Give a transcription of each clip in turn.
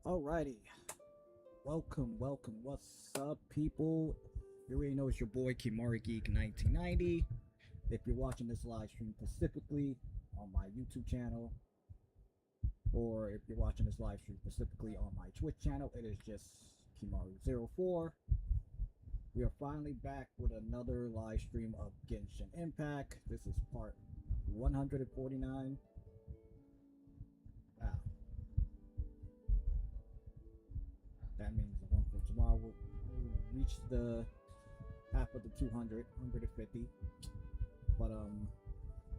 Alrighty, welcome. What's up, people? You already know it's your boy Kimari Geek 1990. If you're watching this live stream specifically on my YouTube channel, or if you're watching this live stream specifically on my Twitch channel, it is just Kimari04. We are finally back with another live stream of Genshin Impact. This is part 149. Wow. That means the one for tomorrow will reach the half of the 200, 150. But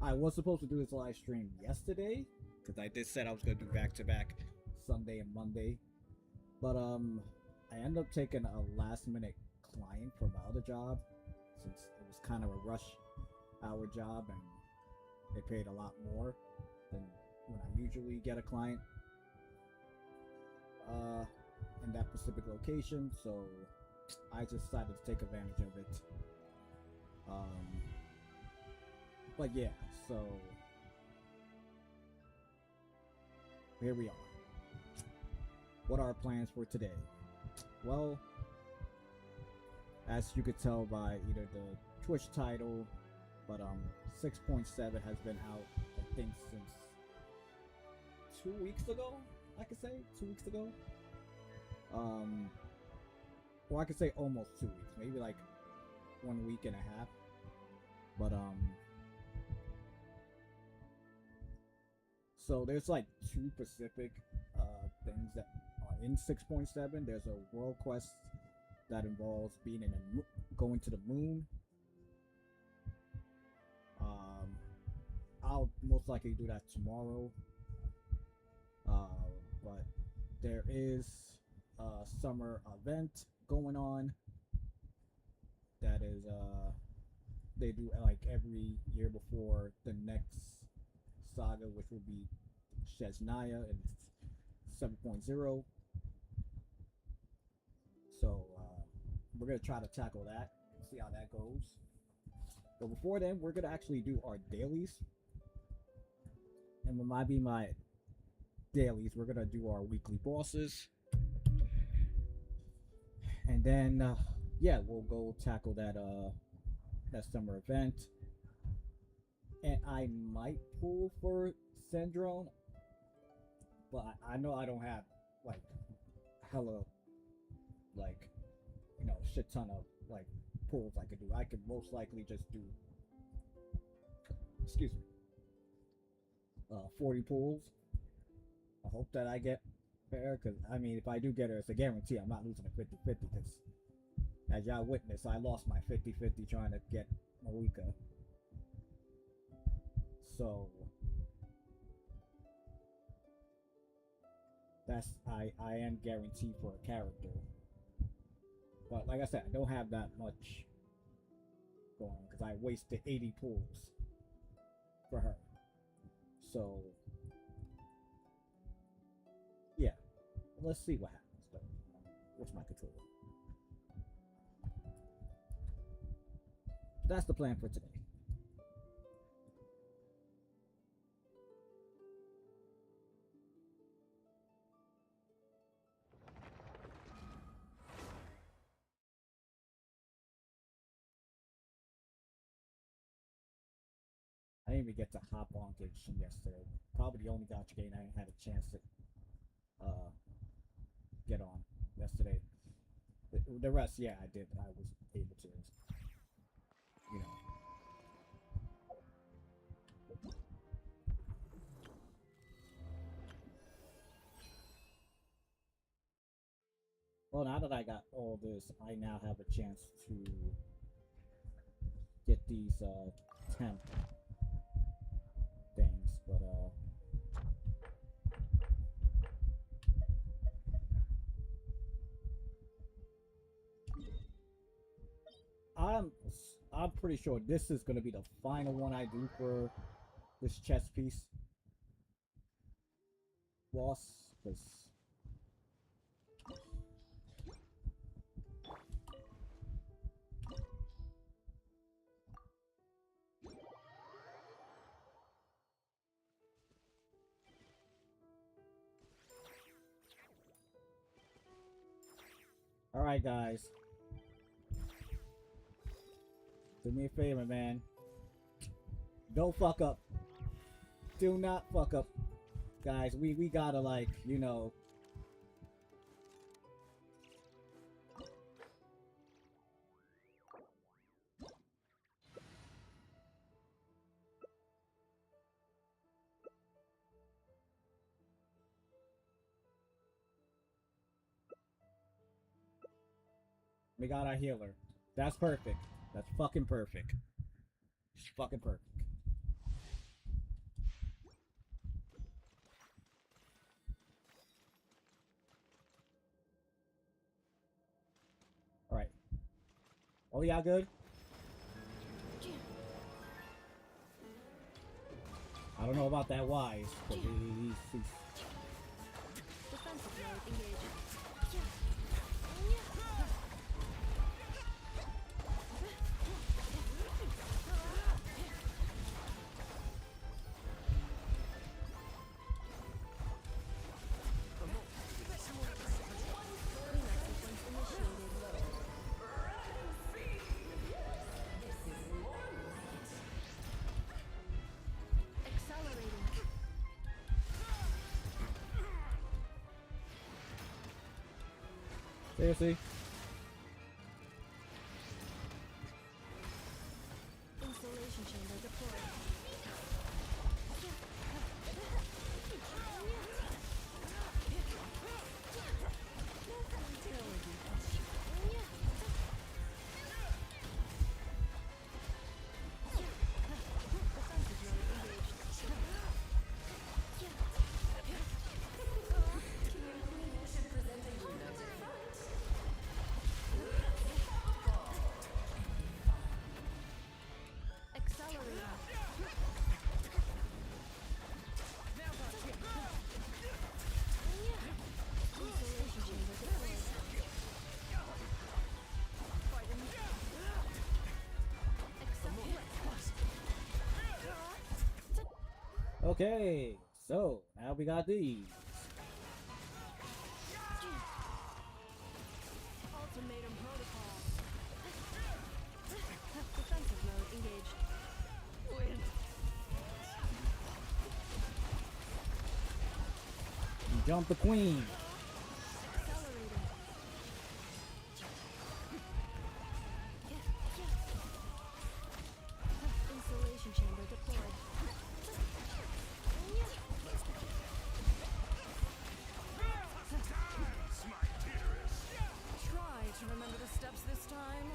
I was supposed to do this live stream yesterday because I did said I was gonna do back to back Sunday and Monday. But I ended up taking a last minute client from my other job since it was kind of a rush hour job and they paid a lot more than when I usually get a client in that specific location, so I just decided to take advantage of it. But yeah, so here we are. What are our plans for today? Well, as you could tell by either the Twitch title, but 6.7 has been out, I think, since 2 weeks ago. I could say 2 weeks ago. Or I could say almost 2 weeks, maybe like 1 week and a half. But so there's like two specific things that are in 6.7. There's a world quest that involves being in going to the moon. I'll most likely do that tomorrow. But there is a summer event going on that is they do like every year before the next saga, which will be Shesnaya and 7.0. So we're gonna try to tackle that and see how that goes. But before then, we're gonna actually do our dailies. And what might be my dailies, we're gonna do our weekly bosses. And then yeah, we'll go tackle that summer event. And I might pull for Syndrome, but I know I don't have like hella like shit ton of like pulls I could do. I could most likely just do 40 pulls. I hope that I get fair, because I mean, if I do get her, it's a guarantee I'm not losing a 50-50, because as y'all witness, I lost my 50-50 trying to get Marika. So that's I am guaranteed for a character. But like I said, I don't have that much going because I wasted 80 pulls for her. So yeah, let's see what happens though. What's my controller? That's the plan for today. I didn't even get to hop on Genshin yesterday. Probably the only gacha game I had a chance to get on yesterday. The rest, yeah, I did. I was able to, you know. Well, now that I got all this, I now have a chance to get these temp things, but I'm pretty sure this is gonna be the final one I do for this chess piece boss, because Alright, guys. Do me a favor, man. Don't fuck up. Do not fuck up. Guys, we gotta, like, you know... We got our healer. That's perfect. That's fucking perfect. It's fucking perfect. Alright. Oh, y'all good? I don't know about that wise, but he's... Defensive mode engaged. Seriously? Installation chamber deployed. Okay, so now we got these. Ultimatum protocol. Defensive mode engaged. Win. Jump the queen. Accelerating. Installation chamber deployed. Try to remember the steps this time.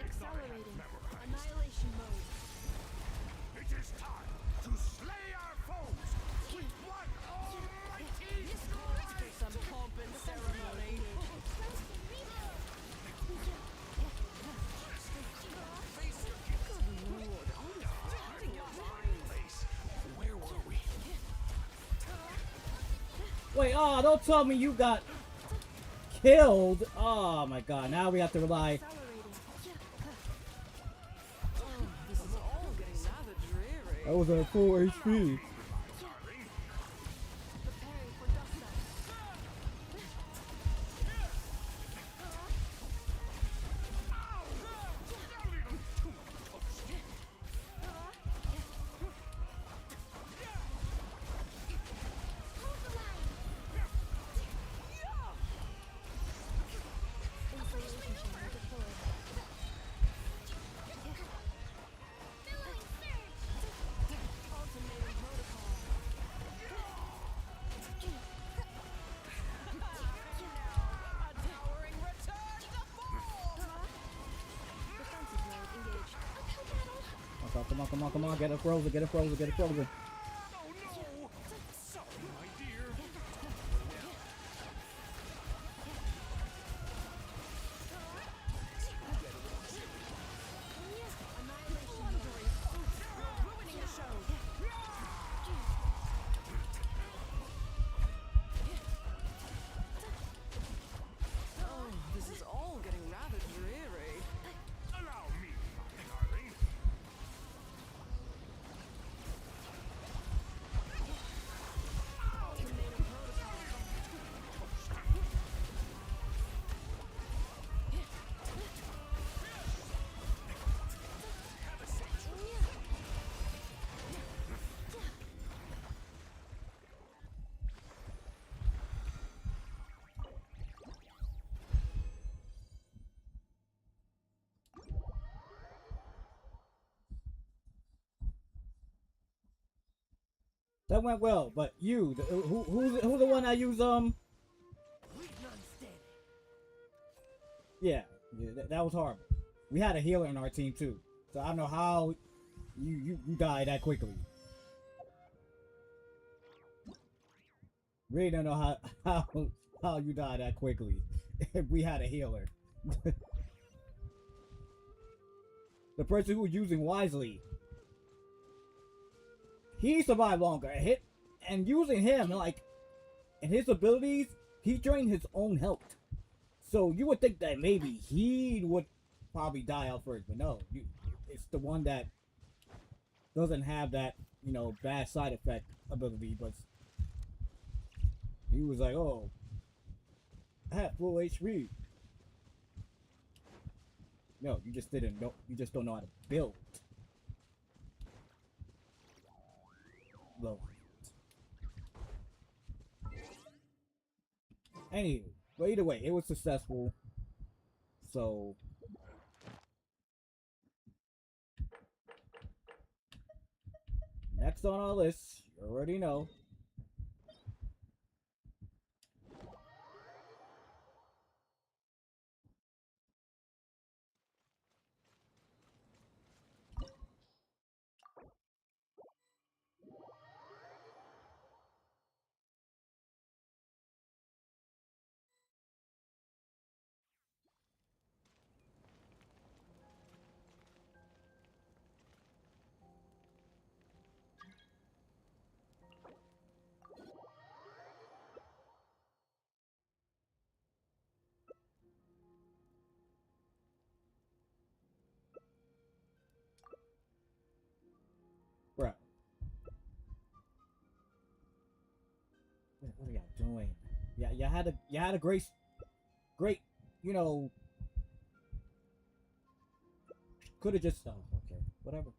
Accelerating. Annihilation mode. It is time to slay our foes with one almighty strike! Some pomp and ceremony. Where were we? Wait, oh, don't tell me you got killed. Oh my god, now we have to rely. This is all getting rather dreary. I was at full HP. Preparing for dust up. Installation chamber deployed. Ultimatum protocol. A towering return to fall. Defensive mode engaged. Okay, come on, come on, come on. Get it frozen, get it frozen, get it frozen. Oh no! Sorry, my dear. Annihilation mode. You're ruining the show. Oh, this is all getting rather dreary. Allow me, my darling. That went well, but you, who's the one that used yeah, that was horrible. We had a healer in our team too, so I don't know how you died that quickly. Really don't know how you died that quickly. We had a healer. The person who was using wisely, he survived longer. And using him, like, and his abilities, he drained his own health. So you would think that maybe he would probably die out first, but no, it's the one that doesn't have that, you know, bad side effect ability. But he was like, oh, I have full HP. No, you just didn't know. You just don't know how to build. Low. Anywho, but either way, it was successful. So next on our list, you already know. Bruh. What are y'all doing? Yeah, you had a great, you know, could have just, oh, okay, whatever.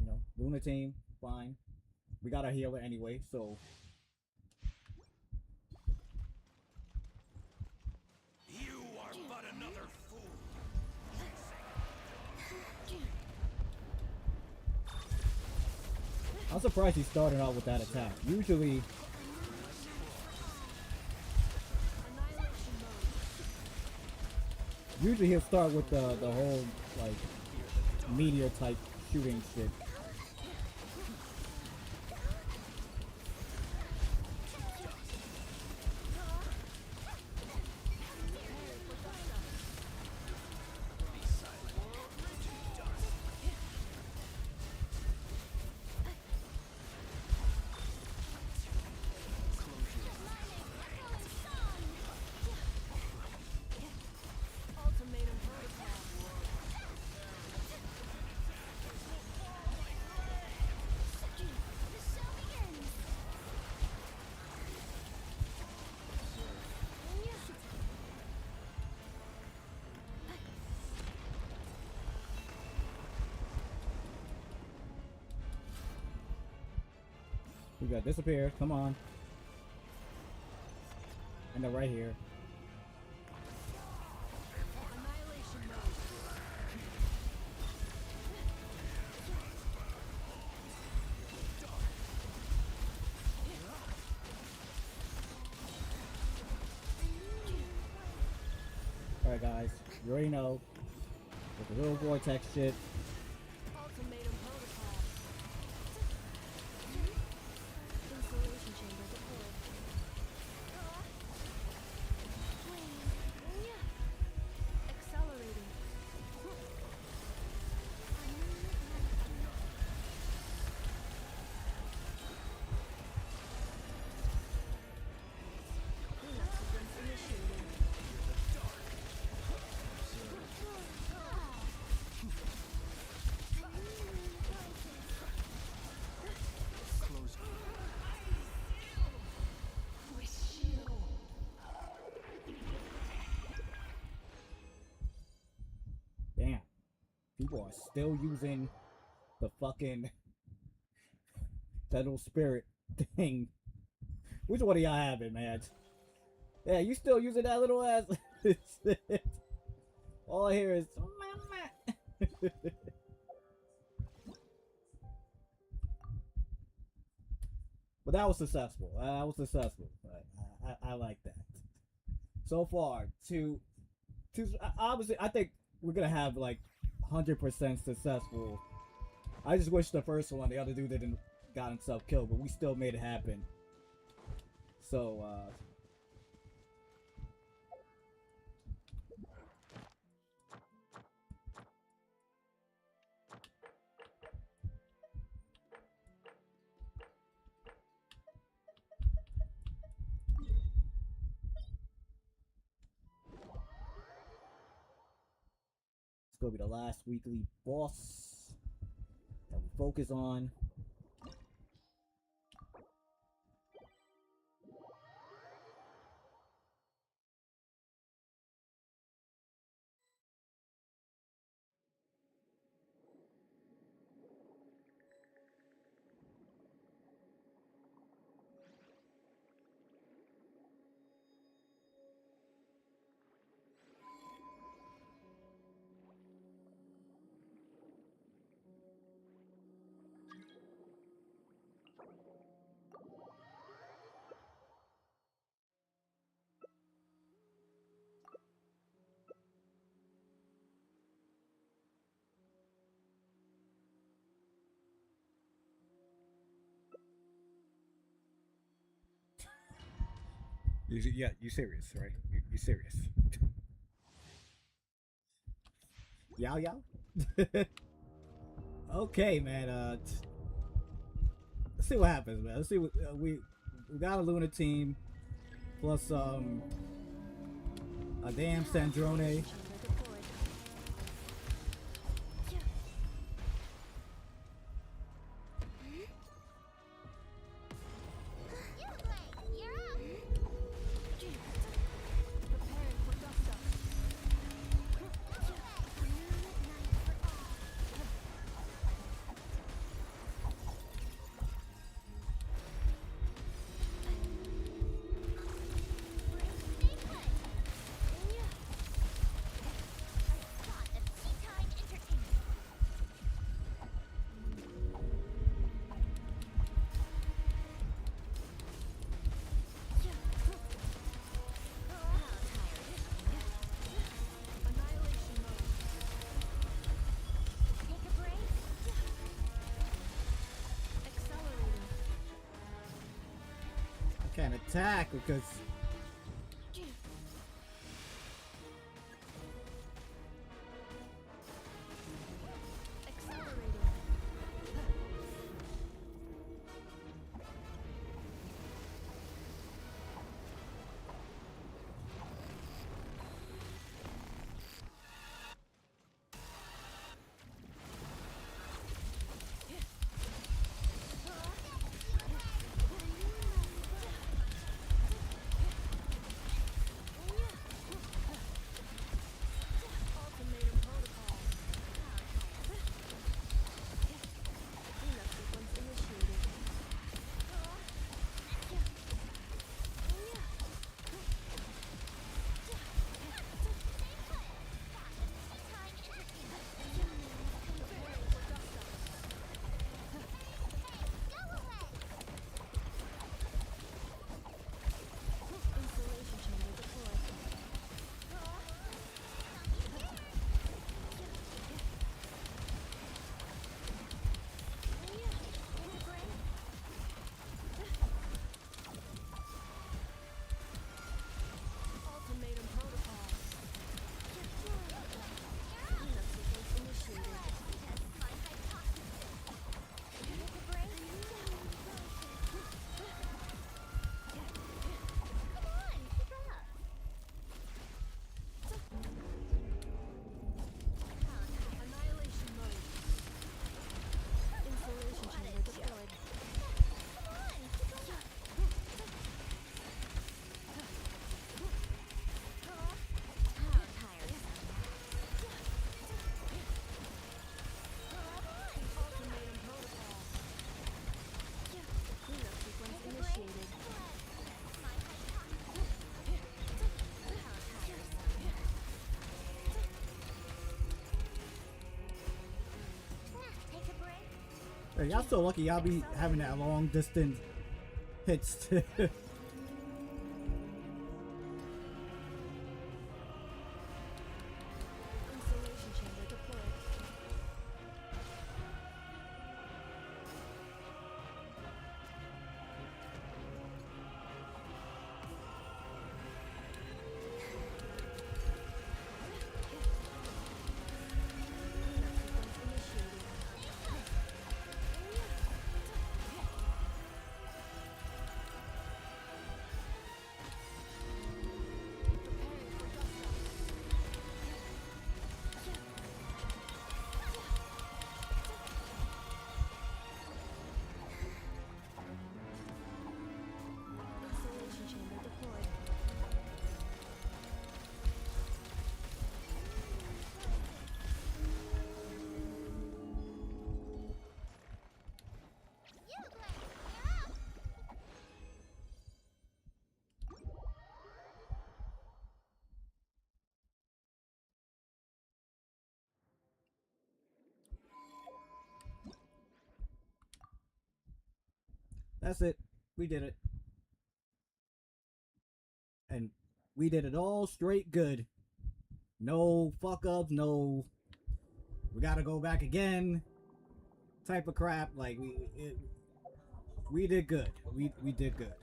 You know, Luna team, fine. We got our healer anyway, so. You are but another fool. I'm surprised he started out with that attack. Usually he'll start with the whole like meteor type shooting shit. We got disappear. Come on. And they're right here. Alright guys, you already know. With the little vortex shit. Damn. People are still using the fucking Federal Spirit thing. Which one of y'all have it, man? Yeah, you still using that little ass. All I hear is But that was successful. That was successful. I like that. So far, obviously, I think we're gonna have like 100% successful. I just wish the first one, the other dude didn't got himself killed, but we still made it happen. So, it's gonna be the last weekly boss that we focus on. Yeah, you serious, right? You serious? Yow yow. Okay, man. Let's see what happens, man. Let's see what we got a Luna team plus a damn Sandrone. Can't attack because hey, y'all so lucky y'all be having that long distance It's Installation chamber deployed. Cleanup sequence initiated. Preparing for gusto. Installation chamber deployed. That's it. We did it. And we did it all straight good. No fuck ups, no we gotta go back again type of crap. Like we did good. We did good.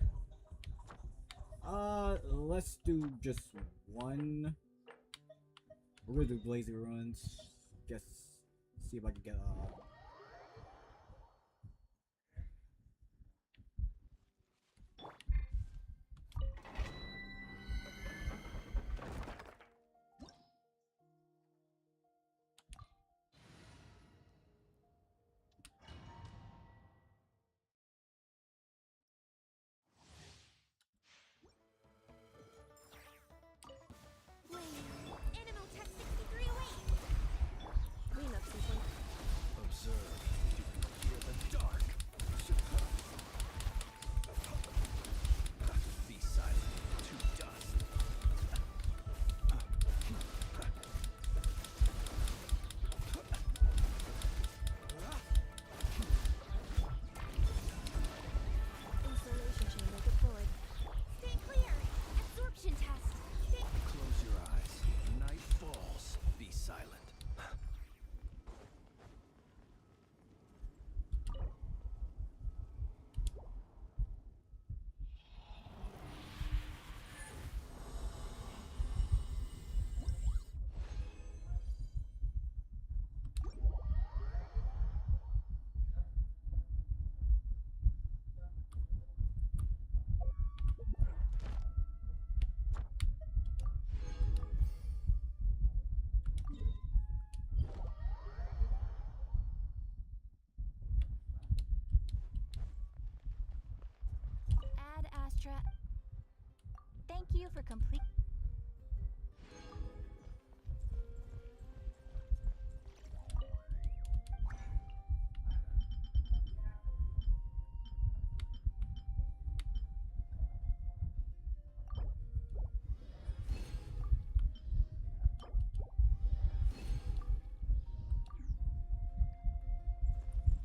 Let's do just one. We're gonna do Blazing Ruins. Just see if I can get Animal Tech 63 away! Cleanup sequence. Observe. Hear the dark. Be silent. To dust. Installation chamber deployed. Stay clear! Absorption test! Stay... Close your eyes. Night falls. Be silent. Ad Astra. Thank you for complete...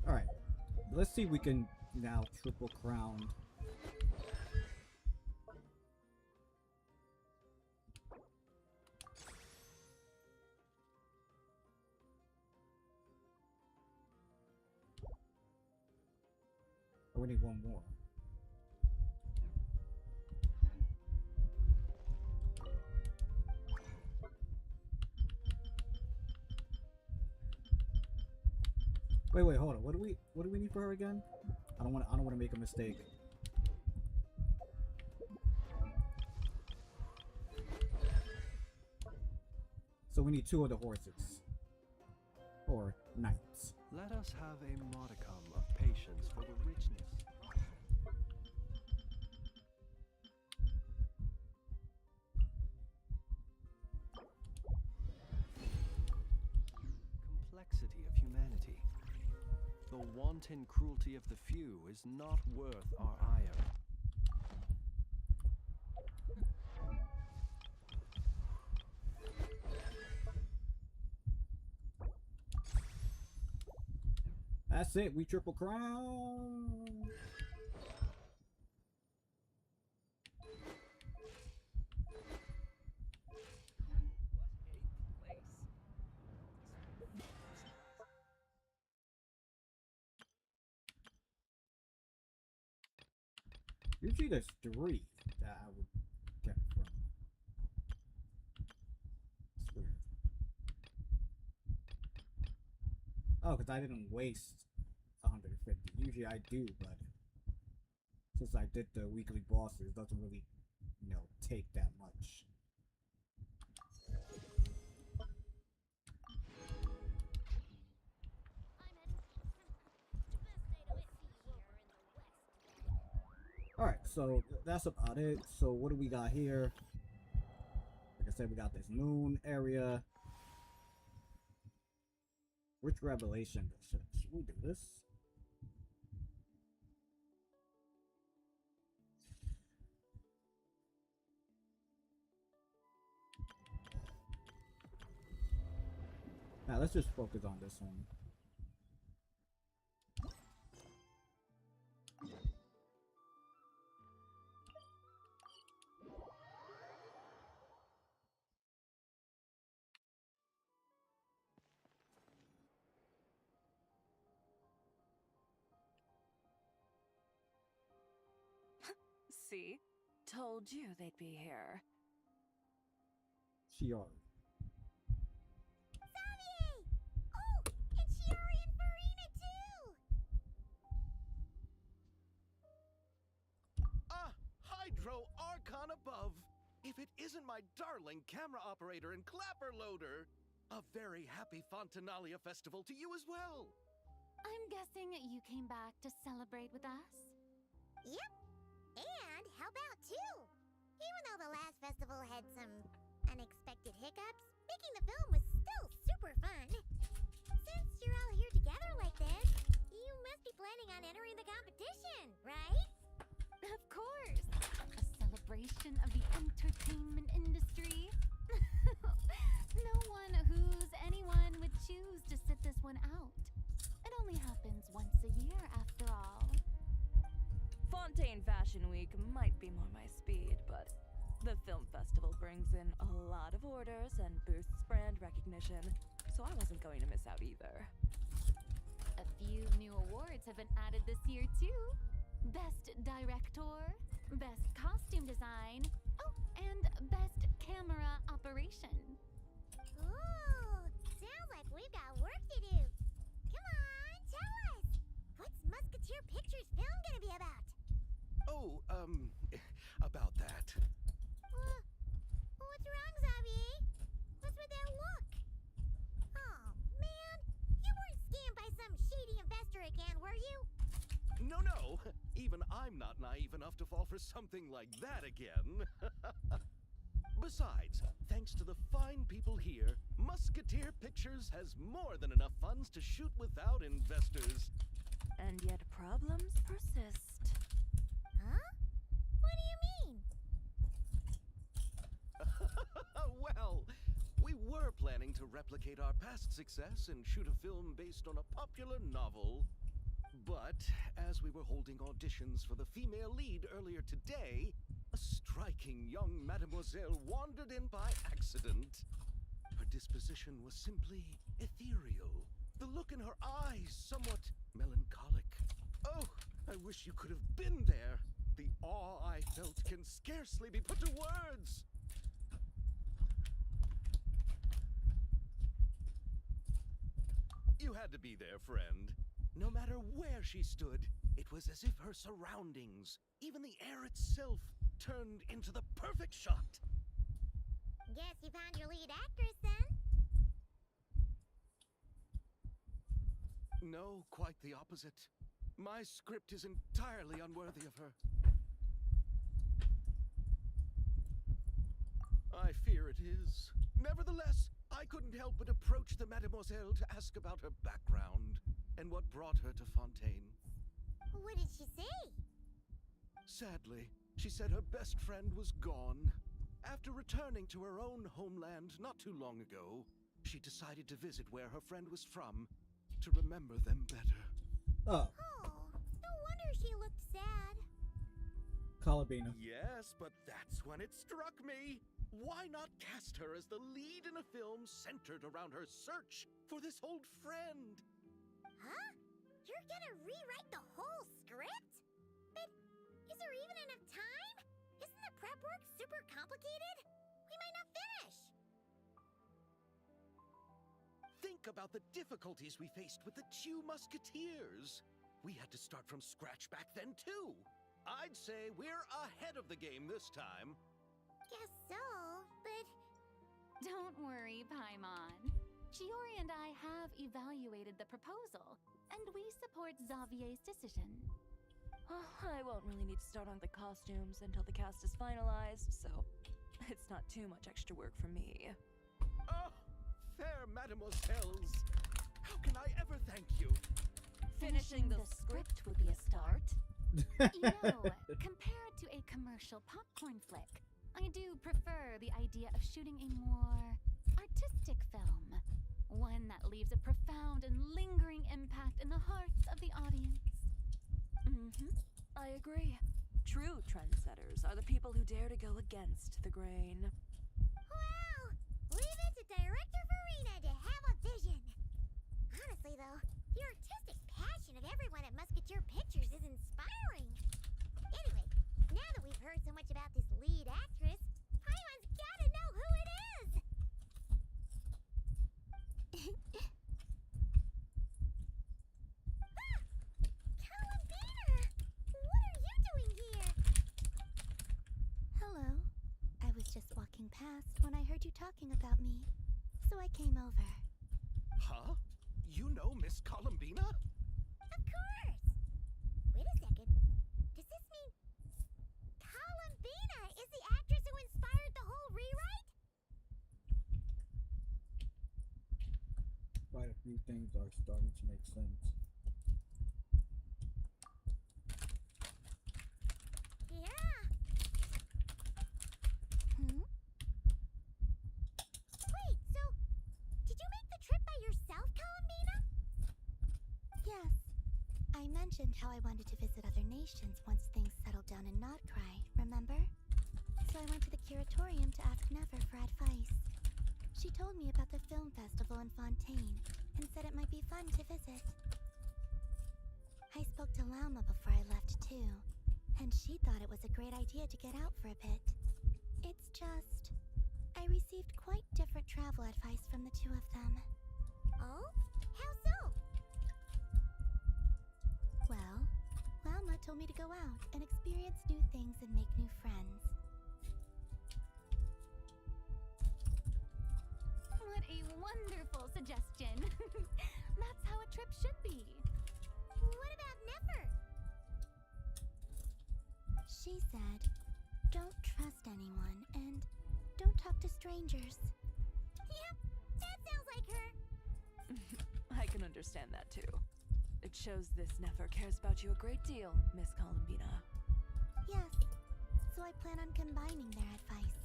Alright. Let's see if we can now triple crown. Oh, we need one more. Wait, hold on. What do we need for her again? I don't want to make a mistake. So we need 2 of the horses. Or knights. Let us have a modicum of patience for the richness. Complexity of humanity. The wanton cruelty of the few is not worth our ire. That's it. We triple crown. Usually there's 3 that I would get from. It's weird. Oh, because I didn't waste 150. Usually I do, but since I did the weekly bosses, it doesn't really, take that much. Alright, so that's about it. So what do we got here? Like I said, we got this moon area. Which revelation should we do this? Now let's just focus on this one. See? Told you they'd be here. Shiori. Xavier! Oh, and Shiori and Farina too! Ah, Hydro Archon above! If it isn't my darling camera operator and clapper loader! A very happy Fontanalia festival to you as well! I'm guessing you came back to celebrate with us? Yep. And how about 2? Even though the last festival had some unexpected hiccups, making the film was still super fun. Since you're all here together like this, you must be planning on entering the competition, right? Of course. A celebration of the entertainment industry. No one who's anyone would choose to sit this one out. It only happens once a year, after all. Fontaine Fashion Week might be more my speed, but the film festival brings in a lot of orders and boosts brand recognition, so I wasn't going to miss out either. A few new awards have been added this year, too. Best Director, Best Costume Design, oh, and Best Camera Operation. Ooh, sounds like we've got work to do. Come on, tell us. What's Musketeer Pictures film gonna be about? Oh, about that. What's wrong, Xavier? What's with that look? Oh, man. You weren't scammed by some shady investor again, were you? No. Even I'm not naive enough to fall for something like that again. Besides, thanks to the fine people here, Musketeer Pictures has more than enough funds to shoot without investors. And yet problems persist. Huh? What do you mean? Well, we were planning to replicate our past success and shoot a film based on a popular novel. But as we were holding auditions for the female lead earlier today, a striking young mademoiselle wandered in by accident. Her disposition was simply ethereal. The look in her eyes somewhat melancholic. Oh, I wish you could have been there. The awe I felt can scarcely be put to words. You had to be there, friend. No matter where she stood, it was as if her surroundings, even the air itself, turned into the perfect shot. Guess you found your lead actress, then? No, quite the opposite. My script is entirely unworthy of her. I fear it is. Nevertheless, I couldn't help but approach the mademoiselle to ask about her background and what brought her to Fontaine. What did she say? Sadly, she said her best friend was gone. After returning to her own homeland not too long ago, she decided to visit where her friend was from to remember them better. Oh, Oh, no wonder she looked sad. Calabina. Yes, but that's when it struck me. Why not cast her as the lead in a film centered around her search for this old friend? Huh? You're gonna rewrite the whole script? But is there even enough about the difficulties we faced with the two musketeers. We had to start from scratch back then, too. I'd say we're ahead of the game this time. Guess so, but Don't worry, Paimon. Shiori and I have evaluated the proposal, and we support Xavier's decision. Oh, I won't really need to start on the costumes until the cast is finalized, so it's not too much extra work for me. Oh, fair mademoiselles. How can I ever thank you? Finishing the script would be a start. You know, compared to a commercial popcorn flick, I do prefer the idea of shooting a more artistic film. One that leaves a profound and lingering impact in the hearts of the audience. I agree. True trendsetters are the people who dare to go against the grain. wow! Leave it to Director Farina to have a vision. Honestly, though, the artistic passion of everyone at Musketeer Pictures is inspiring. Anyway, now that we've heard so much about this lead actress, Paimon's gotta know who it is! Ah! Columbina! What are you doing here? Hello. I was just walking past when I heard you talking about me, so I came over. Huh? You know Miss Columbina? Of course! Wait a second. Does this mean Columbina is the actress who inspired the whole rewrite? Quite a few things are starting to make sense. Yeah. Wait, so did you make the trip by yourself, Columbina? Yes. I mentioned how I wanted to visit other nations once things settled down in Nod-Krai, remember? So I went to the curatorium to ask Never for advice. She told me about the film festival in Fontaine and said it might be fun to visit. I spoke to Lauma before I left too, and she thought it was a great idea to get out for a bit. It's just, I received quite different travel advice from the two of them. Oh? How so? Well, Lauma told me to go out and experience new things and make new friends. What a wonderful suggestion! That's how a trip should be. What about Nefer? She said, don't trust anyone and don't talk to strangers. Yep, that sounds like her. I can understand that too. It shows this Nefer cares about you a great deal, Miss Columbina. Yes, so I plan on combining their advice.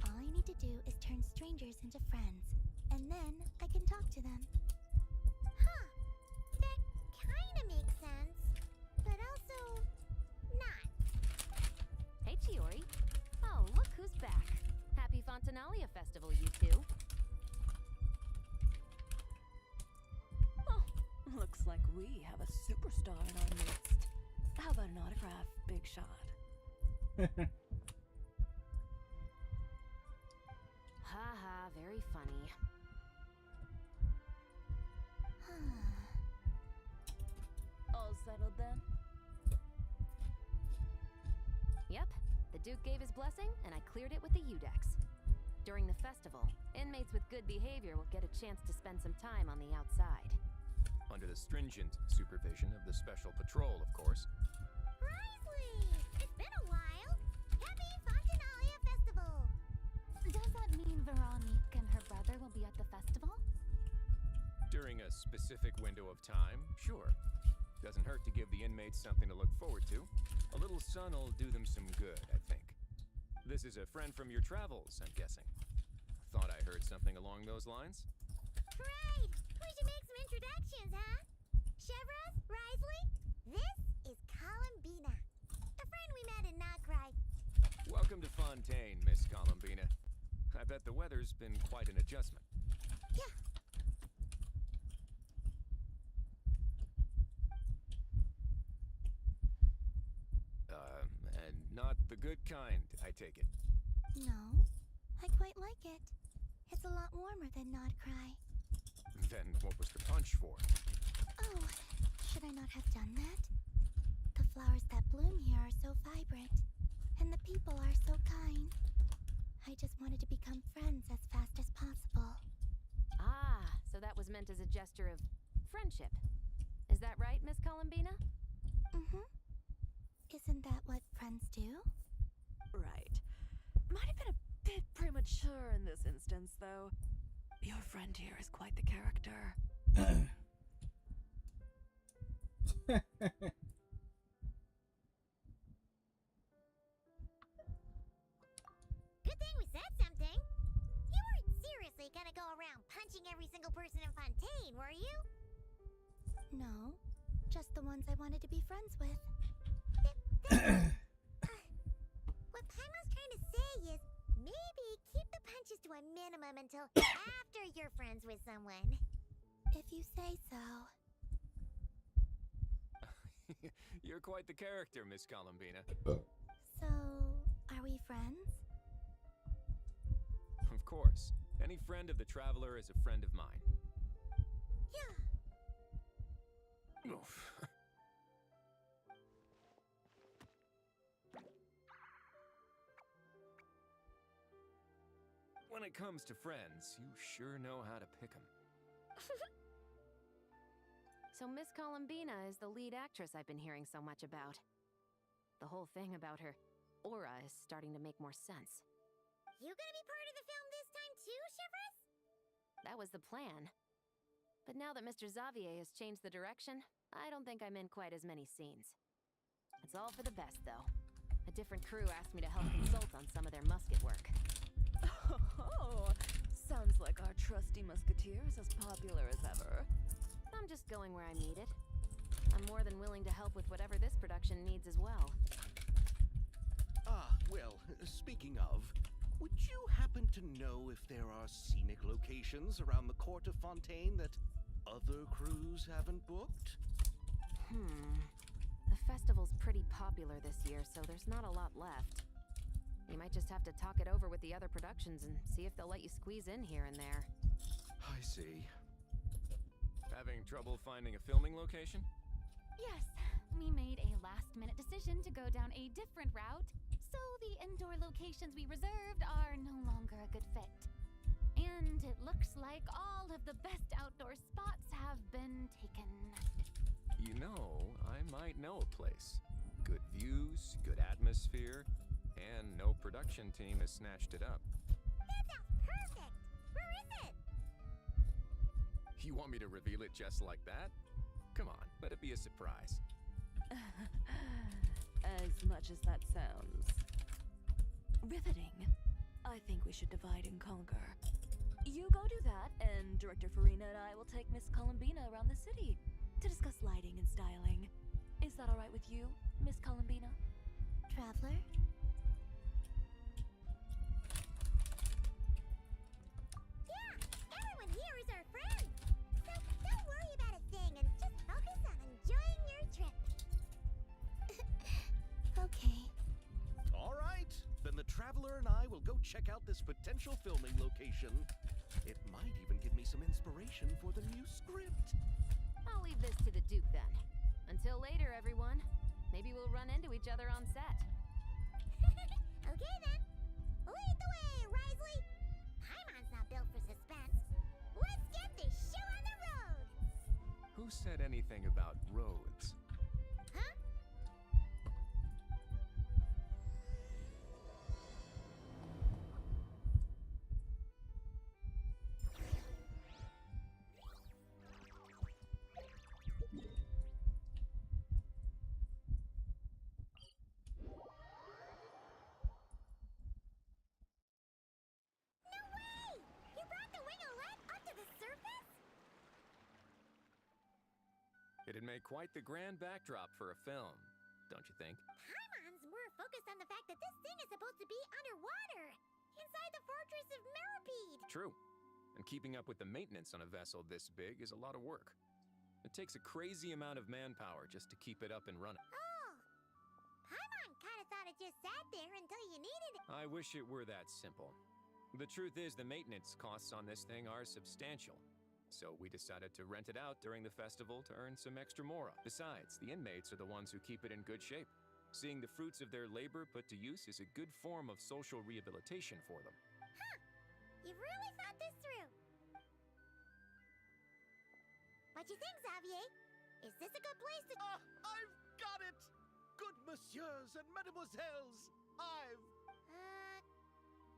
All I need to do is turn strangers into friends, and then I can talk to them. Huh. That kinda makes sense. But also, not. Hey, Chiori. Oh, look who's back. Happy Fontanalia Festival, you two. Oh, looks like we have a superstar in our midst. How about an autograph, big shot? Haha, very funny. All settled then? Yep, the Duke gave his blessing, and I cleared it with the Udex. During the festival, inmates with good behavior will get a chance to spend some time on the outside. Under the stringent supervision of the Special Patrol, of course. Risley! It's been a while. Happy Fontanalia Festival! Does that mean Veronique and her brother will be at the festival? During a specific window of time, sure. Doesn't hurt to give the inmates something to look forward to. A little sun will do them some good, I think. This is a friend from your travels, I'm guessing. Thought I heard something along those lines? Right! We should make some introductions, huh? Chevros, Risley, this is Columbina, a friend we met in Nod-Krai. Welcome to Fontaine, Miss Columbina. I bet the weather's been quite an adjustment. Yeah. And not the good kind, I take it. No, I quite like it. It's a lot warmer than Nod-Krai. Then what was the punch for? Oh, should I not have done that? The flowers that bloom here are so vibrant, and the people are so kind. I just wanted to become friends as fast as possible. Ah, so that was meant as a gesture of friendship. Is that right, Miss Columbina? Mm-hmm. Isn't that what friends do? Right. Might have been a bit premature in this instance, though. Your friend here is quite the character. Good thing we said something. You weren't seriously gonna go around punching every single person in Fontaine, were you? No, just the ones I wanted to be friends with. What Paimon's trying to say is maybe keep the punches to a minimum until after you're friends with someone. If you say so. You're quite the character, Miss Columbina. So, are we friends? Of course. Any friend of the Traveler is a friend of mine. Yeah. Oof. When it comes to friends, you sure know how to pick 'em. So Miss Columbina is the lead actress I've been hearing so much about. The whole thing about her aura is starting to make more sense. You gonna be part of the film this time too, Shivers? That was the plan. But now that Mr. Xavier has changed the direction, I don't think I'm in quite as many scenes. It's all for the best, though. A different crew asked me to help consult on some of their musket work. Oh, sounds like our trusty musketeer is as popular as ever. I'm just going where I'm needed. I'm more than willing to help with whatever this production needs as well. Ah, well, speaking of, would you happen to know if there are scenic locations around the court of Fontaine that other crews haven't booked? The festival's pretty popular this year, so there's not a lot left. You might just have to talk it over with the other productions and see if they'll let you squeeze in here and there. I see. Having trouble finding a filming location? Yes, we made a last-minute decision to go down a different route, so the indoor locations we reserved are no longer a good fit. And it looks like all of the best outdoor spots have been taken. You know, I might know a place. Good views, good atmosphere, and no production team has snatched it up. That sounds perfect! Where is it? You want me to reveal it just like that? Come on, let it be a surprise. As much as that sounds riveting, I think we should divide and conquer. You go do that, and Director Farina and I will take Miss Columbina around the city to discuss lighting and styling. Is that all right with you, Miss Columbina? Traveler? Yeah, everyone here is our friend. So don't worry about a thing and just focus on enjoying your trip. Okay. All right, then the Traveler and I will go check out this potential filming location. It might even give me some inspiration for the new script. I'll leave this to the Duke then. Until later, everyone. Maybe we'll run into each other on set. Okay then. Lead the way, Risley. Paimon's not built for suspense. Let's get this show on the road. Who said anything about roads? Huh? No way! You brought the winglet up to the surface? It'd make quite the grand backdrop for a film, don't you think? Paimon's more focused on the fact that this thing is supposed to be underwater, inside the fortress of Meripede. True. And keeping up with the maintenance on a vessel this big is a lot of work. It takes a crazy amount of manpower just to keep it up and running. Oh, Paimon kind of thought it just sat there until you needed it. I wish it were that simple. The truth is, the maintenance costs on this thing are substantial. so we decided to rent it out during the festival to earn some extra mora. Besides, the inmates are the ones who keep it in good shape. Seeing the fruits of their labor put to use is a good form of social rehabilitation for them. Huh. You've really thought this through. What you think, Xavier? Is this a good place to... Ah, I've got it! Good messieurs and mademoiselles, I've...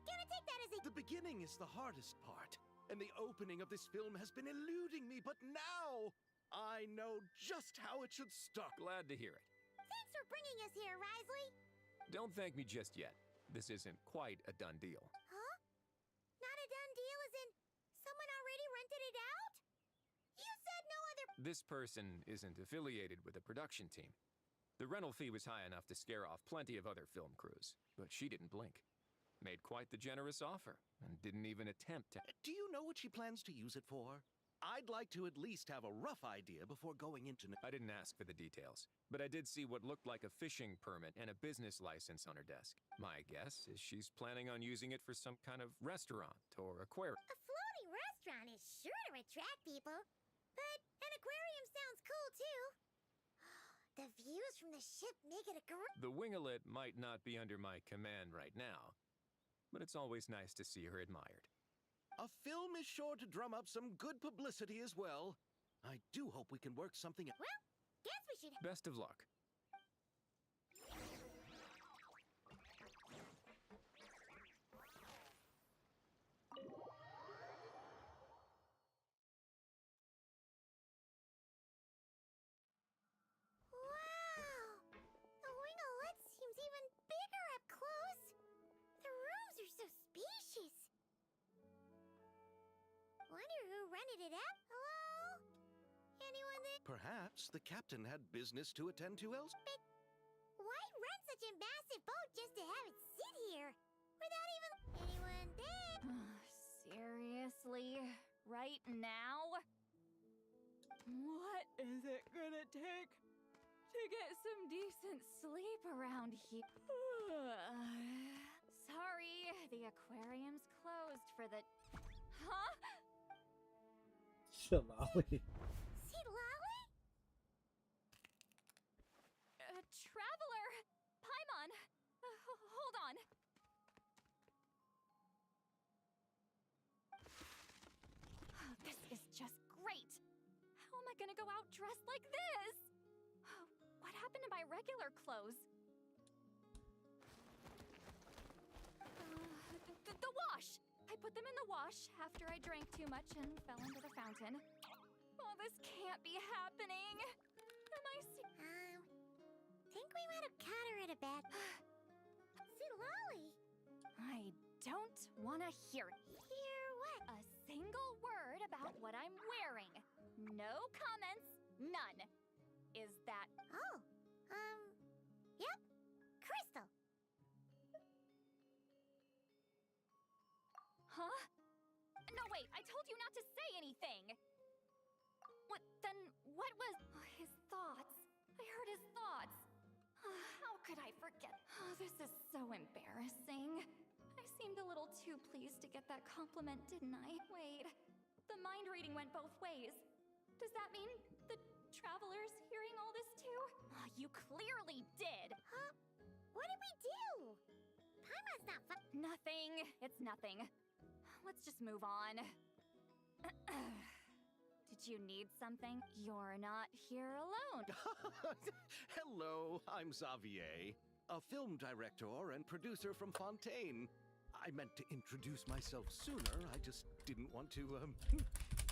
Gonna take that as a... The beginning is the hardest part, and the opening of this film has been eluding me, but now I know just how it should start. Glad to hear it. Thanks for bringing us here, Risley. Don't thank me just yet. This isn't quite a done deal. Huh? Not a done deal as in someone already rented it out? You said no other... This person isn't affiliated with the production team. The rental fee was high enough to scare off plenty of other film crews, but she didn't blink. Made quite the generous offer, and didn't even attempt to... Do you know what she plans to use it for? I'd like to at least have a rough idea before going into... I didn't ask for the details, but I did see what looked like a fishing permit and a business license on her desk. My guess is she's planning on using it for some kind of restaurant or aquarium. A floating restaurant is sure to attract people. But an aquarium sounds cool, too. The views from the ship make it a great... The winglet might not be under my command right now, but it's always nice to see her admired. A film is sure to drum up some good publicity as well. I do hope we can work something out. Well, guess we should... Best of luck. Wow! The winglet seems even bigger up close. The rooms are so spacious. Wonder who rented it out? Hello? Anyone there? Perhaps the captain had business to attend to else. But why rent such a massive boat just to have it sit here? Without even... Anyone there? Seriously? Right now? What is it gonna take to get some decent sleep around here? Sorry, the aquarium's closed for the... Huh? Shalali. See Lolly? Traveler! Paimon! Hold on. This is just great. How am I gonna go out dressed like this? What happened to my regular clothes? The wash! I put them in the wash after I drank too much and fell into the fountain. Oh, this can't be happening. Am I Think we might have caught her at a bad... See Lolly? I don't want to hear it. Hear what? A single word about what I'm wearing. No comments, none. Is that... Oh, yep. Crystal. Huh? No, wait, I told you not to say anything. What, then, what was... his thoughts. I heard his thoughts. How could I forget? This is so embarrassing. I seemed a little too pleased to get that compliment, didn't I? Wait, the mind reading went both ways. Does that mean the traveler's hearing all this too? You clearly did. Huh? What did we do? Paimon's not fun. Nothing. It's nothing. Let's just move on. Did you need something? You're not here alone. Hello, I'm Xavier, a film director and producer from Fontaine. I meant to introduce myself sooner, I just didn't want to,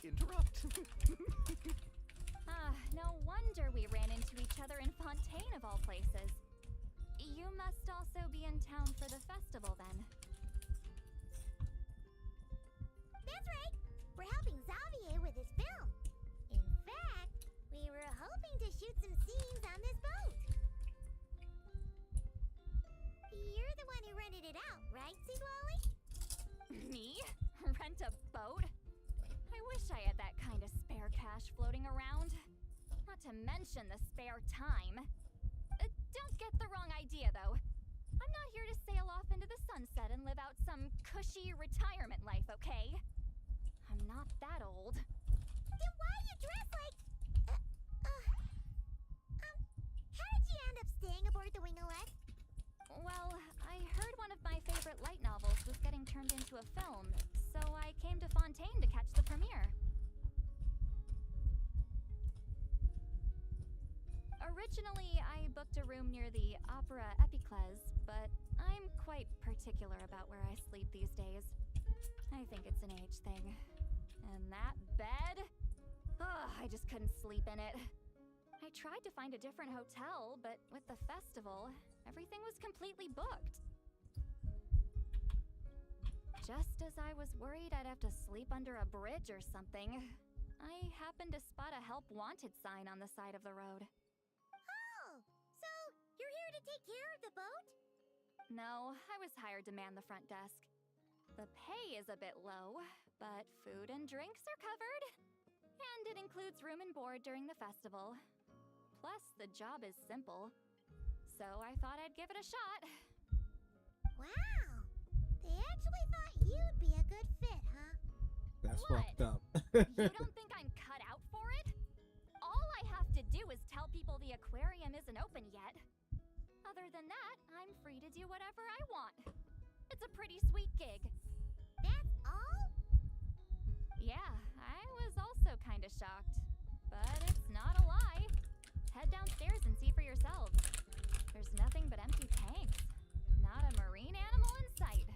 interrupt. No wonder we ran into each other in Fontaine of all places. You must also be in town for the festival then. That's right. We're helping Xavier with his film. In fact, we were hoping to shoot some scenes on this boat. You're the one who rented it out, right, Seedlolly? Me? Rent a boat? I wish I had that kind of spare cash floating around. Not to mention the spare time. Don't get the wrong idea, though. I'm not here to sail off into the sunset and live out some cushy retirement life, okay? I'm not that old. the wing-a-let? Well, I heard one of my favorite light novels was getting turned into a film, so I came to Fontaine to catch the premiere. Originally, I booked a room near the Opera Epicles, but I'm quite particular about where I sleep these days. I think it's an age thing. And that bed? Ugh, I just couldn't sleep in it. I tried to find a different hotel, but with the festival, everything was completely booked. Just as I was worried I'd have to sleep under a bridge or something, I happened to spot a help wanted sign on the side of the road. Oh, so you're here to take care of the boat? No, I was hired to man the front desk. The pay is a bit low, but food and drinks are covered. And it includes room and board during the festival. Plus, the job is simple. So I thought I'd give it a shot. Wow. They actually thought you'd be a good fit, huh? That's What? fucked up. You don't think I'm cut out for it? All I have to do is tell people the aquarium isn't open yet. Other than that, I'm free to do whatever I want. It's a pretty sweet gig. That's all? Yeah, I was also kinda shocked. But it's not a lie. Head downstairs and see for yourselves. There's nothing but empty tanks. Not a marine animal in sight.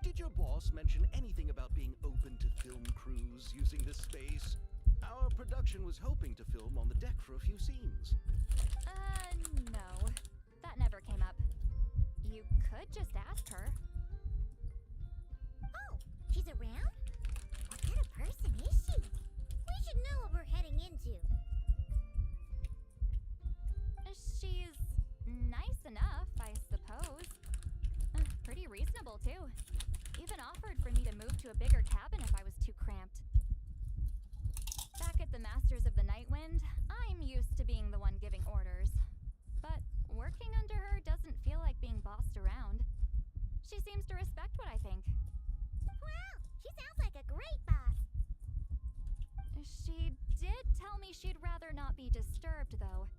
Did your boss mention anything about being open to film crews using this space? Our production was hoping to film on the deck for a few scenes. No. That never came up. You could just ask her. Oh, she's around? What kind of person is she? We should know what we're heading into. She's nice enough, I suppose. Pretty reasonable, too. Even offered for me to move to a bigger cabin if I was too cramped. Back at the Masters of the Night Wind, I'm used to being the one giving orders. But working under her doesn't feel like being bossed around. She seems to respect what I think. Wow, she sounds like a great boss. She did tell me she'd rather not be disturbed, though.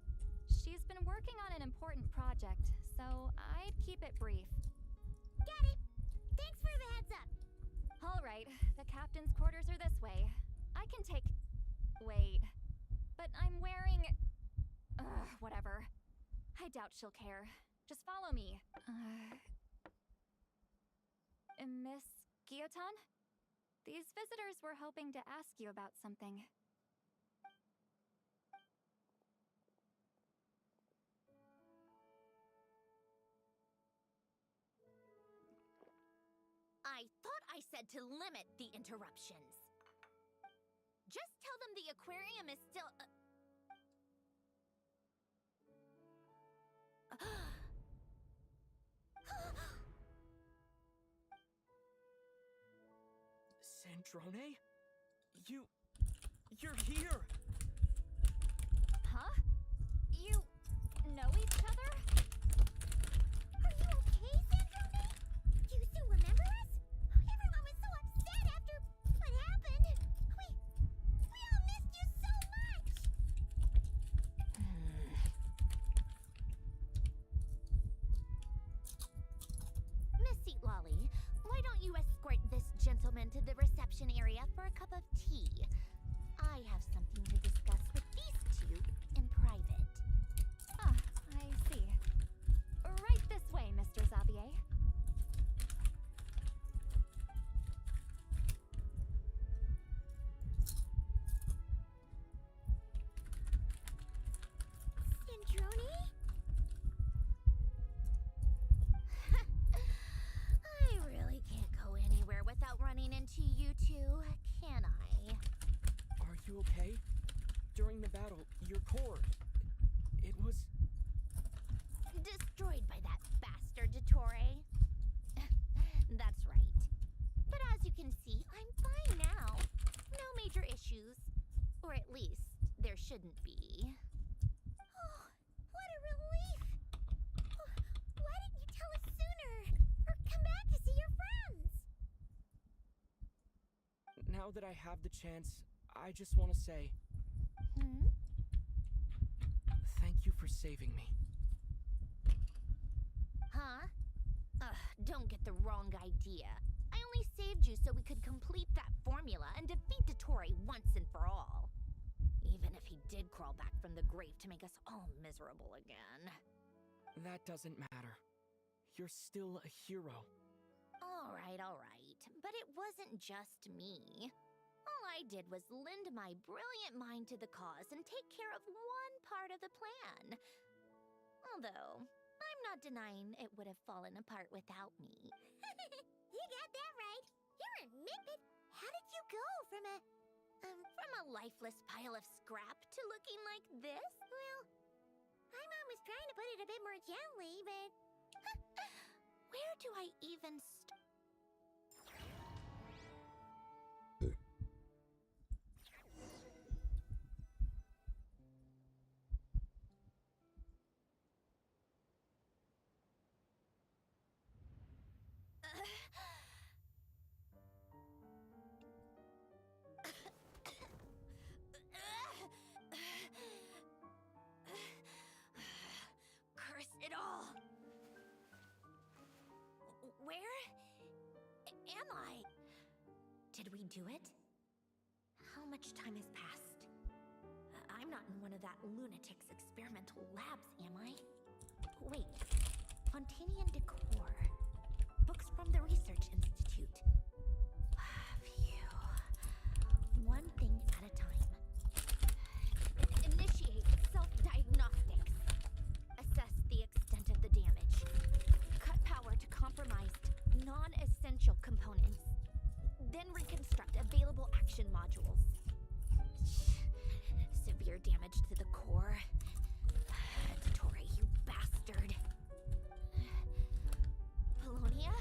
She's been working on an important project, so I'd keep it brief. Got it. Thanks for the heads up. All right, the captain's quarters are this way. I can take... Wait. But I'm wearing... whatever. I doubt she'll care. Just follow me. Miss Guillotin? These visitors were hoping to ask you about something. I thought I said to limit the interruptions. Just tell them the aquarium is still... Sandrone? You're here! Huh? You know each other? Are you okay, Sandrone? Do you still remember us? Everyone was so upset after what happened. We all missed you so much. Miss Seat Lolly, why don't you escort this gentleman to the reception area for a cup of tea? I have something to discuss with these two in private. Ah, I see. Right this way, Mr. Xavier. Sandrone? I really can't go anywhere without running into you two, can I? Are you okay? During the battle, your core... It was... Destroyed by that bastard Dottore. That's right. But as you can see, I'm fine now. No major issues. Or at least, there shouldn't be. Oh, what a relief. Why didn't you tell us sooner? Or come back to see your friends? Now that I have the chance, I just want to say... Thank you for saving me. Don't get the wrong idea. I only saved you so we could complete that formula and defeat Dottore once and for all. Even if he did crawl back from the grave to make us all miserable again. That doesn't matter. You're still a hero. All right. But it wasn't just me. All I did was lend my brilliant mind to the cause and take care of one part of the plan. Although, I'm not denying it would have fallen apart without me. You got that right. You're a Mippet. How did you go from a Lifeless pile of scrap to looking like this? Well, my mom was trying to put it a bit more gently, but Where do I even start? Curse it all! Where am I? Did we do it? How much time has passed? I'm not in one of that lunatic's experimental labs, am I? Wait, Fontanian decor. Books from the Research Institute. Phew. One thing at a time. Initiate self-diagnostics. Assess the extent of the damage. Cut power to compromised, non-essential components. Then reconstruct available action modules. Severe damage to the core. Dottore, you bastard. Polonia?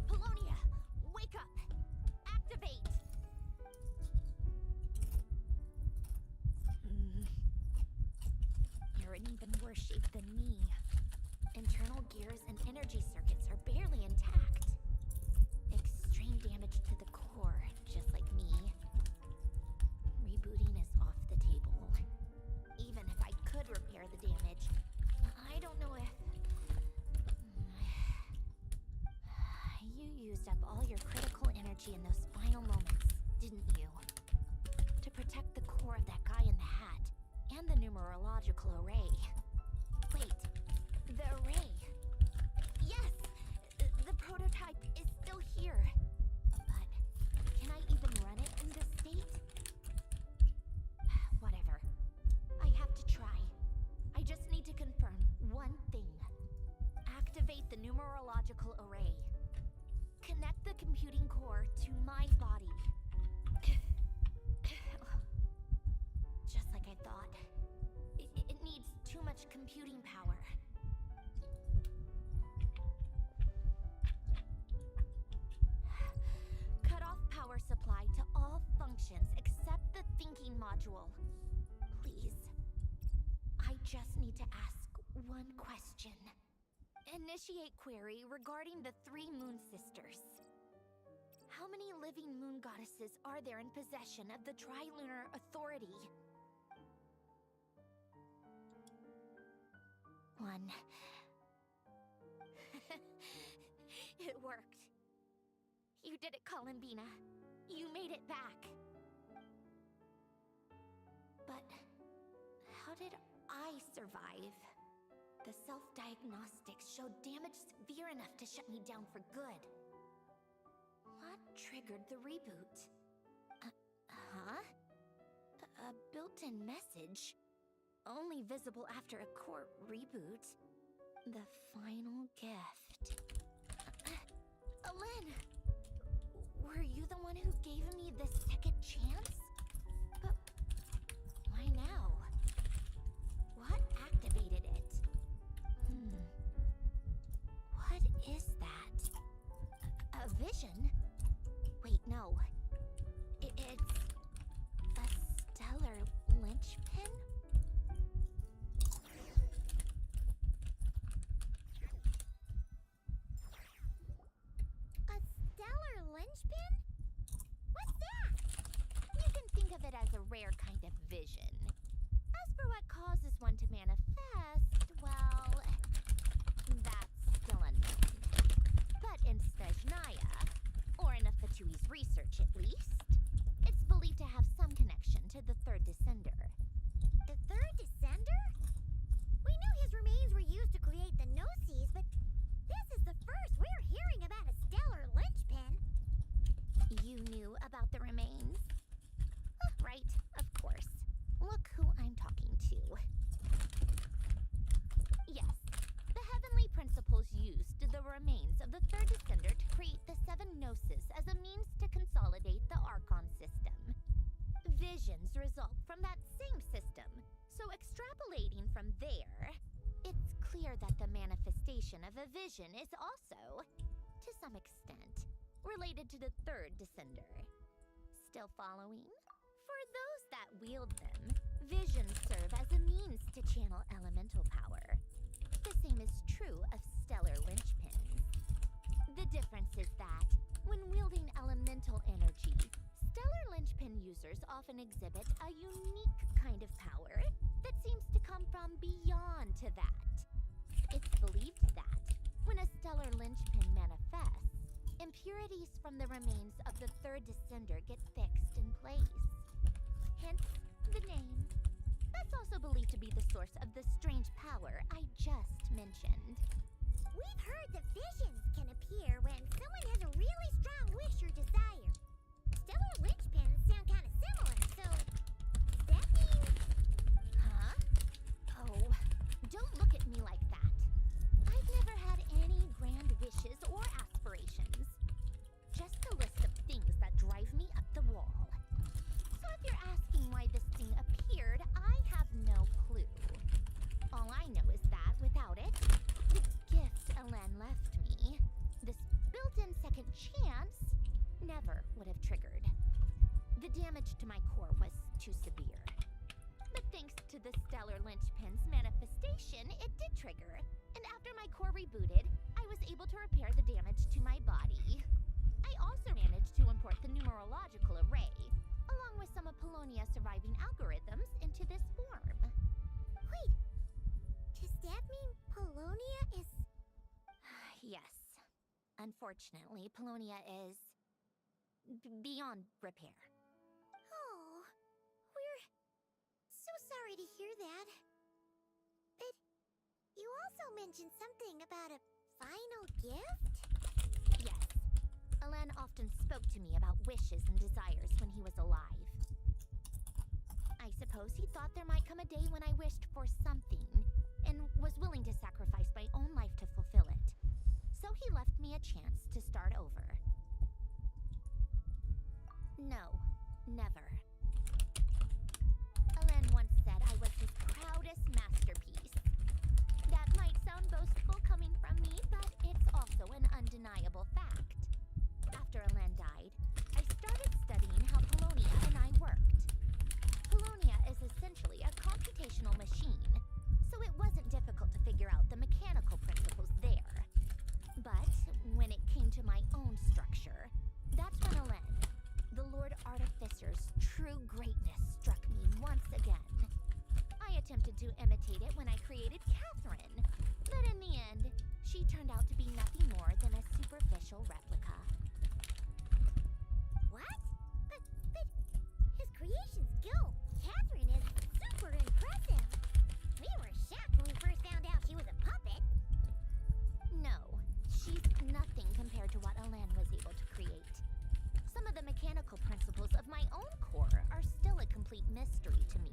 Polonia, wake up! Activate! You're in even worse shape than me. Internal gears and energy circuits are barely intact. Extreme damage to the core, just like me. Rebooting is off the table. Even if I could repair the damage, I don't know if... You used up all your critical energy in those final moments, didn't you? To protect the core of that guy in the hat, and the numerological array. Wait, the array. Yes! The prototype is still here. But can I even run it in this state? Whatever. I have to try. I just need to confirm one thing. Activate the numerological array. Connect the computing core to my body. Just like I thought. It needs too much computing power. Cut off power supply to all functions except the thinking module. Please. I just need to ask one question. Initiate query regarding the 3 Moon Sisters. How many living moon goddesses are there in possession of the Trilunar Authority? 1. It worked. You did it, Columbina. You made it back. But how did I survive? The self-diagnostics showed damage severe enough to shut me down for good. What triggered the reboot? A built-in message? Only visible after a core reboot. The final gift. Alin! Were you the one who gave me this second chance? But why now? What activated it? What is that? A vision? Wait, no. It's a stellar linchpin? a stellar linchpin? What's that? You can think of it as a rare kind of vision. As for what causes one to manifest, well, that's still unknown. But in Svejnaya, or in Afatui's research at least, it's believed to have some connection to the third descender. The third descender? We knew his remains were used to create the Gnosis, but this is the first we're hearing about a stellar linchpin. You knew about the remains? Right, of course. Look who I'm talking to. Yes, the heavenly principles used the remains of the third descender to create the seven Gnosis as a means to consolidate the Archon system. Visions result from that same system, so extrapolating from there, it's clear that the manifestation of a vision is also, to some extent, related to the third descender. Still following? For those that wield them, visions serve as a means to channel elemental power. The same is true of stellar linchpins. The difference is that, when wielding elemental energy, stellar linchpin users often exhibit a unique kind of power that seems to come from beyond to that. It's believed that, when a stellar linchpin manifests, impurities from the remains of the third descender get fixed in place. Hence, the name. That's also believed to be the source of the strange power I just mentioned. We've heard that visions can appear when someone has a really strong wish or desire. Stellar linchpins sound kind of similar, so does that mean... Huh? Oh, don't look at me like that. I've never had any grand wishes or aspirations. Just a list of things that drive me up the wall. So if you're asking why this thing appeared, I have no clue. All I know is that without it, the gift Elen left me, this built-in second chance, never would have triggered. The damage to my core was too severe. But thanks to the stellar linchpin's manifestation, it did trigger. And after my core rebooted, I was able to repair the damage to my body. I also managed to import the numerological array, along with some of Polonia's surviving algorithms, into this form. Wait, does that mean Polonia is... Yes. Unfortunately, Polonia is... beyond repair. Oh, we're so sorry to hear that. But you also mentioned something about a final gift? Yes. Elen often spoke to me about wishes and desires when he was alive. I suppose he thought there might come a day when I wished for something, and was willing to sacrifice my own life to fulfill it. So he left me a chance to start over. No, never. Elen once said I was his proudest masterpiece. That might sound boastful coming from me, but it's also an undeniable fact. After Elen died, I started studying how Polonia and I worked. Polonia is essentially a computational machine, so it wasn't difficult to figure out the mechanical principles there. But when it came to my own structure, that's when Elen, the Lord Artificer's true greatness, struck me once again. I attempted to imitate it when I created Catherine, but in the end, she turned out to be nothing more than a superficial replica. What? But his creation skill, Catherine, is super impressive. We were shocked when we first found out she was a puppet. No, she's nothing compared to what Elen was able to create. Some of the mechanical principles of my own core are still a complete mystery to me.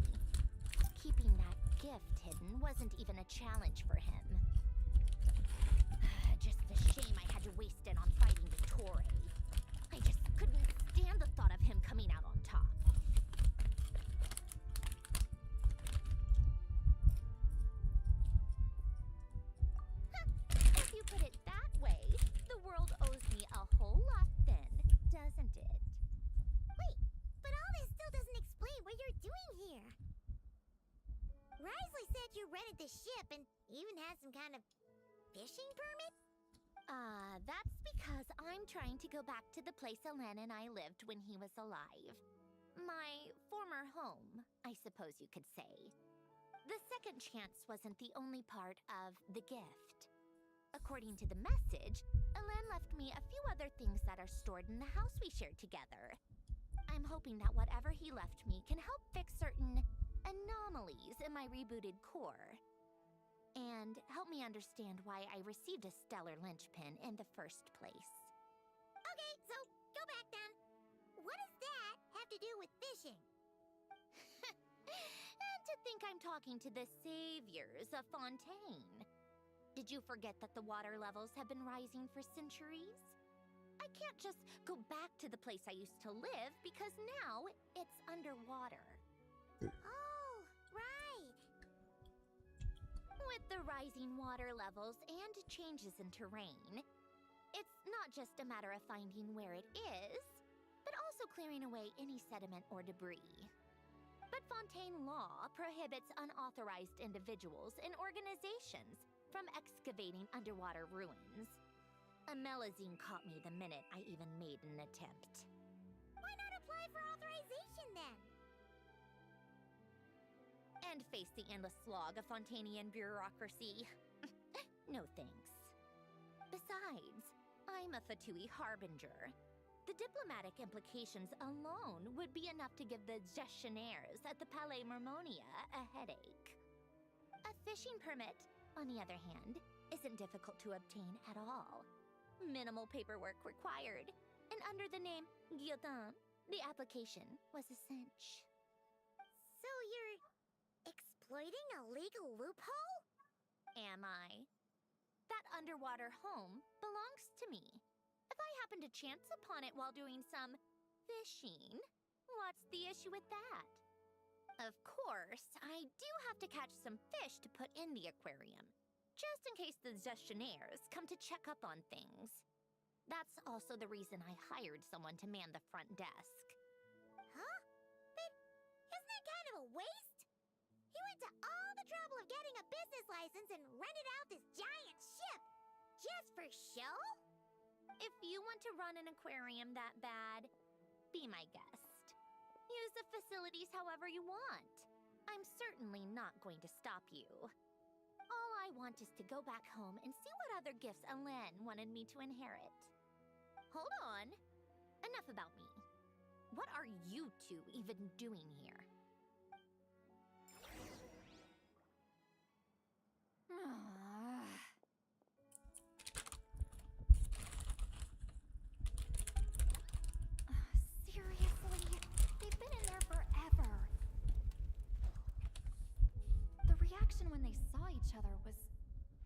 Keeping that gift hidden wasn't even a challenge for him. Just a shame I had to waste it on fighting the Torre. I just couldn't stand the thought of him coming out on top. If you put it that way, the world owes me a whole lot then, doesn't it? Wait, but all this still doesn't explain what you're doing here. Risley said you rented the ship and even had some kind of fishing permit? That's because I'm trying to go back to the place Elen and I lived when he was alive. My former home, I suppose you could say. second chance wasn't the only part of the gift. According to the message, Elen left me a few other things that are stored in the house we shared together. I'm hoping that whatever he left me can help fix certain anomalies in my rebooted core. And help me understand why I received a stellar linchpin in the first place. Okay, so go back then. What does that have to do with fishing? And to think I'm talking to the saviors of Fontaine. Did you forget that the water levels have been rising for centuries? I can't just go back to the place I used to live because now it's underwater. Oh, right. With the rising water levels and changes in terrain, it's not just a matter of finding where it is, but also clearing away any sediment or debris. But Fontaine law prohibits unauthorized individuals and organizations from excavating underwater ruins. Amelazine caught me the minute I even made an attempt. Why not apply for authorization then? And face the endless slog of Fontainian bureaucracy. No thanks. Besides, I'm a Fatui harbinger. The diplomatic implications alone would be enough to give the gestionnaires at the Palais Mermonia a headache. A fishing permit, on the other hand, isn't difficult to obtain at all. Minimal paperwork required, and under the name Guillotin, the application was a cinch. So you're exploiting a legal loophole? Am I? That underwater home belongs to me. If I happen to chance upon it while doing some fishing, what's the issue with that? Of course, I do have to catch some fish to put in the aquarium, just in case the gestionnaires come to check up on things. That's also the reason I hired someone to man the front desk. Huh? But isn't that kind of a waste? He went to all the trouble of getting a business license and rented out this giant ship. Just for show? If you want to run an aquarium that bad, be my guest. Use the facilities however you want. I'm certainly not going to stop you. All I want is to go back home and see what other gifts Elen wanted me to inherit. Hold on. Enough about me. What are you two even doing here? Seriously? They've been in there forever. The reaction when they saw each other was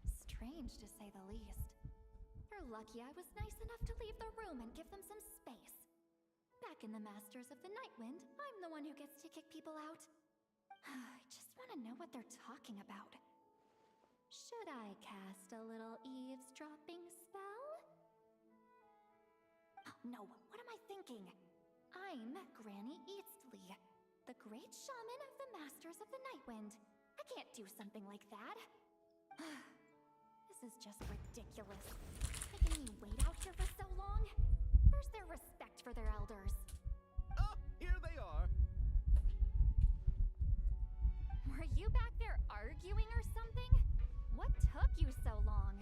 strange, to say the least. You're lucky I was nice enough to leave the room and give them some space. Back in the Masters of the Nightwind, I'm the one who gets to kick people out. I just want to know what they're talking about. Should I cast a little eavesdropping spell? Oh, no, what am I thinking? I'm Granny Eastly, the great shaman of the Masters of the Nightwind. I can't do something like that. This is just ridiculous. Making me wait out here for so long? Where's their respect for their elders? Oh, here they are. Were you back there arguing or something? What took you so long?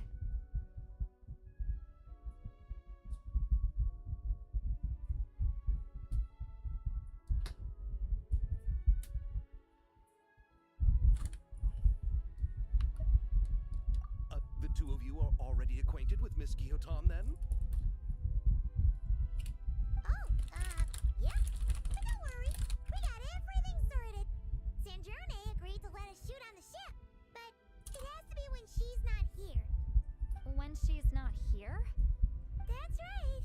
The two of you are already acquainted with Miss Guillotin, then? Oh, yeah. But don't worry. We got everything sorted. Sanjurne agreed to let us shoot on the ship, but it has to be when she's not here. When she's not here? That's right.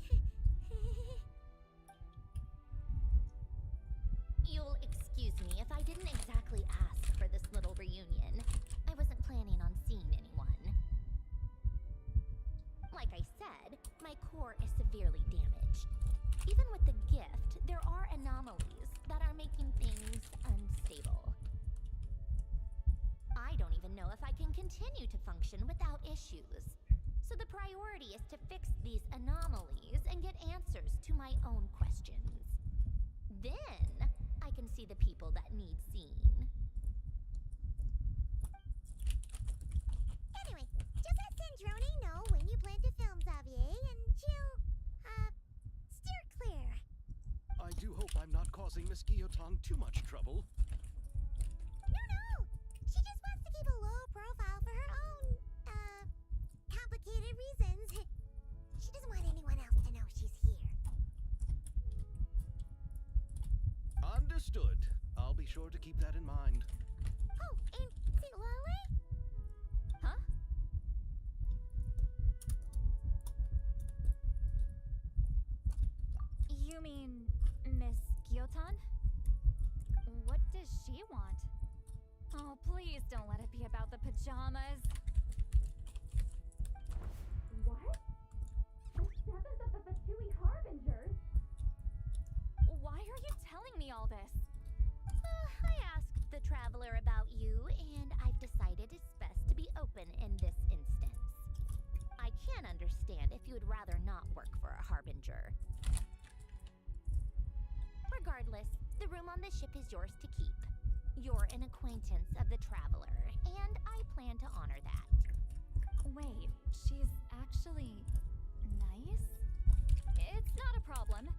You'll excuse me if I didn't exactly ask for this little reunion. I wasn't planning on seeing anyone. Like I said, my core is severely damaged. Even with the gift, there are anomalies that are making things unstable. I don't even know if I can continue to function without issues. So the priority is to fix these anomalies and get answers to my own questions. Then, I can see the people that need seeing. I'm not causing Miss Guillotine too much trouble. No! She just wants to keep a low profile for her own, complicated reasons. She doesn't want anyone else to know she's here. Understood. I'll be sure to keep that in mind. Oh, and St. Lolly? Huh? You mean Miss Gyotan? What does she want? Oh, please don't let it be about the pajamas. What? The seventh of the Fatui Harbingers? Why are you telling me all this? I asked the traveler about you, and I've decided it's best to be open in this instance. I can understand if you would rather not work for a harbinger. Regardless, the room on the ship is yours to keep. You're an acquaintance of the traveler, and I plan to honor that. Wait, she's actually nice? It's not a problem.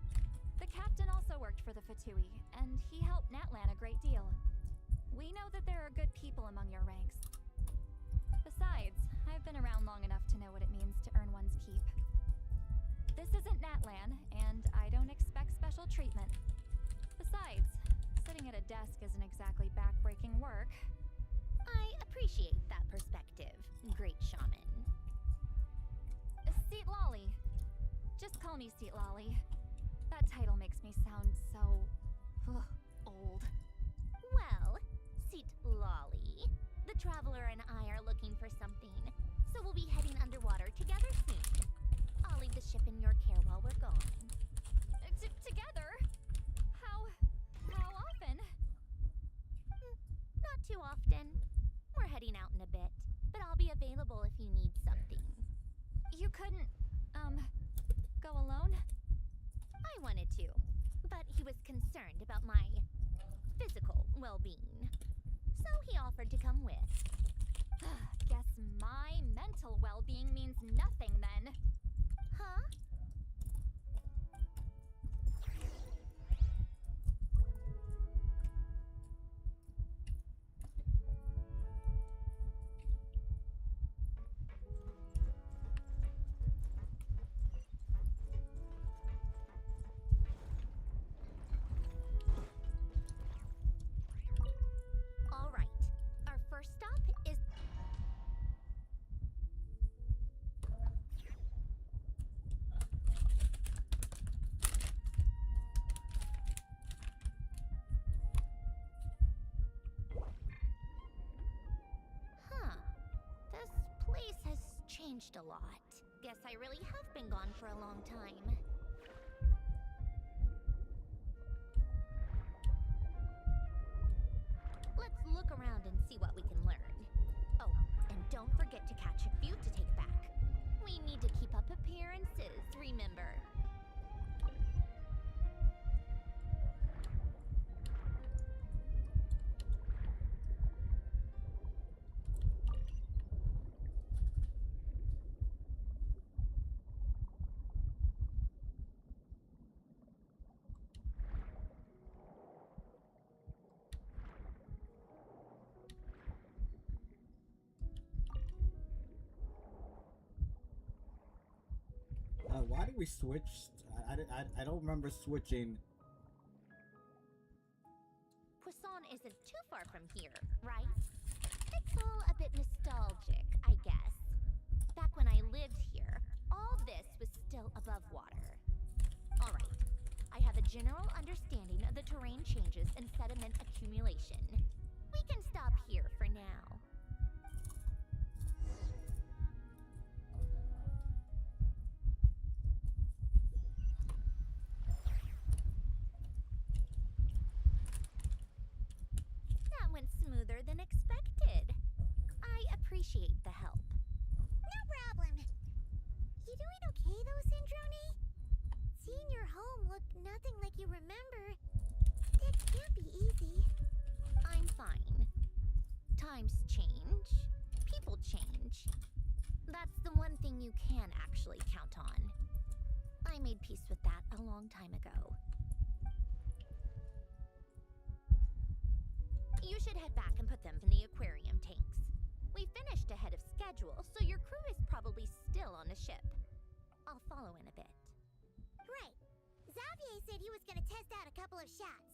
The captain also worked for the Fatui, and he helped Natlan a great deal. We know that there are good people among your ranks. Besides, I've been around long enough to know what it means to earn one's keep. This isn't Natlan, and I don't expect special treatment. Besides, sitting at a desk isn't exactly back-breaking work. I appreciate that perspective, great shaman. Seat Lolly. Just call me Seat Lolly. That title makes me sound so... old. Well, Seat Lolly, the traveler and I are looking for something, so we'll be heading underwater together soon. I'll leave the ship in your care while we're gone. Together? How often? Not too often. We're heading out in a bit, but I'll be available if you need something. You couldn't, go alone? I wanted to, but he was concerned about my physical well-being, so he offered to come with. Guess my mental well-being means nothing then. Huh? All right. Our first stop is... Huh. This place has changed a lot. Guess I really have been gone for a long time. Let's look around and see what we can learn. Oh, and don't forget to catch a few to take back. We need to keep up appearances, remember? Why did we switch? I don't remember switching. Poisson isn't too far from here, right? It's all a bit nostalgic, I guess. Back when I lived here, all this was still above water. Alright, I have a general understanding of the terrain changes and sediment accumulation. We can stop here for now. That went smoother than expected. I appreciate the help. No problem. You doing okay though, Syndrome? Seeing your home look nothing like you remember, that can't be easy. I'm fine. Times change. People change. That's the one thing you can actually count on. I made peace with that a long time ago. You should head back and put them in the aquarium tanks. We finished ahead of schedule, so your crew is probably still on the ship. I'll follow in a bit. Right. Xavier said he was gonna test out a couple of shots.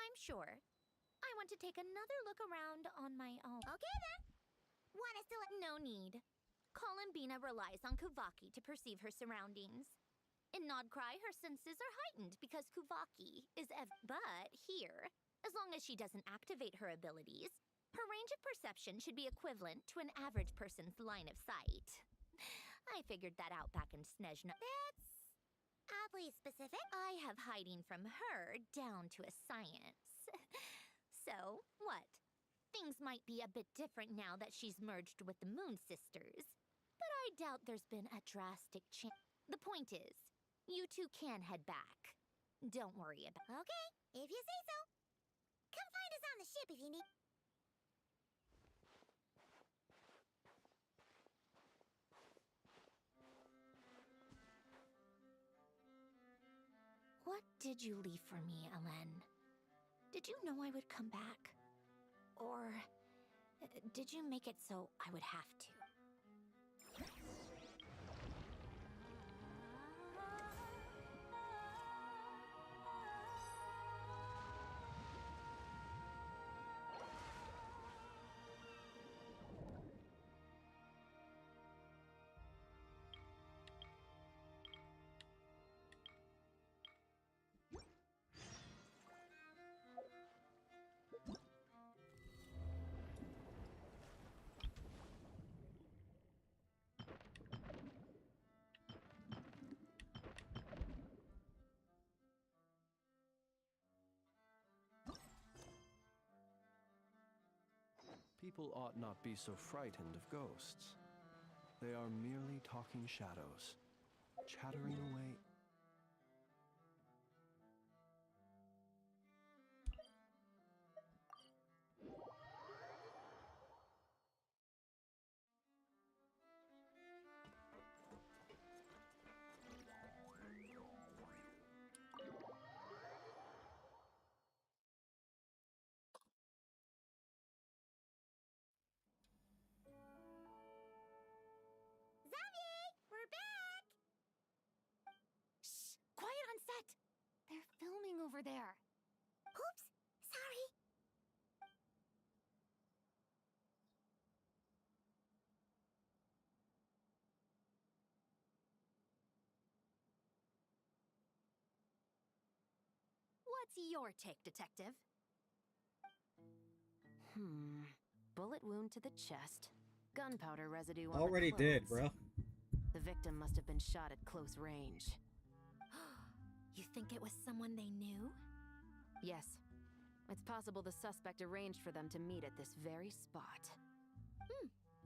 I'm sure. I want to take another look around on my own. Okay then. Want us to let... No need. Columbina relies on Kuvaki to perceive her surroundings. In Nod-Krai, her senses are heightened because Kuvaki is But here, as long as she doesn't activate her abilities, her range of perception should be equivalent to an average person's line of sight. I figured that out back in Snezhna. That's oddly specific. I have hiding from her down to a science. So, what? Things might be a bit different now that she's merged with the Moon Sisters, but I doubt there's been a drastic change. The point is, you two can head back. Don't worry about it. Okay, if you say so. Come find us on the ship if you need... What did you leave for me, Ellen? Did you know I would come back? Or did you make it so I would have to? People ought not be so frightened of ghosts. They are merely talking shadows, chattering away. We're back! Shh! Quiet on set! They're filming over there. Oops, sorry. What's your take, Detective? Bullet wound to the chest. Gunpowder residue on Already the did, clothes. bro. The victim must have been shot at close range. You think it was someone they knew? Yes. It's possible the suspect arranged for them to meet at this very spot.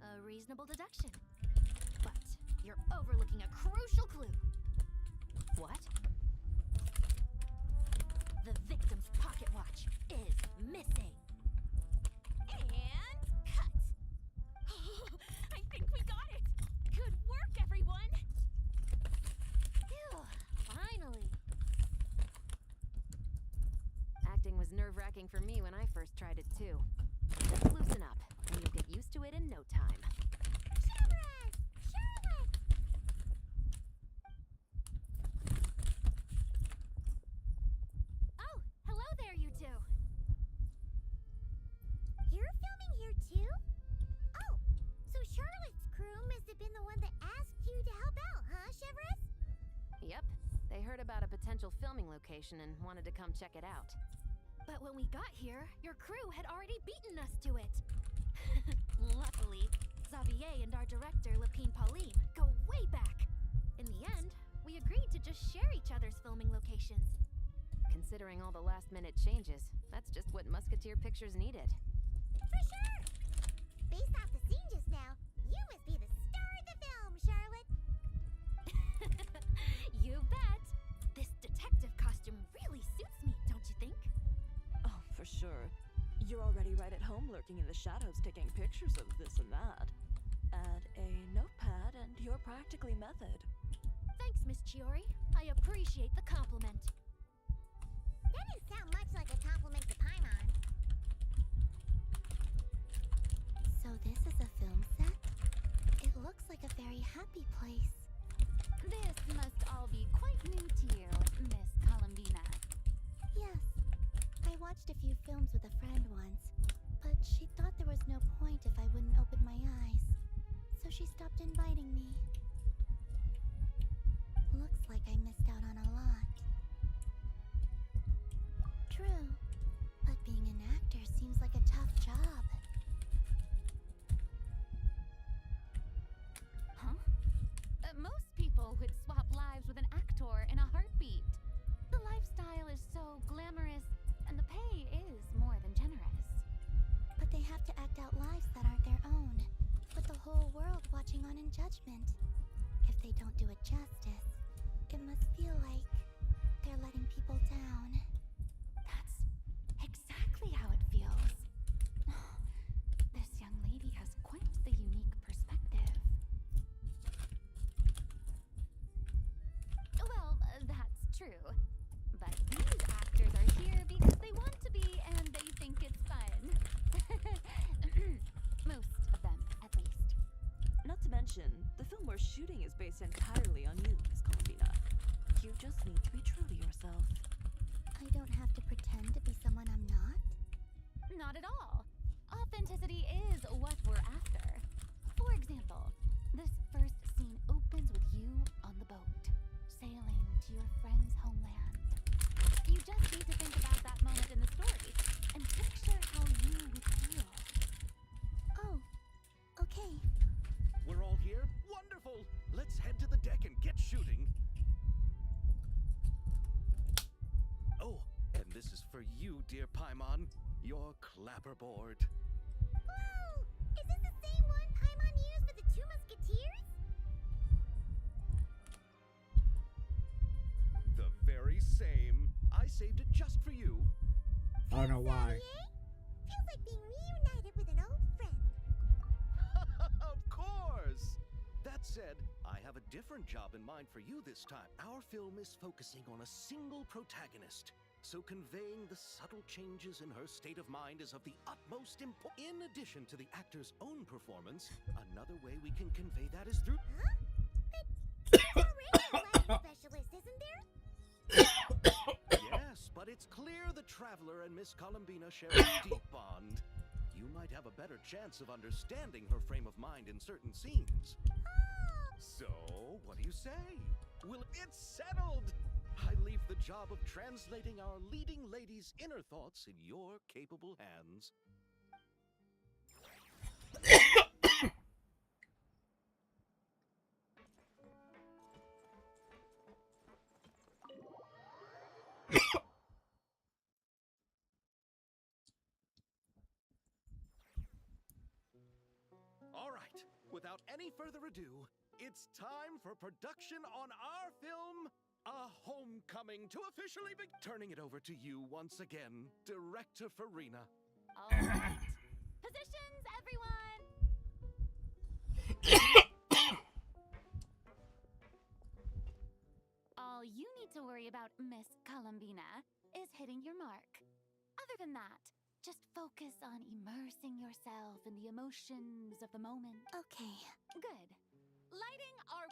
A reasonable deduction. But you're overlooking a crucial clue. What? The victim's pocket watch is missing. And cut! I think we got it! Good work, everyone! Phew, finally. Acting was nerve-wracking for me when I first tried it too. Just loosen up, and you'll get used to it in no time. Shivers! Charlotte! Oh, hello there, you two. You're filming here too? Oh, so Charlotte's crew must have been the one that asked you to help out, huh, Shivers? Yep. They heard about a potential filming location and wanted to come check it out. But when we got here, your crew had already beaten us to it. Luckily, Xavier and our director, Lapine Pauline, go way back. In the end, we agreed to just share each other's filming locations. Considering all the last-minute changes, that's just what Musketeer Pictures needed. For sure! Based off the scene just now, you must be the star of the film, Charlotte! You bet! This detective costume really suits me, don't you think? Oh, for sure. You're already right at home lurking in the shadows taking pictures of this and that. Add a notepad and you're practically method. Thanks, Miss Chiori. I appreciate the compliment. That didn't sound much like a compliment to Paimon. So this is a film set? It looks like a very happy place. This must all be quite new to you, Miss Columbina. Yes. I watched a few films with a friend once, but she thought there was no point if I wouldn't open my eyes. So she stopped inviting me. Looks like I missed out on a lot. True, but being an actor seems like a tough job. Huh? Most people would swap lives with an actor in a heartbeat. The lifestyle is so glamorous, and the pay is more than generous. But they have to act out lives that aren't their own, with the whole world watching on in judgment. If they don't do it justice, it must feel like they're letting people down. That's exactly how it feels. This young lady has quite the unique perspective. Well, that's true. But these actors are here because they want to be and they think it's fun. Most of them, at least. Not to mention, the film we're shooting is based entirely on you, Miss Columbina. You just need to be true to yourself. I don't have to pretend to be someone I'm not? Not at all. Authenticity is what we're after. For example, this first scene opens with you on the boat, sailing to your friend's homeland. You just need to think about that moment in the story and picture how you would feel. Oh, okay. We're all here? Wonderful! Let's head to the deck and get shooting. Oh, and this is for you, dear Paimon. Your clapperboard. Whoa! Is this the same one Paimon used for the Two Musketeers? The very same. I saved it just for you. I don't know why. Xavier? Feels like being reunited with an old friend. Of course! That said, I have a different job in mind for you this time. Our film is focusing on a single protagonist, so conveying the subtle changes in her state of mind is of the utmost importance. In addition to the actor's own performance, another way we can convey that is through... Huh? But there's already a lighting specialist, isn't there? Yes, but it's clear the Traveler and Miss Columbina share a deep bond. You might have a better chance of understanding her frame of mind in certain scenes. So, what do you say? It's settled! I leave the job of translating our leading lady's inner thoughts in your capable hands. All right, without any further ado, it's time for production on our film, A Homecoming, to officially be turning it over to you once again, Director Farina. All right. Positions, everyone! All you need to worry about, Miss Columbina, is hitting your mark. Other than that, just focus on immersing yourself in the emotions of the moment. Okay. Good. Lighting our...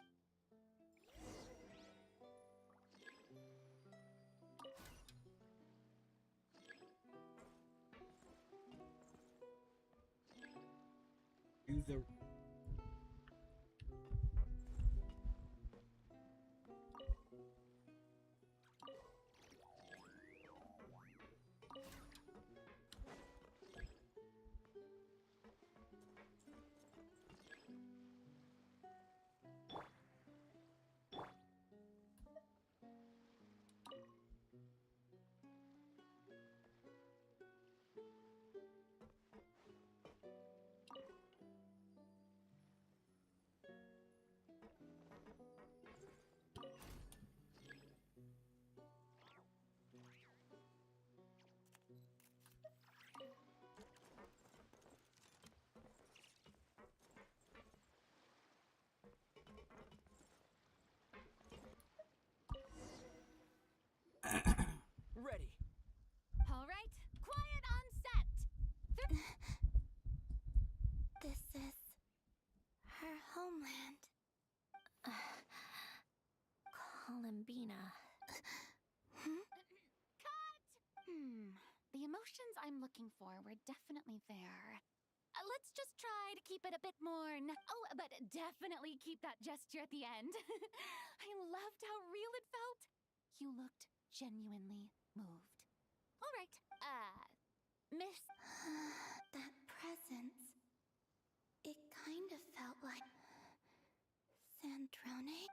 Use the I'm looking for were definitely there. Let's just try to keep it a bit more. Oh, but definitely keep that gesture at the end. I loved how real it felt. You looked genuinely moved. All right, Miss. That presence. It kind of felt like Sandrone.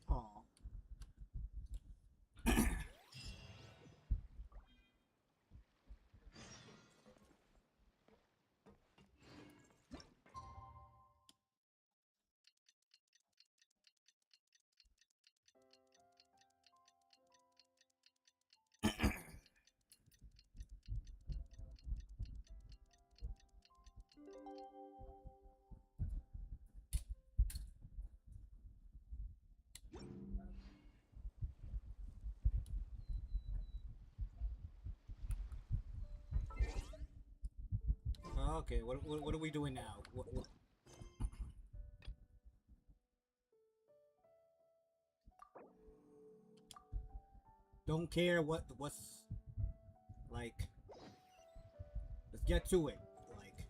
Aw. Okay, what are we doing now? What? Don't care what's like. Let's get to it. Like.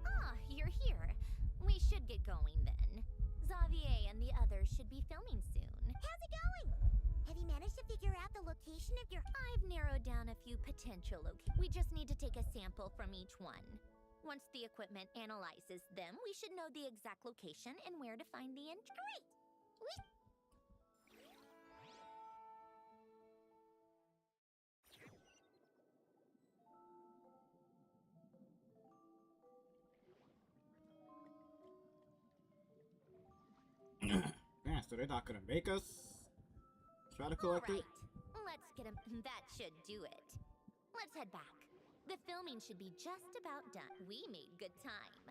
Ah, you're here. We should get going then. Xavier and the others should be filming soon. How's it going? Have you managed to figure out the location of your... I've narrowed down a few potential locations. We just need to take a sample from each one. Once the equipment analyzes them, we should know the exact location and where to find the Great! Man, so they're not gonna make us try to collect it? Alright, let's get him. That should do it. Let's head back. The filming should be just about done. We made good time.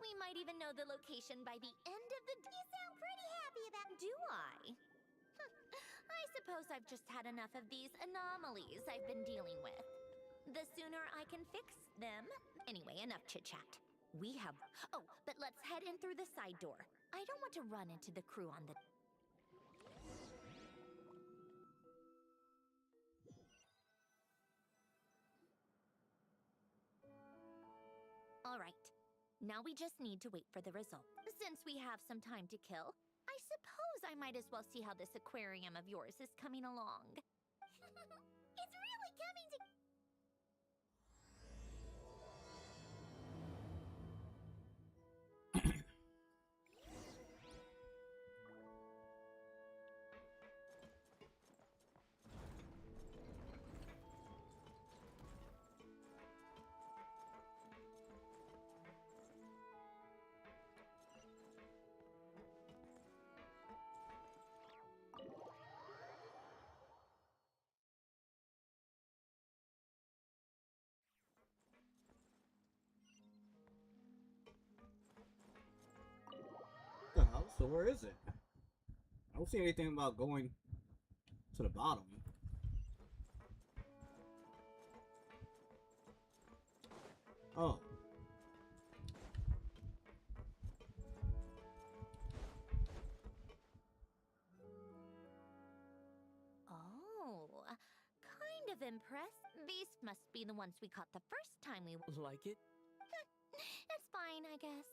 We might even know the location by the end of the day. You sound pretty happy about... Do I? I suppose I've just had enough of these anomalies I've been dealing with. The sooner I can fix them... Anyway, enough chit-chat. We have... Oh, but let's head in through the side door. I don't want to run into the crew on the... Alright, now we just need to wait for the result. Since we have some time to kill, I suppose I might as well see how this aquarium of yours is coming along. It's really coming to... What the hell? So where is it? I don't see anything about going to the bottom. Oh. Oh, kind of impressed. These must be the ones we caught the first time we... Like it? It's fine, I guess.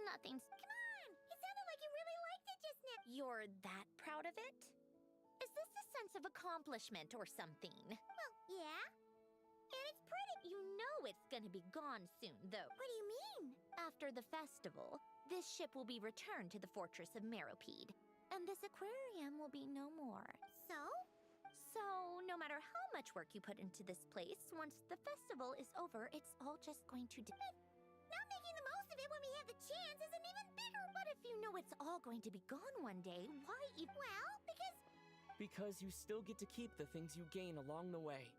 Nothing's... Come on! It sounded like you really liked it just now. You're that proud of it? Is this a sense of accomplishment or something? Well, yeah. And it's pretty. You know it's gonna be gone soon, though. What do you mean? After the festival, this ship will be returned to the fortress of Meropede, and this aquarium will be no more. So? So, no matter how much work you put into this place, once the festival is over, it's all just going to... Not making the most of it when we have the chance is an even bigger... But if you know it's all going to be gone one day, why even... Well, because... Because you still get to keep the things you gain along the way.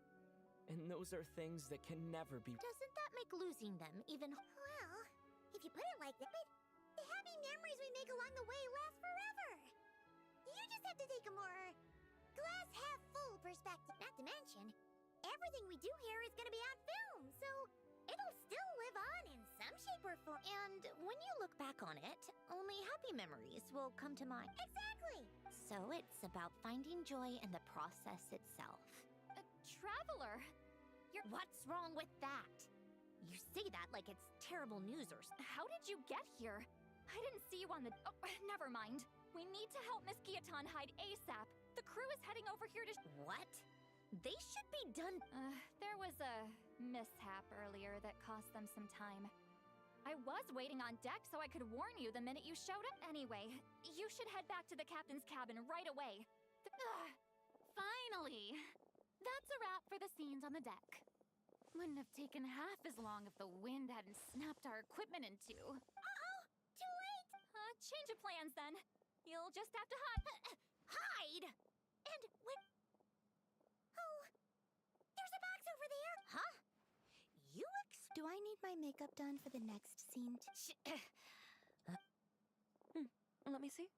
And those are things that can never be... Doesn't that make losing them even... Well, if you put it like that, but the happy memories we make along the way last forever. You just have to take a more glass half full perspective. Not to mention, everything we do here is gonna be on film, so it'll still live on in some shape or form. And when you look back on it, only happy memories will come to mind. Exactly! So it's about finding joy in the process itself. Traveler! What's wrong with that? You say that like it's terrible news or How did you get here? I didn't see you on the. Oh, never mind. We need to help Miss Kiaton hide ASAP. The crew is heading over here to. What? They should be done. There was a mishap earlier that cost them some time. I was waiting on deck so I could warn you the minute you showed up. Anyway, you should head back to the captain's cabin right away. Finally! That's a wrap for the scenes on the deck. Wouldn't have taken half as long if the wind hadn't snapped our equipment in two. Uh-oh! Too late! Change of plans then. You'll just have to Hide! And when... Oh, there's a box over there! Huh? You Do I need my makeup done for the next scene? Let me see.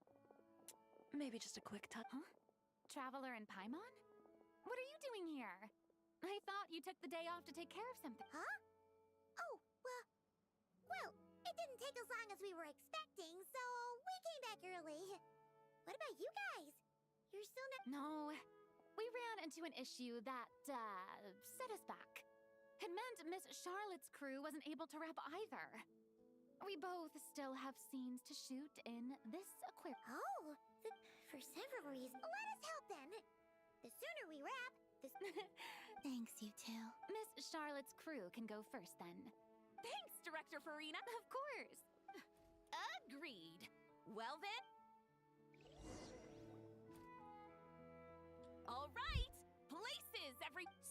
Maybe just a quick touch. Huh? Traveler and Paimon? What are you doing here? I thought you took the day off to take care of something. Huh? Oh, well, it didn't take as long as we were expecting, so we came back early. What about you guys? You're still not... No, we ran into an issue that, set us back. It meant Miss Charlotte's crew wasn't able to wrap either. We both still have scenes to shoot in this aquarium. Oh, for several reasons. Let us help then. The sooner we wrap, the... Thanks, you two. Miss Charlotte's crew can go first then. Thanks, Director Farina. Of course. Agreed. Well then. All right, places,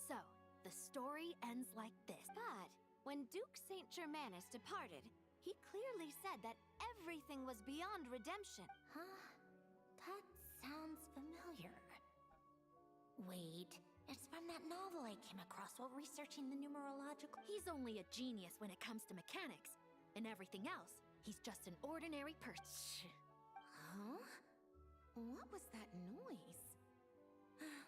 So, the story ends like this. But when Duke Saint Germanus departed, he clearly said that everything was beyond redemption. Huh? That sounds familiar. Wait, it's from that novel I came across while researching the numerological... He's only a genius when it comes to mechanics. And everything else, he's just an ordinary person. Huh? What was that noise?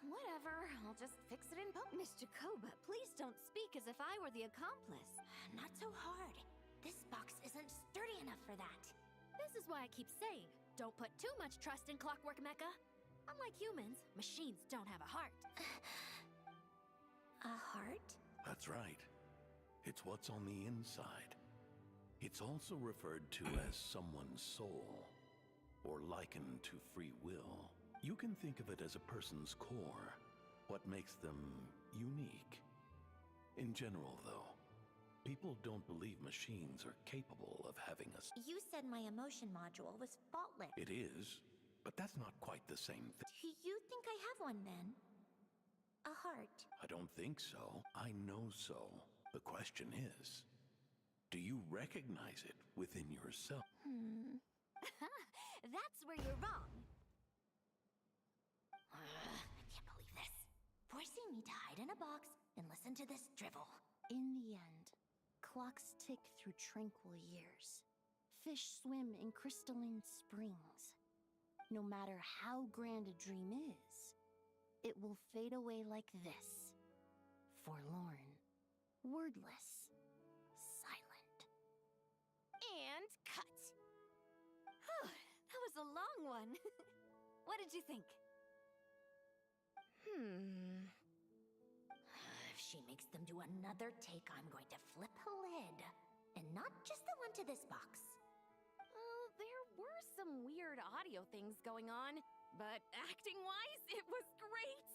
Whatever, I'll just fix it in post. Mr. Koba, please don't speak as if I were the accomplice. Not so hard. This box isn't sturdy enough for that. This is why I keep saying, don't put too much trust in Clockwork Mecha. Unlike humans, machines don't have a heart. A heart? That's right. It's what's on the inside. It's also referred to as someone's soul, or likened to free will. You can think of it as a person's core, what makes them unique. In general, though, people don't believe machines are capable of having a... You said my emotion module was faultless. It is, but that's not quite the same thing. Do you think I have one then? A heart? I don't think so. I know so. The question is, do you recognize it within yourself? That's where you're wrong. I can't believe this. Forcing me to hide in a box and listen to this drivel. In the end, clocks tick through tranquil years. Fish swim in crystalline springs. No matter how grand a dream is, it will fade away like this. Forlorn, wordless, silent. And cut. That was a long one. What did you think? If she makes them do another take, I'm going to flip a lid. And not just the one to this box. There were some weird audio things going on, but acting-wise, it was great.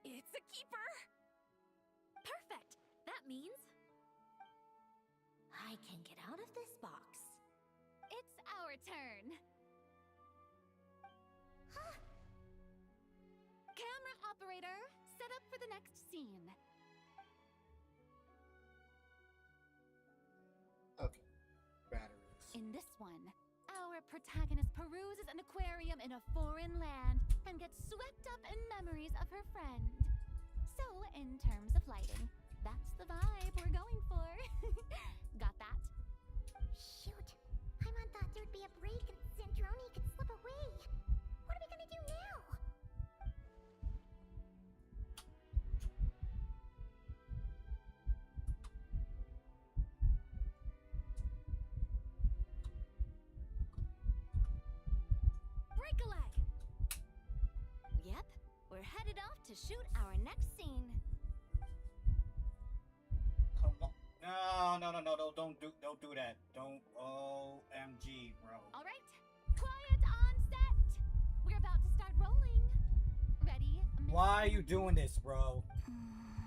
It's a keeper. Perfect. That means I can get out of this box. It's our turn. Camera operator, set up for the next scene. Okay. Batteries. In this one, our protagonist peruses an aquarium in a foreign land and gets swept up in memories of her friend. So, in terms of lighting, that's the vibe we're going for. Got that? Shoot. Paimon thought there'd be a break and Zandroni could slip away. What are we gonna do now? we're headed off to shoot our next scene. Come on. No, don't do that. Don't, OMG, bro. All right, quiet on set. We're about to start rolling. Ready? Why are you doing this, bro?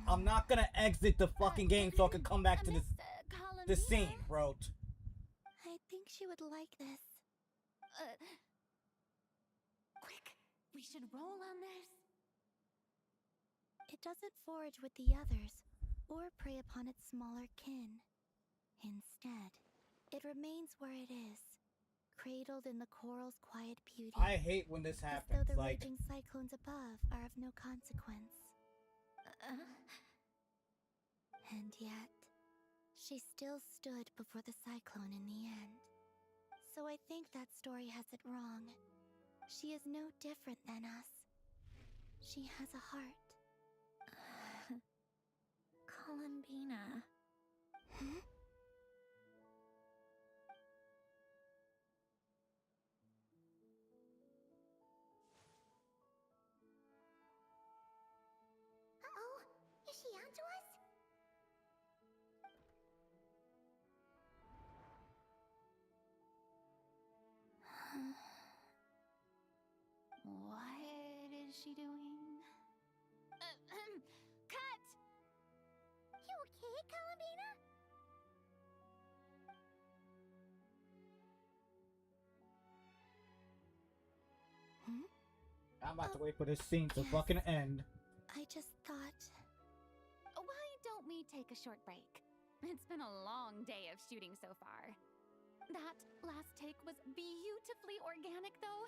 I'm not gonna exit the fucking game so I can come back to this scene, bro. I think she would like this. Quick, we should roll on this. It doesn't forage with the others, or prey upon its smaller kin. Instead, it remains where it is, cradled in the coral's quiet beauty. I hate when this As happens. though the Like, raging cyclones above are of no consequence. And yet, she still stood before the cyclone in the end. So I think that story has it wrong. She is no different than us. She has a heart. Columbina. Hmm? Uh-oh, is she onto us? What is she doing? Cut! You okay, Columbina? I'm about to wait for this scene to fucking end. I just thought... Why don't we take a short break? It's been a long day of shooting so far. That last take was beautifully organic, though.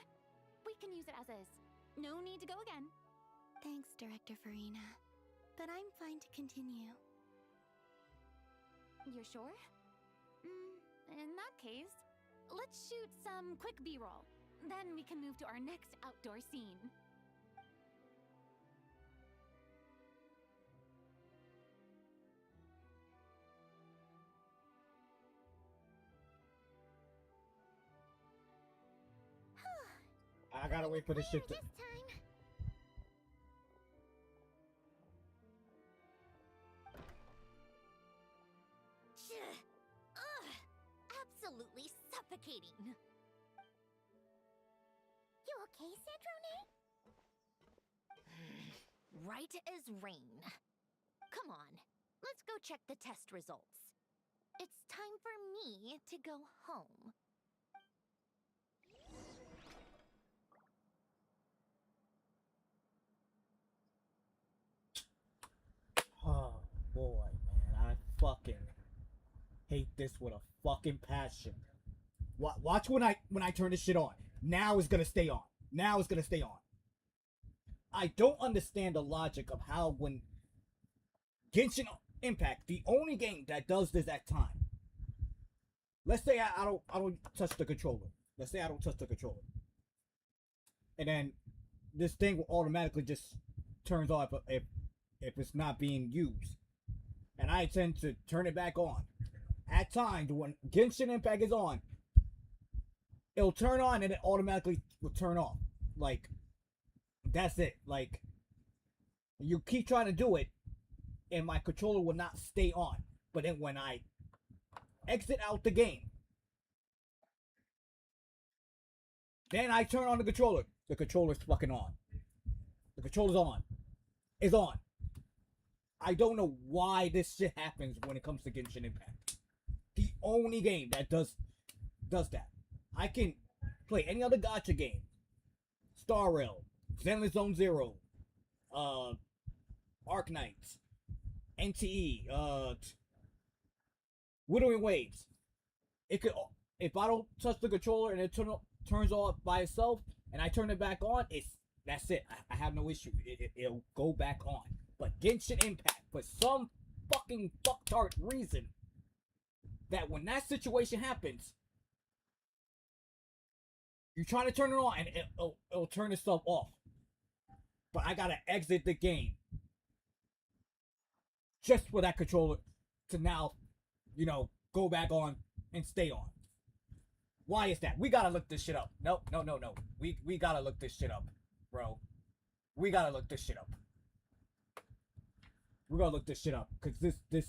We can use it as is. No need to go again. Thanks, Director Farina. But I'm fine to continue. You're sure? In that case, let's shoot some quick B-roll. Then we can move to our next outdoor scene. I gotta wait for this shit to... This time. Ugh, absolutely suffocating. You okay, Sandrone? Right as rain. Come on, let's go check the test results. It's time for me to go home. Oh boy, man, I fucking hate this with a fucking passion. Watch when I turn this shit on. Now it's gonna stay on. Now it's gonna stay on. I don't understand the logic of how when Genshin Impact, the only game that does this at time. Let's say I don't touch the controller. Let's say I don't touch the controller, and then this thing will automatically just turns off if it's not being used, and I tend to turn it back on. At times when Genshin Impact is on, it'll turn on and it automatically will turn off. Like, that's it. Like, you keep trying to do it, and my controller will not stay on. But then when I exit out the game, then I turn on the controller. The controller's fucking on. The controller's on. It's on. I don't know why this shit happens when it comes to Genshin Impact. The only game that does that. I can play any other gacha game. Star Rail, Zenless Zone Zero, Arc Knights, NTE, Withering Waves. It could, if I don't touch the controller and it turns off by itself, and I turn it back on, that's it. I have no issue. It'll go back on. But Genshin Impact, for some fucking fucktard reason, that when that situation happens, you're trying to turn it on and it'll turn itself off. But I gotta exit the game just for that controller to now, go back on and stay on. Why is that? We gotta look this shit up. No. We gotta look this shit up, bro. We gotta look this shit up. We're gonna look this shit up, cause this.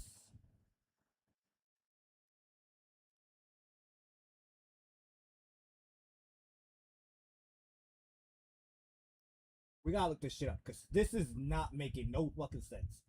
We gotta look this shit up, cause this is not making no fucking sense.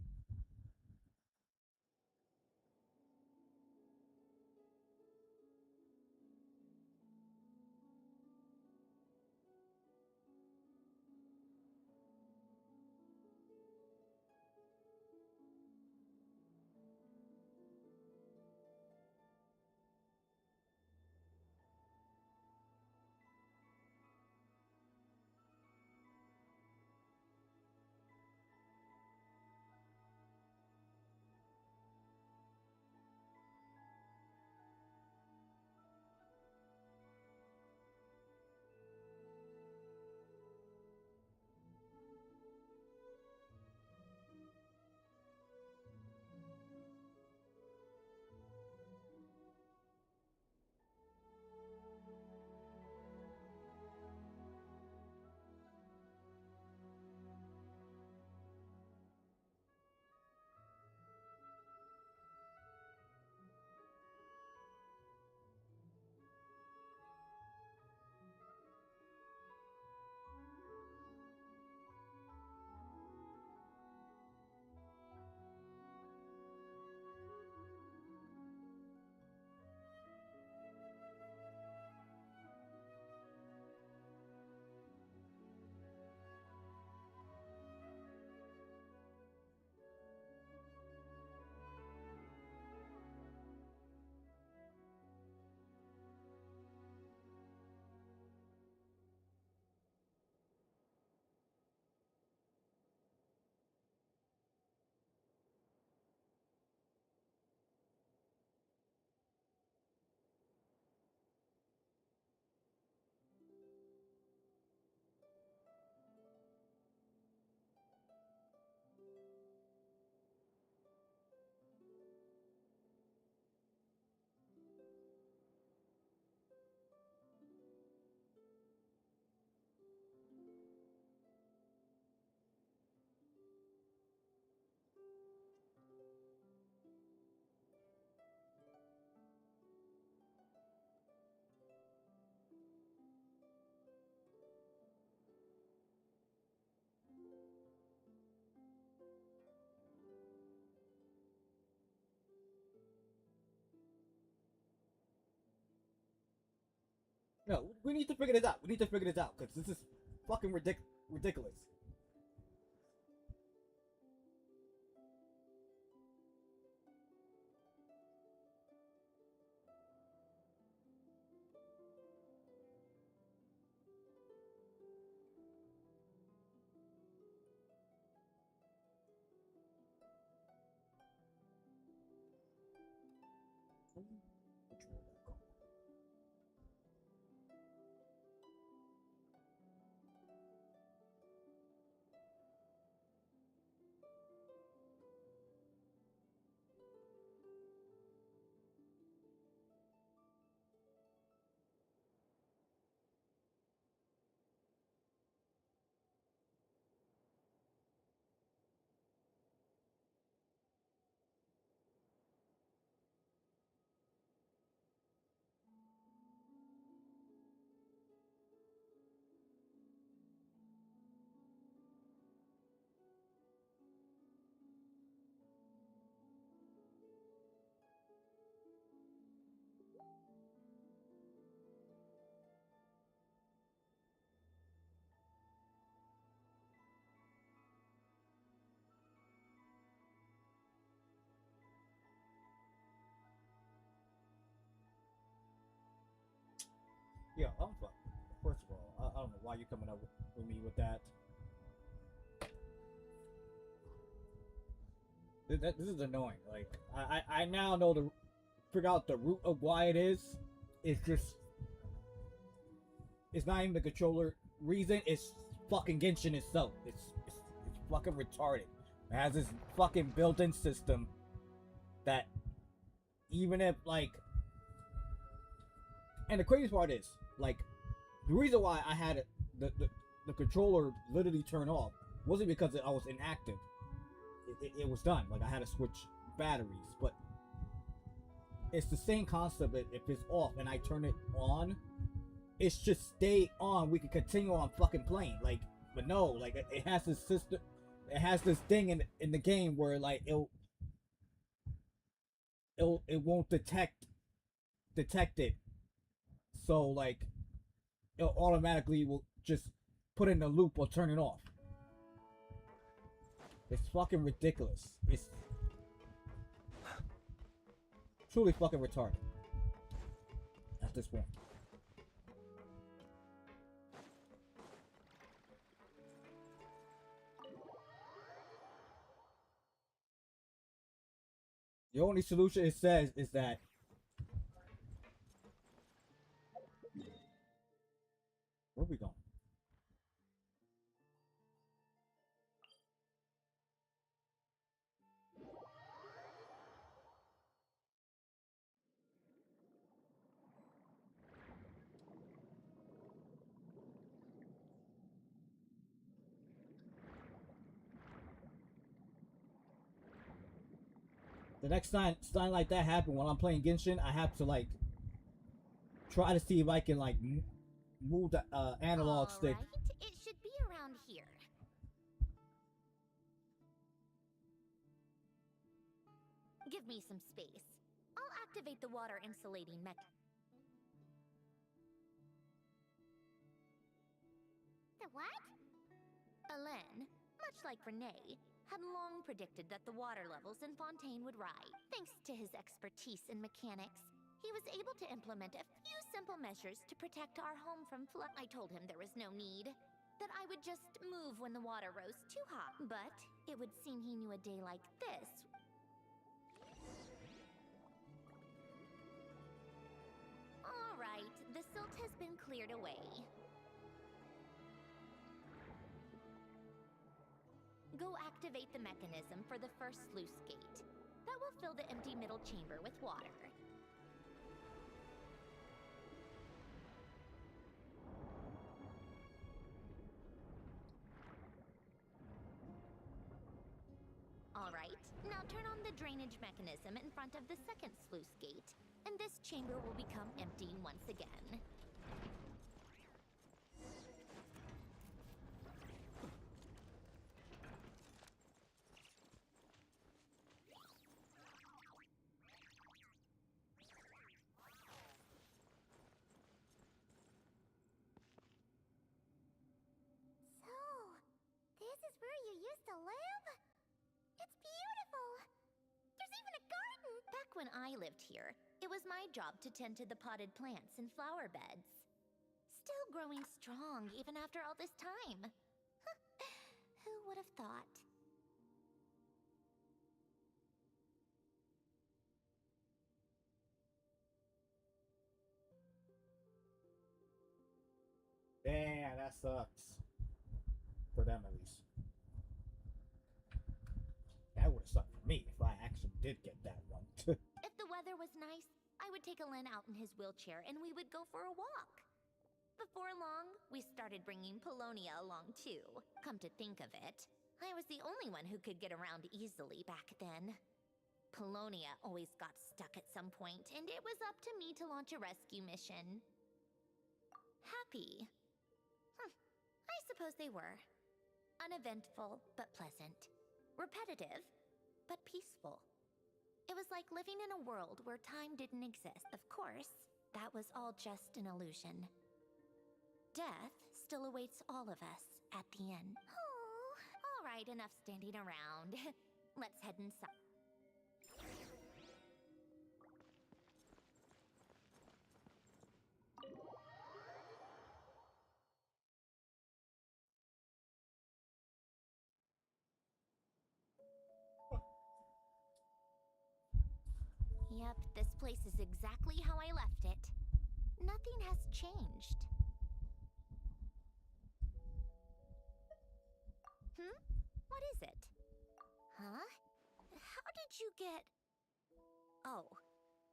No, we need to figure this out. We need to figure this out, because this is fucking ridiculous. Yeah, I'm fucked. First of all, I don't know why you're coming up with me with that. This is annoying. Like, I now know to figure out the root of why it is. It's just, it's not even the controller reason. It's fucking Genshin itself. It's fucking retarded. It has this fucking built-in system that even if like, and the crazy part is like, the reason why I had the controller literally turn off wasn't because I was inactive. It was done. Like I had to switch batteries, but it's the same concept. If it's off and I turn it on, it should stay on. We can continue on fucking playing. Like, but no, like it has this system. It has this thing in the game where like it won't detect it. So like it automatically will just put it in a loop or turn it off. It's fucking ridiculous. It's truly fucking retarded at this point. The only solution it says is that where are we going? The next time something like that happen when I'm playing Genshin, I have to like try to see if I can like move the analog stick. Alright, it should be around here. Give me some space. I'll activate the water insulating The what? Alen, much like Renee, had long predicted that the water levels in Fontaine would rise. Thanks to his expertise in mechanics, he was able to implement a few simple measures to protect our home from flood. I told him there was no need, that I would just move when the water rose too high. But it would seem he knew a day like this. All right, the silt has been cleared away. Go activate the mechanism for the first sluice gate. That will fill the empty middle chamber with water. Alright, now turn on the drainage mechanism in front of the second sluice gate, and this chamber will become empty once again. This is where you used to live? It's beautiful! There's even a garden! Back when I lived here, it was my job to tend to the potted plants and flower beds. Still growing strong even after all this time. Who would have thought? Damn, that sucks. For them, at least. That would have sucked for me if I actually did get that one. If the weather was nice, I would take Alen out in his wheelchair and we would go for a walk. Before long, we started bringing Polonia along too. Come to think of it, I was the only one who could get around easily back then. Polonia always got stuck at some point, and it was up to me to launch a rescue mission. Happy. I suppose they were. Uneventful, but pleasant. Repetitive, but peaceful. It was like living in a world where time didn't exist. Of course, that was all just an illusion. Death still awaits all of us at the end. Oh, all right, enough standing around. Let's head inside. Yep, this place is exactly how I left it. Nothing has changed. What is it? Huh? How did you get... Oh,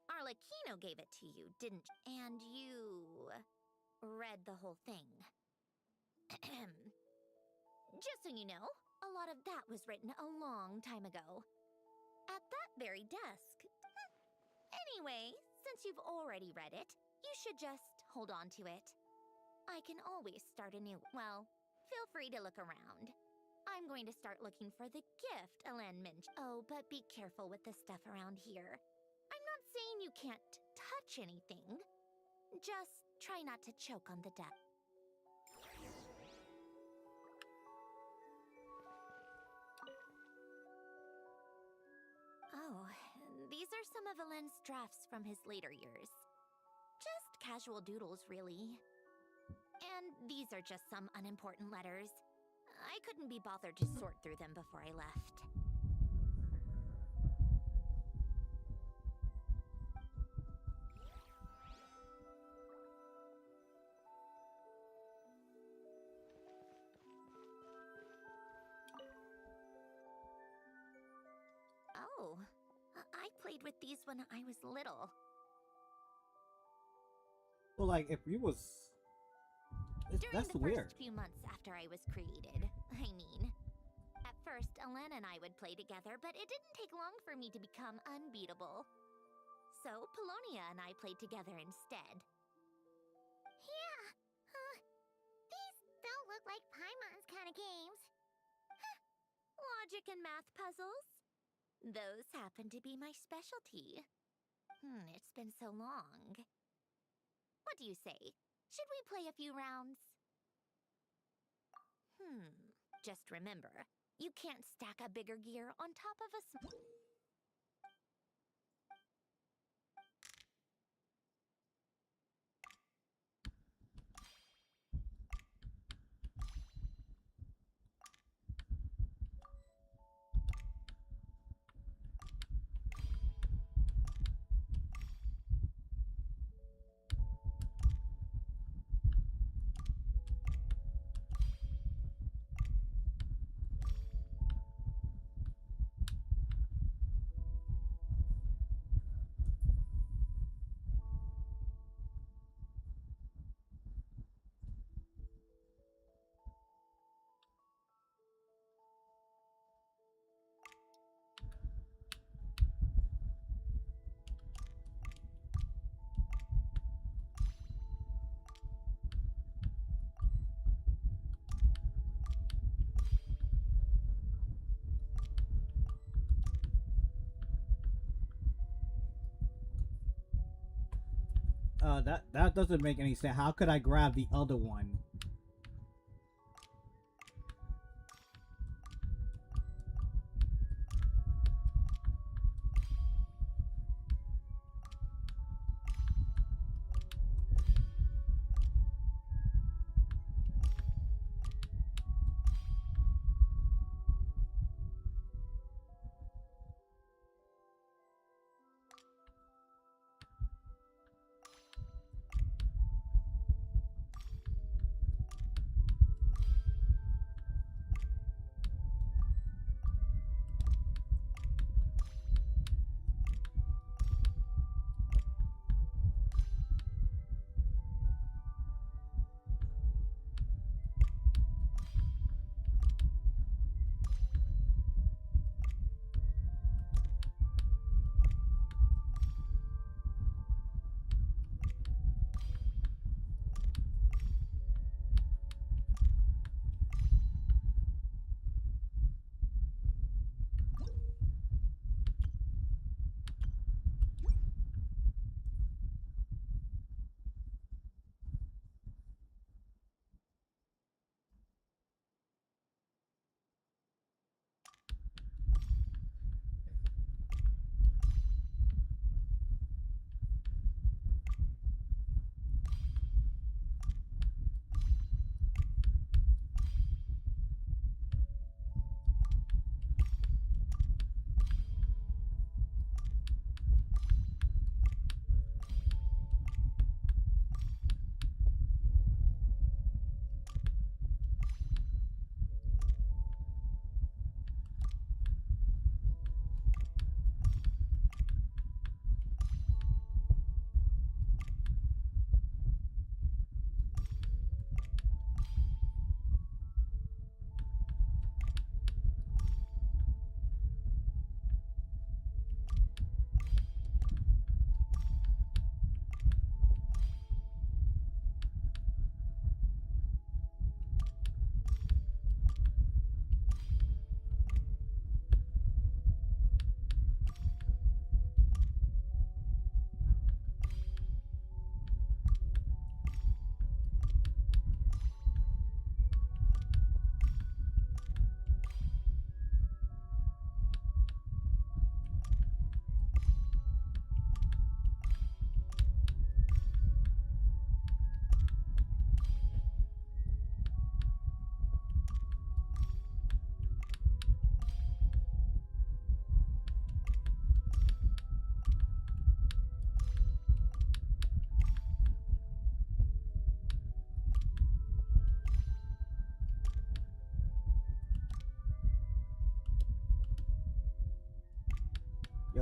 Arlecchino gave it to you, didn't you? And you... read the whole thing. Just so you know, a lot of that was written a long time ago. At that very desk. Anyway, since you've already read it, you should just hold on to it. I can always start a new. Well, feel free to look around. I'm going to start looking for the gift Elen mentioned. Oh, but be careful with the stuff around here. I'm not saying you can't touch anything. Just try not to choke on the deck. Oh, these are some of Elen's drafts from his later years. Just casual doodles, really. And these are just some unimportant letters. I couldn't be bothered to sort through them before I left. Oh, I played with these when I was little. Well, like, if you was... During That's the weird. first few months after I was created, I mean. At first, Elen and I would play together, but it didn't take long for me to become unbeatable. So, Polonia and I played together instead. Yeah. These don't look like Paimon's kind of games. Logic and math puzzles? Those happen to be my specialty. It's been so long. What do you say? Should we play a few rounds? Just remember, you can't stack a bigger gear on top of a small... That doesn't make any sense. How could I grab the other one?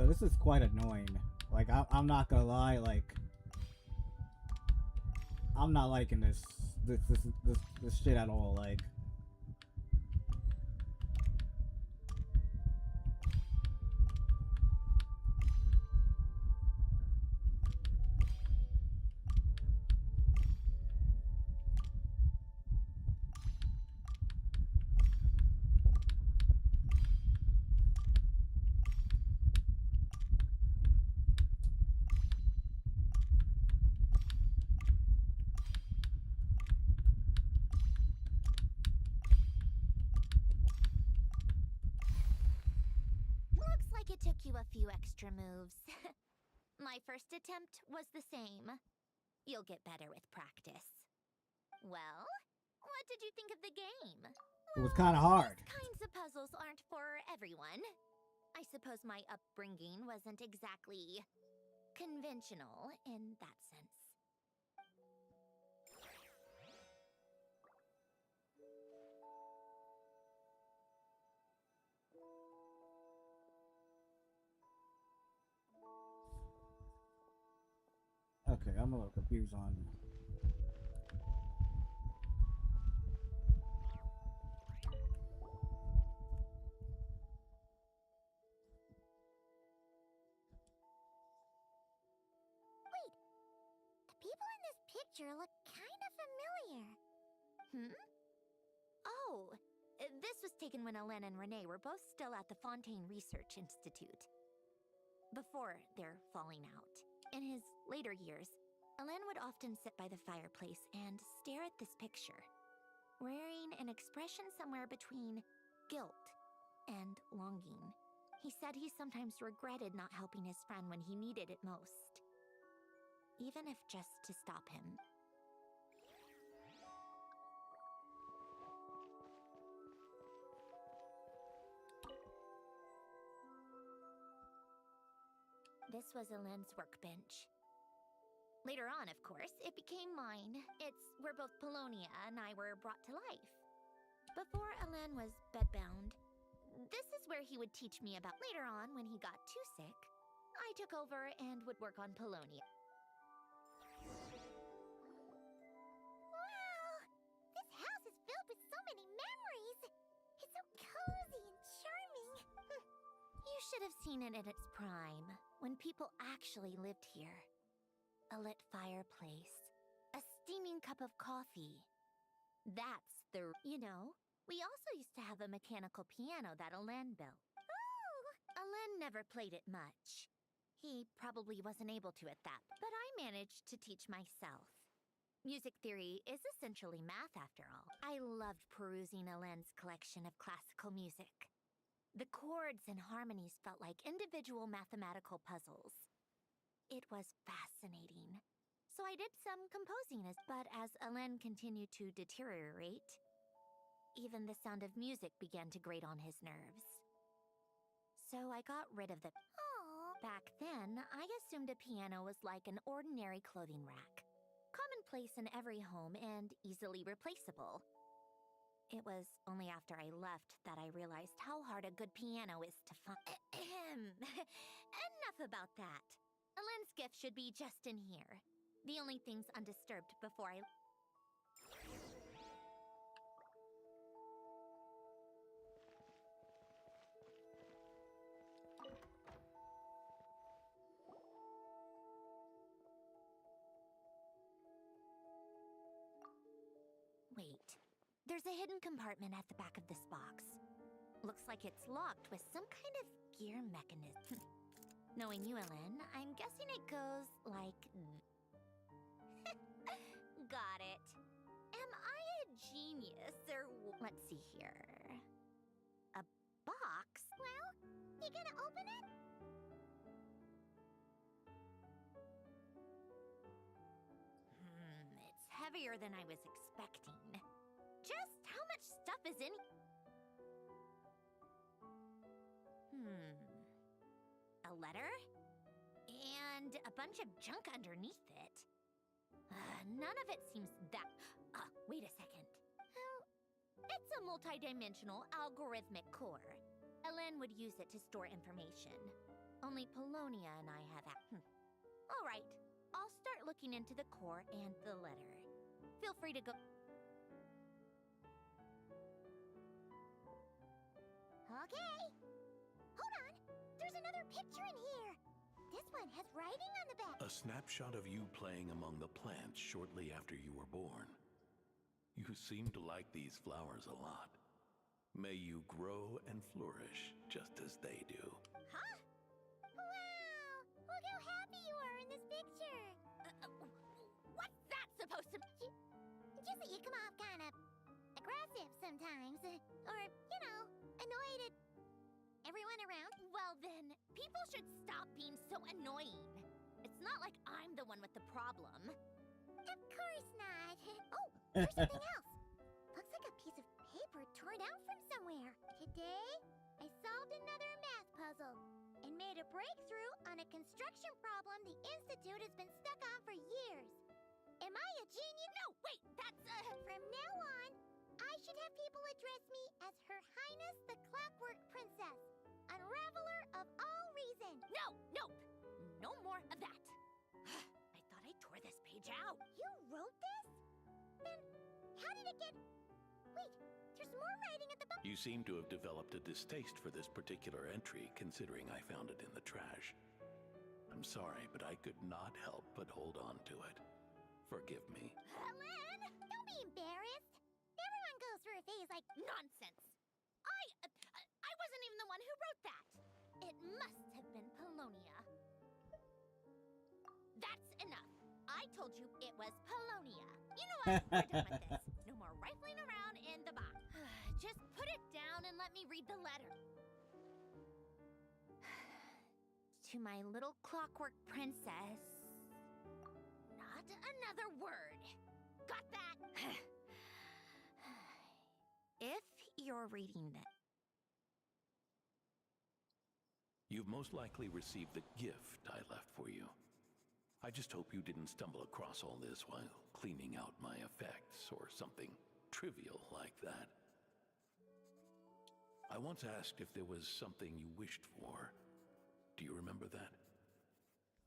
Yo, this is quite annoying. Like, I'm not gonna lie, like, I'm not liking this shit at all, like. Looks like it took you a few extra moves. My first attempt was the same. You'll get better with practice. Well, what did you think of the game? It was kind of hard. These kinds of puzzles aren't for everyone. I suppose my upbringing wasn't exactly conventional in that sense. Okay, I'm a little confused on. Wait, the people in this picture look kind of familiar. Oh, this was taken when Hélène and Renee were both still at the Fontaine Research Institute. Before their falling out. In his later years, Hélène would often sit by the fireplace and stare at this picture, wearing an expression somewhere between guilt and longing. He said he sometimes regretted not helping his friend when he needed it most, even if just to stop him. This was Hélène's workbench. Later on, of course, it became mine. It's where both Polonia and I were brought to life. Before Hélène was bedbound, this is where he would teach me about. Later on, when he got too sick, I took over and would work on Polonia. Wow! This house is filled with so many memories! It's so cozy and charming! You should have seen it in its prime, when people actually lived here. A lit fireplace, a steaming cup of coffee. That's the... You know, we also used to have a mechanical piano that Hélène built. Ooh! Hélène never played it much. He probably wasn't able to at that, but I managed to teach myself. Music theory is essentially math after all. I loved perusing Hélène's collection of classical music. The chords and harmonies felt like individual mathematical puzzles. It was fascinating. So I did some composing, but as Hélène continued to deteriorate, even the sound of music began to grate on his nerves. So I got rid of the... Aww. Back then, I assumed a piano was like an ordinary clothing rack. Commonplace in every home and easily replaceable. It was only after I left that I realized how hard a good piano is to find. Enough about that. Hélène's gift should be just in here. The only things undisturbed before I... Wait. There's a hidden compartment at the back of this box. Looks like it's locked with some kind of gear mechanism. Knowing you, Hélène, I'm guessing it goes like... Got it. Am I a genius, or... Let's see here... A box? Well, you gonna open it? It's heavier than I was expecting. Just how much stuff is in... A letter? And a bunch of junk underneath it. None of it seems that... wait a second. It's a multi-dimensional algorithmic core. Hélène would use it to store information. Only Polonia and I have All right, I'll start looking into the core and the letter. Feel free to go. Okay. Hold on. There's another picture in here. This one has writing on the back. A snapshot of you playing among the plants shortly after you were born. You seem to like these flowers a lot. May you grow and flourish just as they do. Huh? Wow! Look how happy you are in this picture. What's that supposed to be? Just that you come off kind of aggressive sometimes. Or, annoyed at everyone around. Well then, people should stop being so annoying. It's not like I'm the one with the problem. Of course not. Oh, there's something else. Looks like a piece of paper torn out from somewhere. Today, I solved another math puzzle and made a breakthrough on a construction problem the Institute has been stuck on for years. Am I a genius? No, wait, that's From now on, I should have people address me as Her Highness the Clockwork Princess, Unraveler of all reason. Nope. No more of that. I thought I tore this page out. You wrote this? Then how did it get... Wait, there's more writing at the bottom. You seem to have developed a distaste for this particular entry, considering I found it in the trash. I'm sorry, but I could not help but hold on to it. Forgive me. Helen, don't be embarrassed. Everyone goes through a phase like... Nonsense. I wasn't even the one who wrote that. It must have been Polonia. That's enough. I told you it was Polonia. You know what? We're done with this. No more rifling around in the box. Just put it down and let me read the letter. To my little clockwork princess. Not another word. Got that? If you're reading this. You've most likely received the gift I left for you. I just hope you didn't stumble across all this while cleaning out my effects or something trivial like that. I once asked if there was something you wished for. Do you remember that?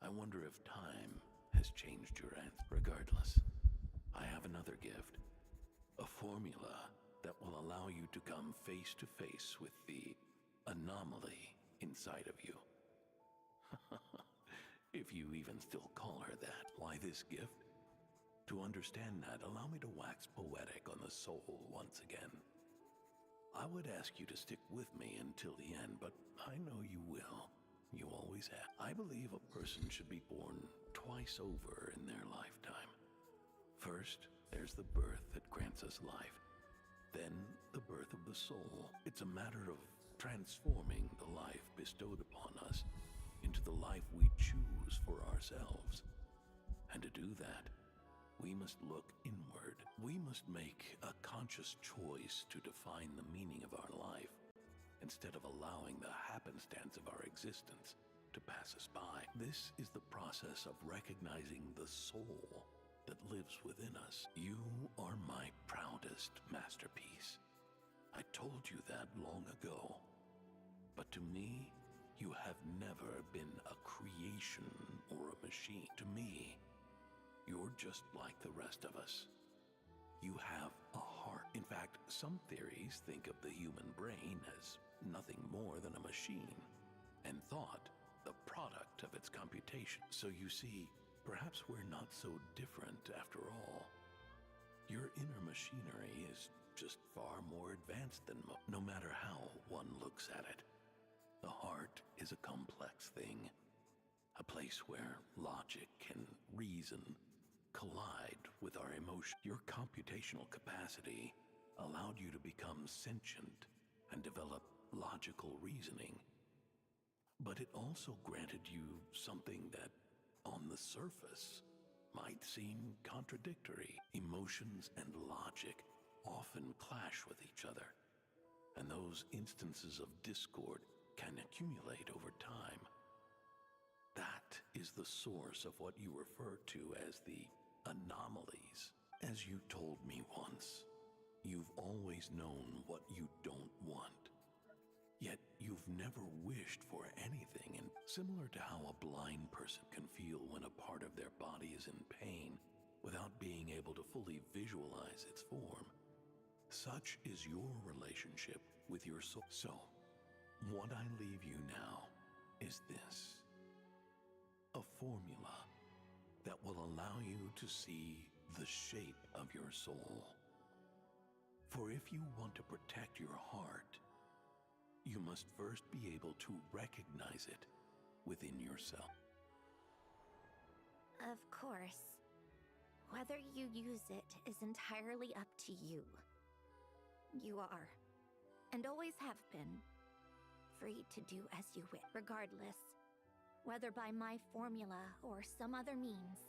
I wonder if time has changed your answer. Regardless, I have another gift. A formula that will allow you to come face to face with the anomaly inside of you. If you even still call her that. Why this gift? To understand that, allow me to wax poetic on the soul once again. I would ask you to stick with me until the end, but I know you will. You always have. I believe a person should be born twice over in their lifetime. First, there's the birth that grants us life. Then, the birth of the soul. It's a matter of transforming the life bestowed upon us into the life we choose for ourselves. And to do that, we must look inward. We must make a conscious choice to define the meaning of our life, instead of allowing the happenstance of our existence to pass us by. This is the process of recognizing the soul that lives within us. You are my proudest masterpiece. I told you that long ago. But to me, you have never been a creation or a machine. To me, you're just like the rest of us. You have a heart. In fact, some theories think of the human brain as nothing more than a machine, and thought the product of its computation. So you see, perhaps we're not so different after all. Your inner machinery is just far more advanced than no matter how one looks at it. The heart is a complex thing, a place where logic and reason collide with our emotion. Your computational capacity allowed you to become sentient and develop logical reasoning. But it also granted you something that, on the surface, might seem contradictory. Emotions and logic often clash with each other, and those instances of discord can accumulate over time. That is the source of what you refer to as the anomalies. As you told me once, you've always known what you don't want, yet you've never wished for anything, and similar to how a blind person can feel when a part of their body is in pain without being able to fully visualize its form, such is your relationship with your soul. So, what I leave you now is this: a formula that will allow you to see the shape of your soul. For if you want to protect your heart, you must first be able to recognize it within yourself. Of course. Whether you use it is entirely up to you. You are, and always have been, free to do as you wish, regardless, whether by my formula or some other means.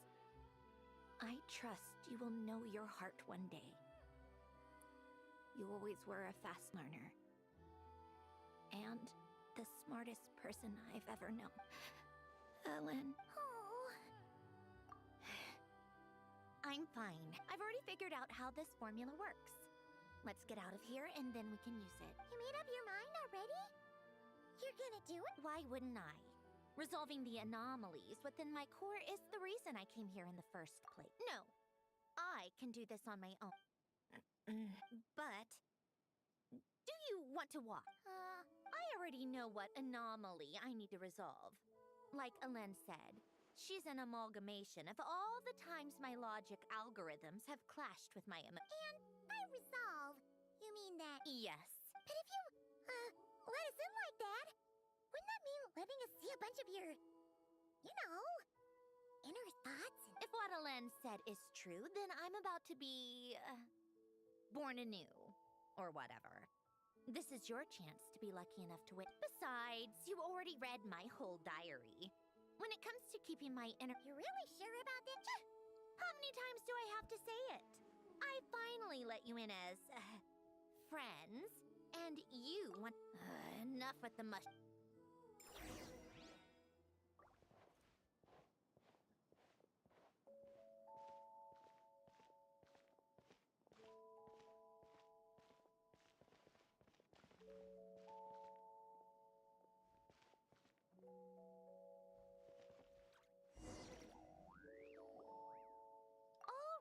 I trust you will know your heart one day. You always were a fast learner. And the smartest person I've ever known. Ellen. Oh. I'm fine. I've already figured out how this formula works. Let's get out of here and then we can use it. You made up your mind already? You're gonna do it? Why wouldn't I? Resolving the anomalies within my core is the reason I came here in the first place. No, I can do this on my own. But, do you want to walk? I already know what anomaly I need to resolve. Like Alen said, she's an amalgamation of all the times my logic algorithms have clashed with my And by resolve, you mean that... Yes. But if you, let us in like that, wouldn't that mean letting us see a bunch of your, inner thoughts? If what Alen said is true, then I'm about to be, born anew, or whatever. This is your chance to be lucky enough to win. Besides, you already read my whole diary. When it comes to keeping my inner... You're really sure about this? How many times do I have to say it? I finally let you in as, friends, and you want... enough with the mush...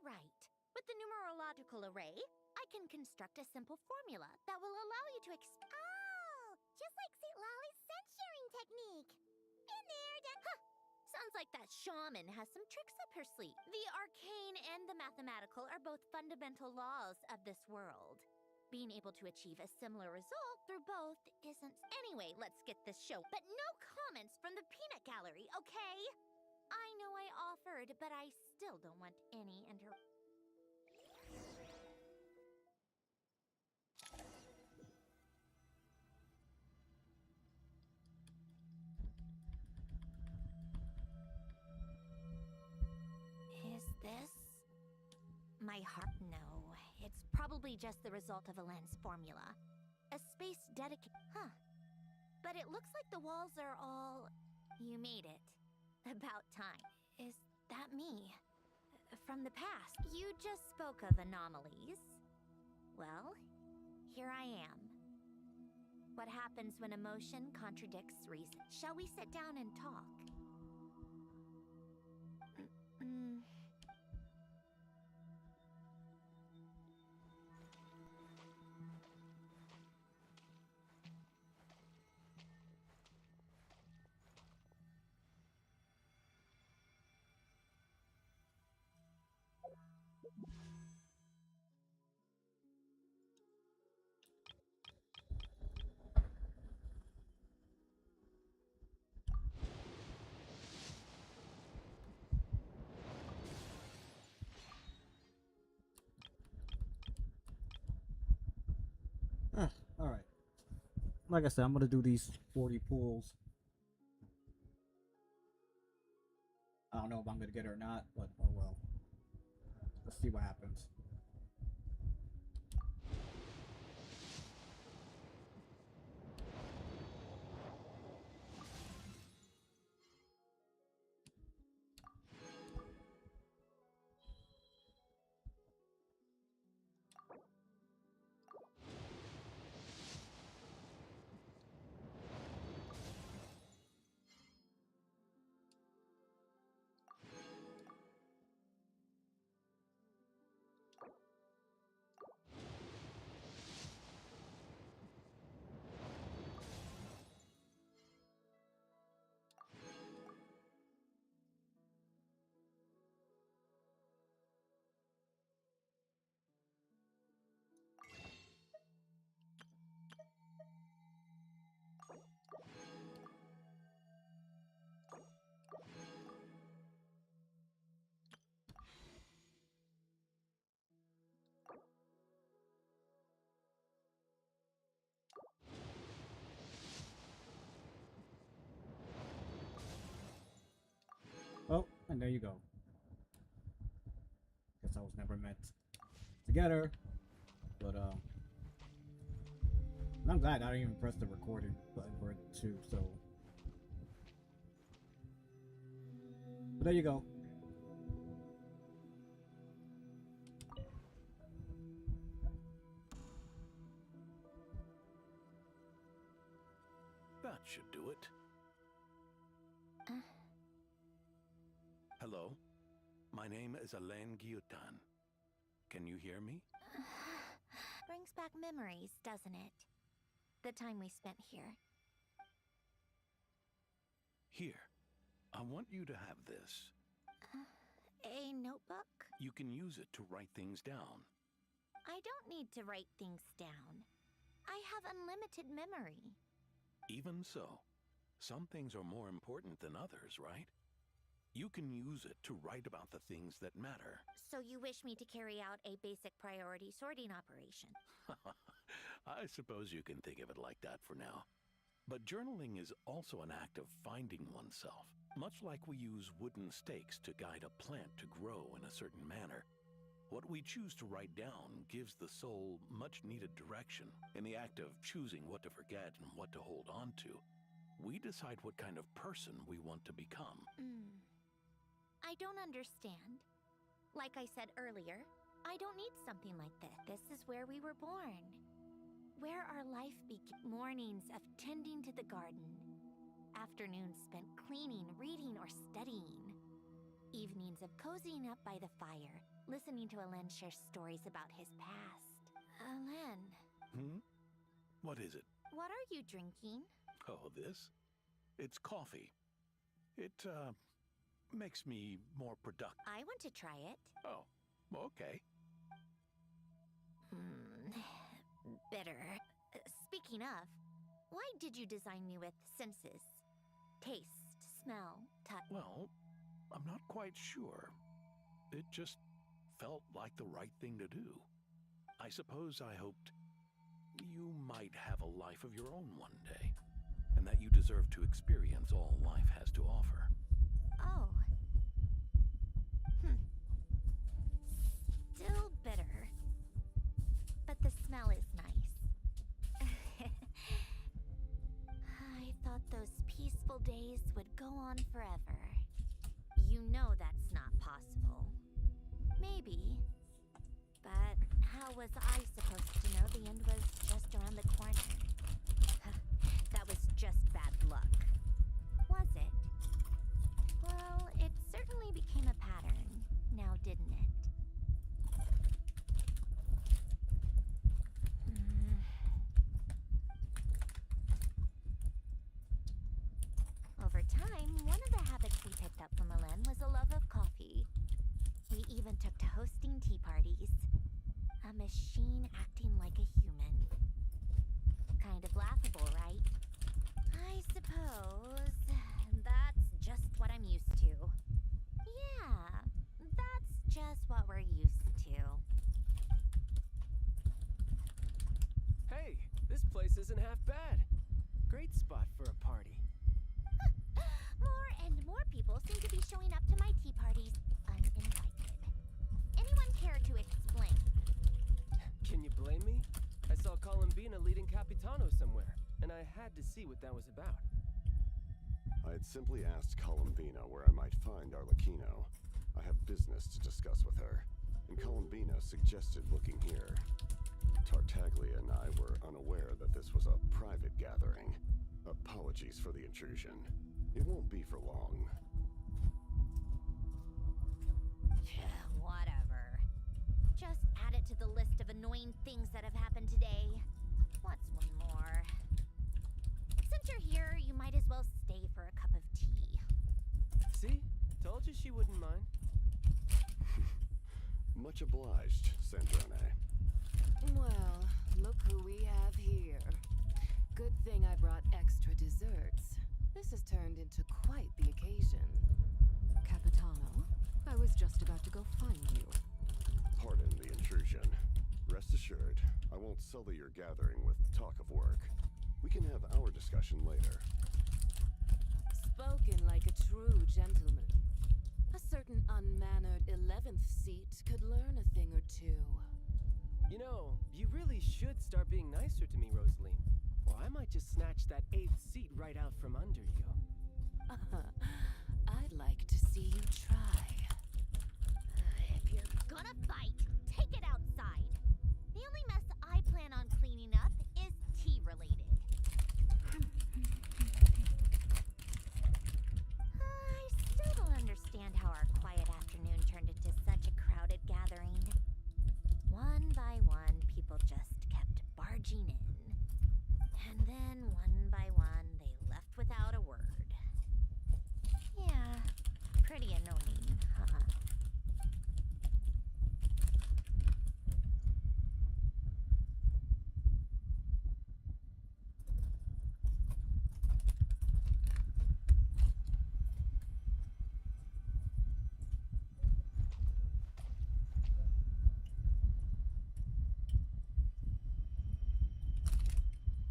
Right. With the numerological array, I can construct a simple formula that will allow you to Oh, just like St. Lolly's scent-sharing technique. Been there, done... Huh. Sounds like that shaman has some tricks up her sleeve. The arcane and the mathematical are both fundamental laws of this world. Being able to achieve a similar result through both isn't... Anyway, let's get this show. But no comments from the peanut gallery, okay? I know I offered, but I still don't want any Is this my heart? No, it's probably just the result of Alen's formula. A space dedicated... Huh. But it looks like the walls are all... You made it. About time. Is that me? From the past. You just spoke of anomalies. Well, here I am. What happens when emotion contradicts reason? Shall we sit down and talk? Alright. Like I said, I'm gonna do these 40 pulls. I don't know if I'm gonna get it or not, but oh well. Let's see what happens. Oh, and there you go. Guess I was never meant to get her. But, and I'm glad I didn't even press the recording button for it too, so. But there you go. That should do it. Hello? My name is Alain Guillotin. Can you hear me? Brings back memories, doesn't it? The time we spent here. Here. I want you to have this. A notebook? You can use it to write things down. I don't need to write things down. I have unlimited memory. Even so, some things are more important than others, right? You can use it to write about the things that matter. So you wish me to carry out a basic priority sorting operation? I suppose you can think of it like that for now. But journaling is also an act of finding oneself. Much like we use wooden stakes to guide a plant to grow in a certain manner, what we choose to write down gives the soul much-needed direction. In the act of choosing what to forget and what to hold on to, we decide what kind of person we want to become. I don't understand. Like I said earlier, I don't need something like this. This is where we were born. Where our life began. Mornings of tending to the garden. Afternoons spent cleaning, reading, or studying. Evenings of cozying up by the fire, listening to Alain share stories about his past. Alain. What is it? What are you drinking? Oh, this? It's coffee. It, makes me more productive. I want to try it. Oh, okay. Bitter. Speaking of, why did you design me with senses? Taste, smell, touch. Well, I'm not quite sure. It just felt like the right thing to do. I suppose I hoped you might have a life of your own one day, and that you deserve to experience all life has to offer. Oh. Still bitter. But the smell is nice. I thought those peaceful days would go on forever. You know that's not possible. Maybe. But how was I supposed to know the end was just around the corner? That was just bad luck. Was it? Well, it certainly became a pattern, now didn't it? Over time, one of the habits we picked up from Alain was a love of coffee. We even took to hosting tea parties. A machine acting like a human. Kind of laughable, right? I suppose that's just what I'm used to. Yeah, that's just what we're used to. Hey, this place isn't half bad. Great spot for a party. More and more people seem to be showing up to my tea parties uninvited. Anyone care to explain? Can you blame me? I saw Columbina leading Capitano somewhere, and I had to see what that was about. I had simply asked Columbina where I might find Arlecchino. I have business to discuss with her, and Columbina suggested looking here. Tartaglia and I were unaware that this was a private gathering. Apologies for the intrusion. It won't be for long. Whatever. Just add it to the list of annoying things that have happened today. What's one more? Since you're here, you might as well stay for a cup of tea. See? Told you she wouldn't mind. Much obliged, Sandrone. Well, look who we have here. Good thing I brought extra desserts. This has turned into quite the occasion. Capitano, I was just about to go find you. Pardon the intrusion. Rest assured, I won't sully your gathering with talk of work. We can have our discussion later. Spoken like a true gentleman. seat could learn a thing or two. You know, you really should start being nicer to me, Rosaline. Or I might just snatch that 8th seat right out from under you. I'd like to see you try. If you're gonna fight, take it outside. The only mess I plan on cleaning up is tea-related. I still don't understand how our quiet afternoon turned into such a crowded gathering. One by one, people just kept barging in. And then, one by one, they left without a word. Yeah, pretty annoying, huh?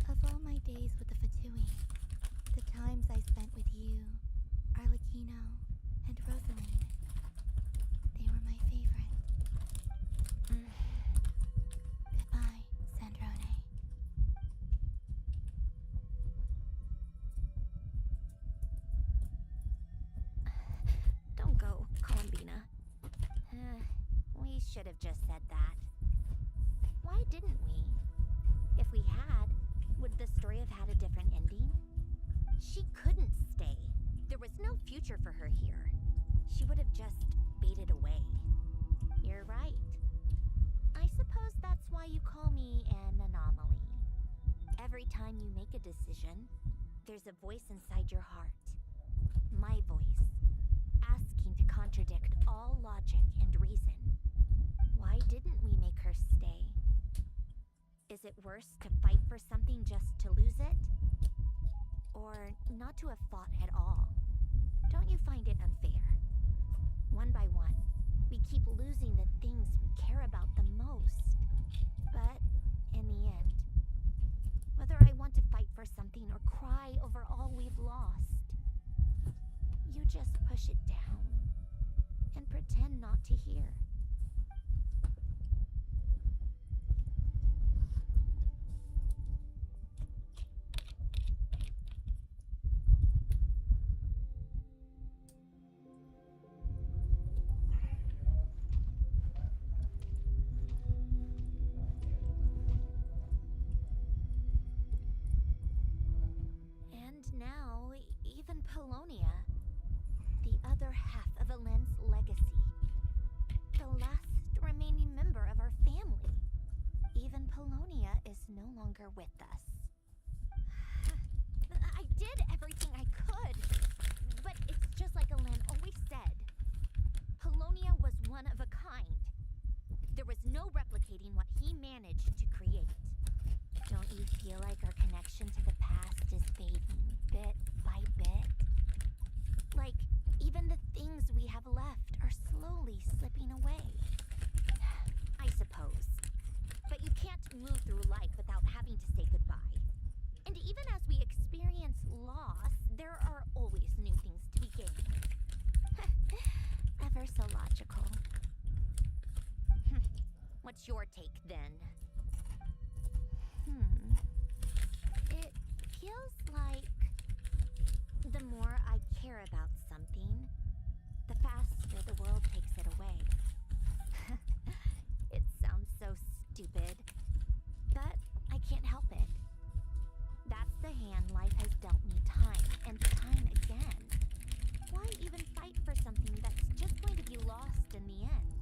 Of all my days with the Fatui, the times I spent with you, Arlecchino, and Rosaline, they were my favorite. Goodbye, Sandrone. Don't go, Columbina. We should have just said that. Why didn't we? If we had, would the story have had a different ending? She couldn't stay. There was no future for her here. She would have just faded away. You're right. I suppose that's why you call me an anomaly. Every time you make a decision, there's a voice inside your heart. My voice, asking to contradict all logic and reason. Why didn't we make her stay? Is it worse to fight for something just to lose it? Or not to have fought at all? Don't you find it unfair? One by one, we keep losing the things we care about the most. But in the end, whether I want to fight for something or cry over all we've lost, you just push it down and pretend not to hear. Now, even Polonia, the other half of Alen's legacy, the last remaining member of our family, even Polonia is no longer with us. I did everything I could, but it's just like Alen always said. Polonia was one of a kind. There was no replicating what he managed to create. Don't you feel like our connection to the past is fading bit by bit? Like, even the things we have left are slowly slipping away. I suppose. But you can't move through life without having to say goodbye. And even as we experience loss, there are always new things to be gained. Ever so logical. What's your take, then? It feels like the more I care about something, the faster the world takes it away. It sounds so stupid, but I can't help it. That's the hand life has dealt me time and time again. Why even fight for something that's just going to be lost in the end?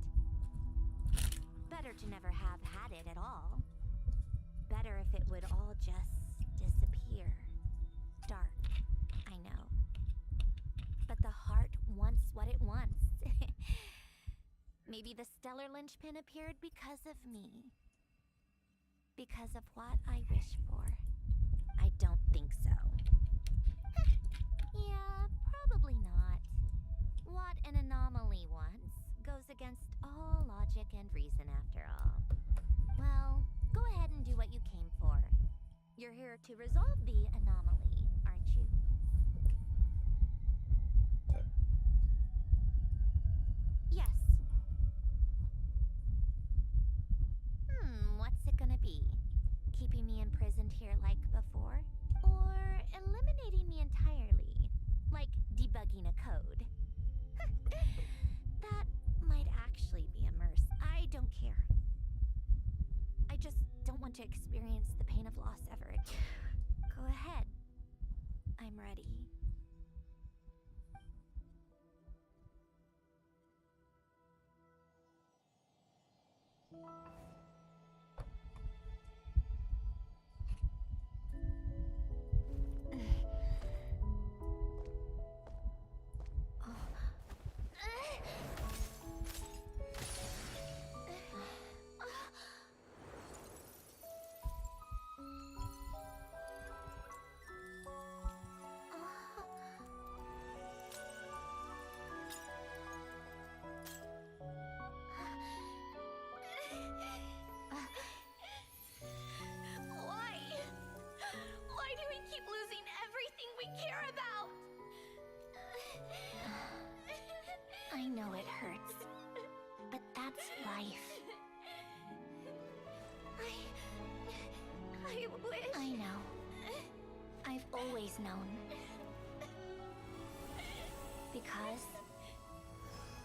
Better to never have had it at all. Better if it would all just disappear. Dark, I know. But the heart wants what it wants. Maybe the stellar linchpin appeared because of me. Because of what I wish for. I don't think so. Yeah, probably not. What an anomaly wants goes against all logic and reason after all. Well, go ahead and do what you came for. You're here to resolve the anomaly, aren't you? Yes. imprisoned here like before, or eliminating me entirely, like debugging a code. That might actually be immersive. I don't care. I just don't want to experience the pain of loss ever again. Go ahead. I'm ready. Why do we keep losing everything we care about? I know it hurts, but that's life. I wish. I know. I've always known. Because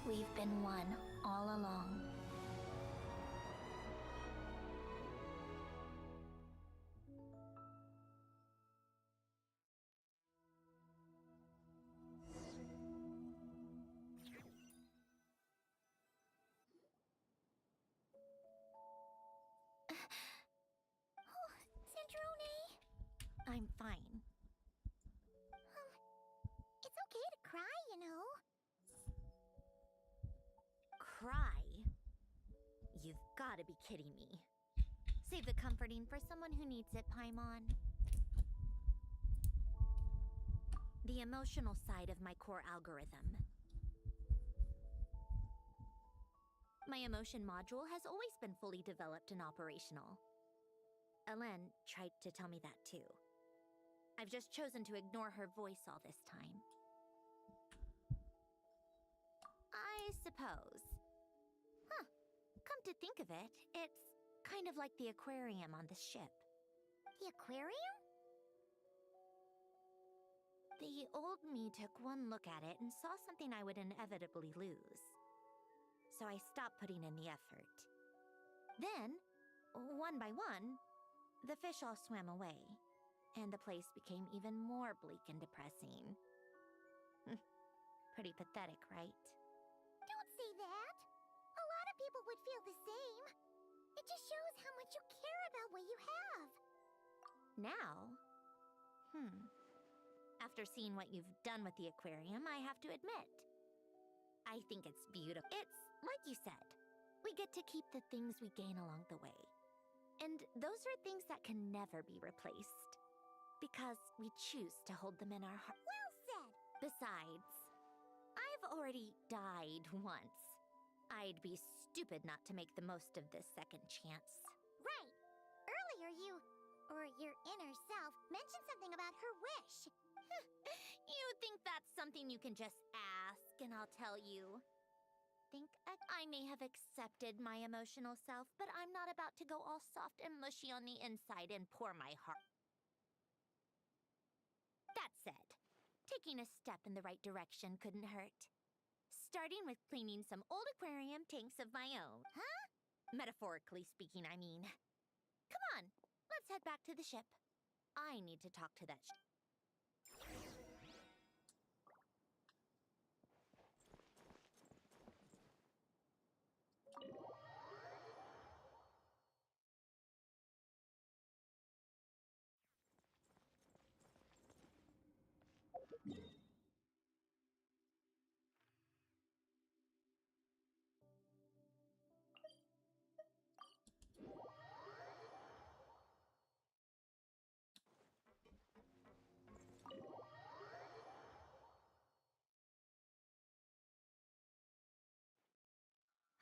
we've been one all along. Sandrone? I'm fine. It's okay to cry, you know. Cry? You've gotta be kidding me. Save the comforting for someone who needs it, Paimon. The emotional side of my core algorithm. My emotion module has always been fully developed and operational. Elen tried to tell me that too. I've just chosen to ignore her voice all this time. I suppose. Huh. Come to think of it, it's kind of like the aquarium on the ship. The aquarium? The old me took one look at it and saw something I would inevitably lose. So I stopped putting in the effort. Then, one by one, the fish all swam away, and the place became even more bleak and depressing. Pretty pathetic, right? Don't say that. A lot of people would feel the same. It just shows how much you care about what you have. Now? After seeing what you've done with the aquarium, I have to admit, I think it's beautiful. It's like you said, we get to keep the things we gain along the way. And those are things that can never be replaced. Because we choose to hold them in our heart. Well said! Besides, I've already died once. I'd be stupid not to make the most of this second chance. Right! Earlier you, or your inner self, mentioned something about her wish. You think that's something you can just ask and I'll tell you? I may have accepted my emotional self, but I'm not about to go all soft and mushy on the inside and pour my heart. That said, taking a step in the right direction couldn't hurt. Starting with cleaning some old aquarium tanks of my own. Huh? Metaphorically speaking, I mean. Come on, let's head back to the ship. I need to talk to that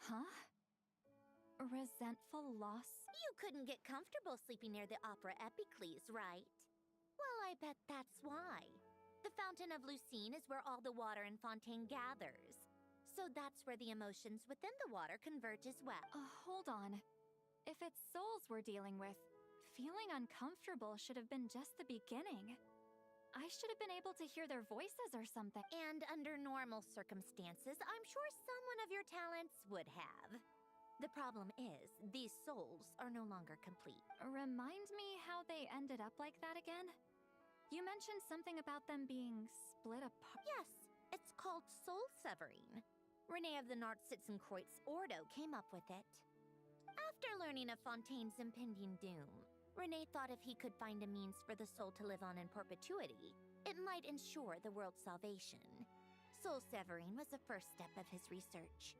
Huh? Resentful loss? You couldn't get comfortable sleeping near the Opera Epicles, right? Well, I bet that's why. The Fountain of Lucine is where all the water in Fontaine gathers. So that's where the emotions within the water converge as well. Hold on. If it's souls we're dealing with, Feeling uncomfortable should have been just the beginning. I should have been able to hear their voices or something. And under normal circumstances, I'm sure someone of your talents would have. The problem is, these souls are no longer complete. Remind me how they ended up like that again? You mentioned something about them being split apart. Yes, it's called soul severing. Renee of the Nord-Krai Ordo came up with it. After learning of Fontaine's impending doom, Renee thought if he could find a means for the soul to live on in perpetuity, it might ensure the world's salvation. Soul severing was the first step of his research.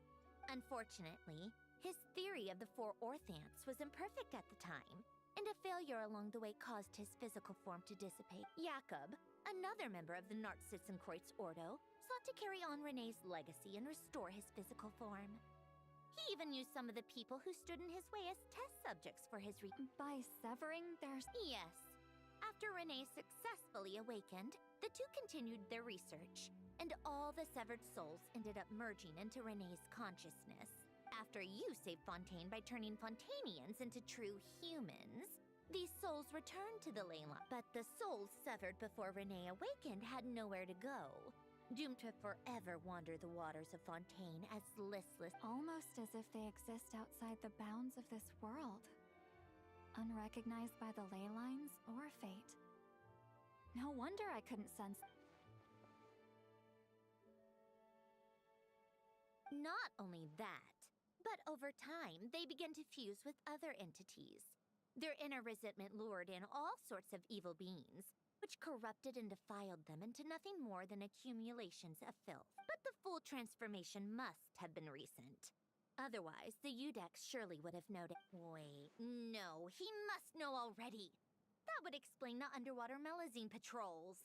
Unfortunately, his theory of the four orthants was imperfect at the time, and a failure along the way caused his physical form to dissipate. Jakob, another member of the Nord-Krai Ordo, sought to carry on Renee's legacy and restore his physical form. He even used some of the people who stood in his way as test subjects for his By severing their... Yes. After Renee successfully awakened, the two continued their research, and all the severed souls ended up merging into Renee's consciousness. After you saved Fontaine by turning Fontainians into true humans, these souls returned to the ley line. But the souls severed before Renee awakened had nowhere to go, doomed to forever wander the waters of Fontaine as listless. Almost as if they exist outside the bounds of this world. Unrecognized by the ley lines or fate. No wonder I couldn't sense... Not only that, but over time, they began to fuse with other entities. Their inner resentment lured in all sorts of evil beings, which corrupted and defiled them into nothing more than accumulations of filth. But the full transformation must have been recent. Otherwise, the Udex surely would have noticed. Wait, no, he must know already. That would explain the underwater Melazine patrols.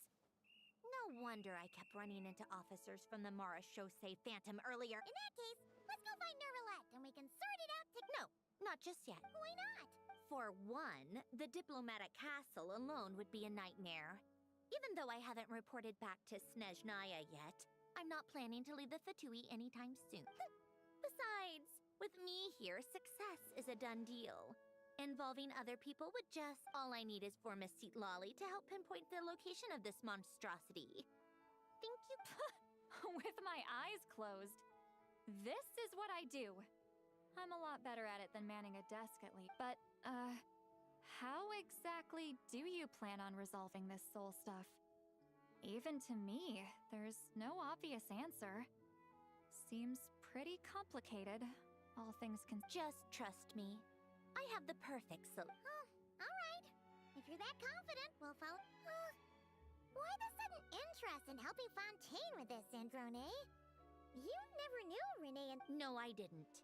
No wonder I kept running into officers from the Mara Chaussee Phantom earlier. In that case, let's go find Nervalette and we can sort it out No, not just yet. Why not? For one, the diplomatic castle alone would be a nightmare. Even though I haven't reported back to Snezhnaya yet, I'm not planning to leave the Fatui anytime soon. Besides, with me here, success is a done deal. Involving other people would just... All I need is for Miss Lolly to help pinpoint the location of this monstrosity. Thank you. With my eyes closed. This is what I do. I'm a lot better at it than manning a desk at least. But, how exactly do you plan on resolving this soul stuff? Even to me, there's no obvious answer. Seems pretty complicated, all things Just trust me. I have the perfect solution. Oh, alright. If you're that confident, we'll follow... why the sudden interest in helping Fontaine with this, Androne? You never knew Renee and... No, I didn't.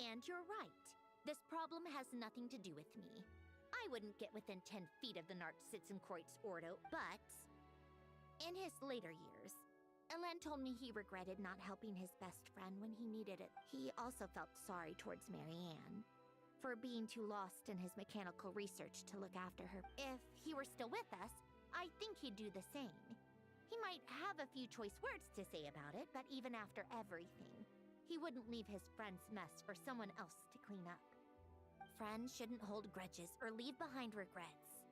And you're right. This problem has nothing to do with me. I wouldn't get within 10 feet of the Nord-Krai Ordo, but... In his later years, Elen told me he regretted not helping his best friend when he needed it. He also felt sorry towards Marianne for being too lost in his mechanical research to look after her. If he were still with us, I think he'd do the same. He might have a few choice words to say about it, but even after everything, he wouldn't leave his friend's mess for someone else to clean up. Friends shouldn't hold grudges or leave behind regrets.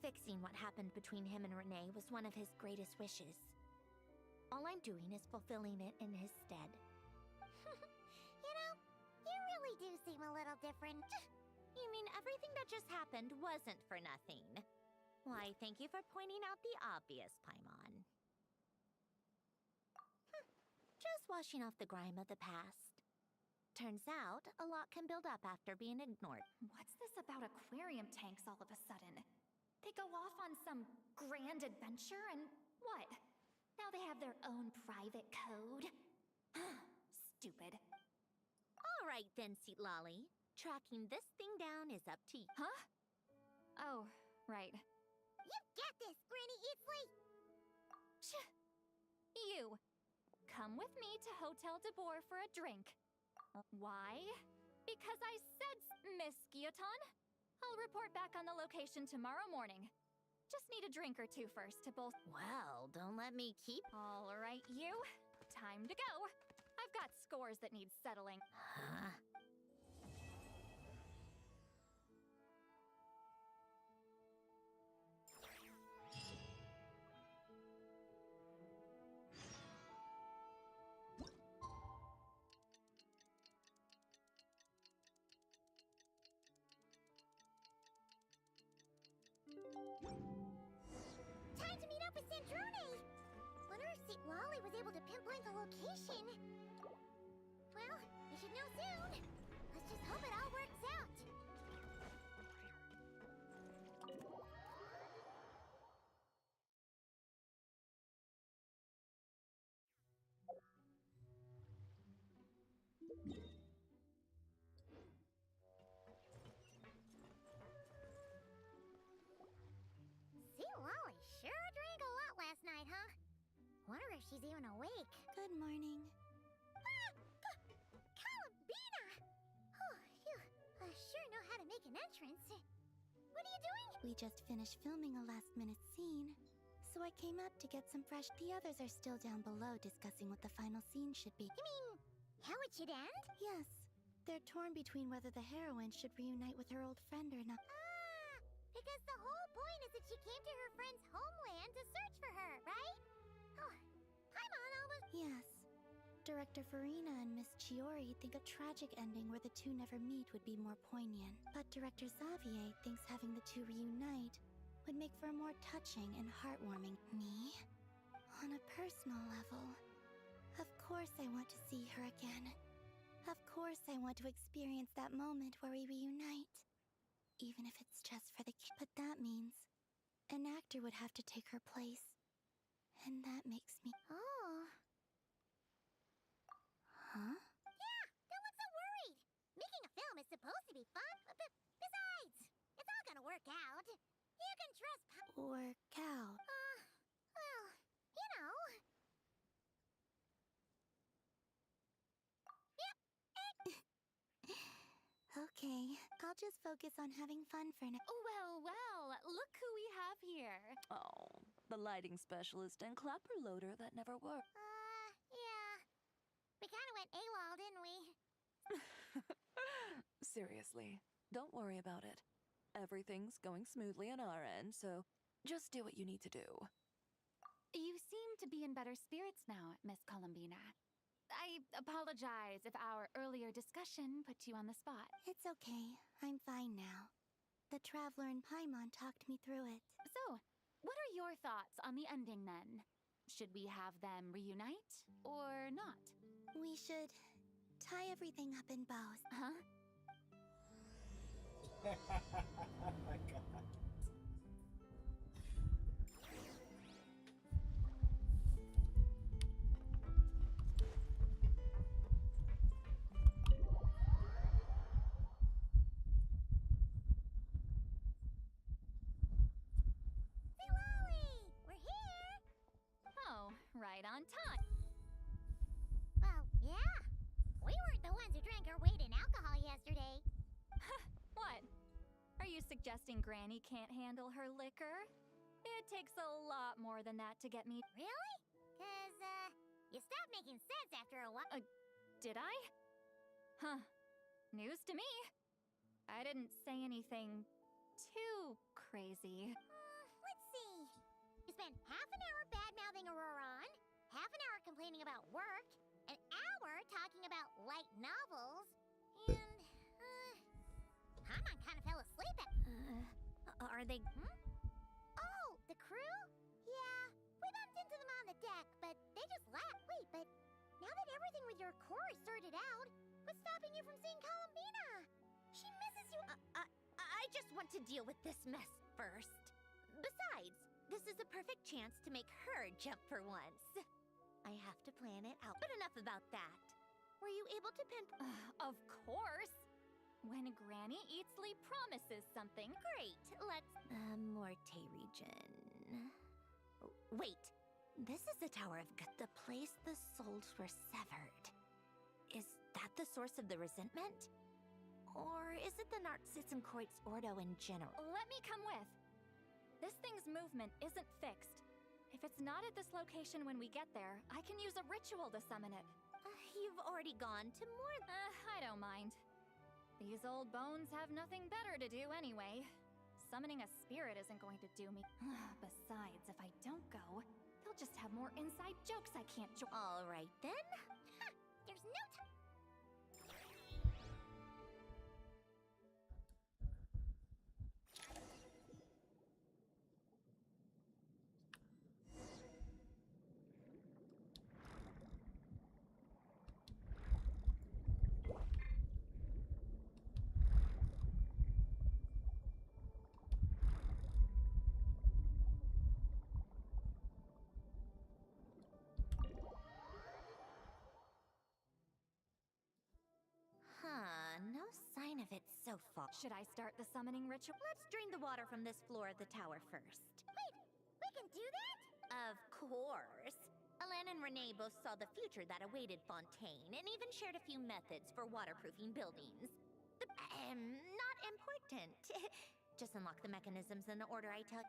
Fixing what happened between him and Renee was one of his greatest wishes. All I'm doing is fulfilling it in his stead. You know, you really do seem a little different. You mean everything that just happened wasn't for nothing? Why, thank you for pointing out the obvious, Paimon. Just washing off the grime of the past. Turns out, a lot can build up after being ignored. What's this about aquarium tanks all of a sudden? They go off on some grand adventure and what? Now they have their own private code? Stupid. All right then, Lolly. Tracking this thing down is up to you. Huh? Oh, right. You get this, Granny Eatsley! You! Come with me to Hotel de Boer for a drink. Why? Because I said, Miss Guillotin. I'll report back on the location tomorrow morning. Just need a drink or two first to both... Well, don't let me keep... All right, you. Time to go. I've got scores that need settling. Huh? find the location. Well, we should know soon. Let's just hope it all works out. See, Lolly sure drank a lot last night, huh? Wonder if she's even awake. Good morning. Ah! Columbina! Oh, you sure know how to make an entrance. What are you doing? We just finished filming a last-minute scene, so I came up to get some fresh. The others are still down below discussing what the final scene should be. You mean, how it should end? Yes. They're torn between whether the heroine should reunite with her old friend or not. Ah! Because the whole point is that she came to her friend's homeland to search for her, right? Oh, Paimon almost... Yes. Director Farina and Miss Chiori think a tragic ending where the two never meet would be more poignant. But Director Xavier thinks having the two reunite would make for a more touching and heartwarming. Me? On a personal level, of course I want to see her again. Of course I want to experience that moment where we reunite. Even if it's just for the kid. But that means an actor would have to take her place. And that makes me... Oh. Huh? Yeah, don't look so worried. Making a film is supposed to be fun, but besides, it's all gonna work out. You can trust Work out. well, you know. Okay, I'll just focus on having fun for now. Well, well, look who we have here. Oh, the lighting specialist and clapper loader that never worked. Yeah. We kinda went AWOL, didn't we? Seriously, don't worry about it. Everything's going smoothly on our end, so just do what you need to do. You seem to be in better spirits now, Miss Columbina. I apologize if our earlier discussion put you on the spot. It's okay. I'm fine now. The Traveler and Paimon talked me through it. So, what are your thoughts on the ending then? Should we have them reunite or not? We should tie everything up in bows. Huh? Oh my god. Hey, Lolly! We're here! Oh, right on time. Well, yeah. We weren't the ones who drank our weight in alcohol yesterday. What? Are you suggesting Granny can't handle her liquor? It takes a lot more than that to get me. Really? 'Cause, you stopped making sense after a while. Did I? Huh. News to me. I didn't say anything too crazy. Let's see. You spent half an hour bad-mouthing Auroron, half an hour complaining about work, an hour talking about light novels, and, Paimon kind of fell asleep at... Are they... Oh, the crew? Yeah, we bumped into them on the deck, but they just laughed. Wait, but now that everything with your core is sorted out, what's stopping you from seeing Columbina? She misses you. I just want to deal with this mess first. Besides, this is a perfect chance to make her jump for once. I have to plan it out. But enough about that. Were you able to pin... Of course! When Granny Eatsley promises something. Great, let's... Morte region... Wait, this is the Tower of God, the place the souls were severed. Is that the source of the resentment? Or is it the Narcissus and Kreutz Ordo in general? Let me come with. This thing's movement isn't fixed. If it's not at this location when we get there, I can use a ritual to summon it. You've already gone to more... I don't mind. These old bones have nothing better to do anyway. Summoning a spirit isn't going to do me. Besides, if I don't go, they'll just have more inside jokes I can't join. All right then. There's no time. so far. Should I start the summoning ritual? Let's drain the water from this floor of the tower first. Wait, we can do that? Of course. Alan and Renee both saw the future that awaited Fontaine and even shared a few methods for waterproofing buildings. Not important. Just unlock the mechanisms in the order I tell.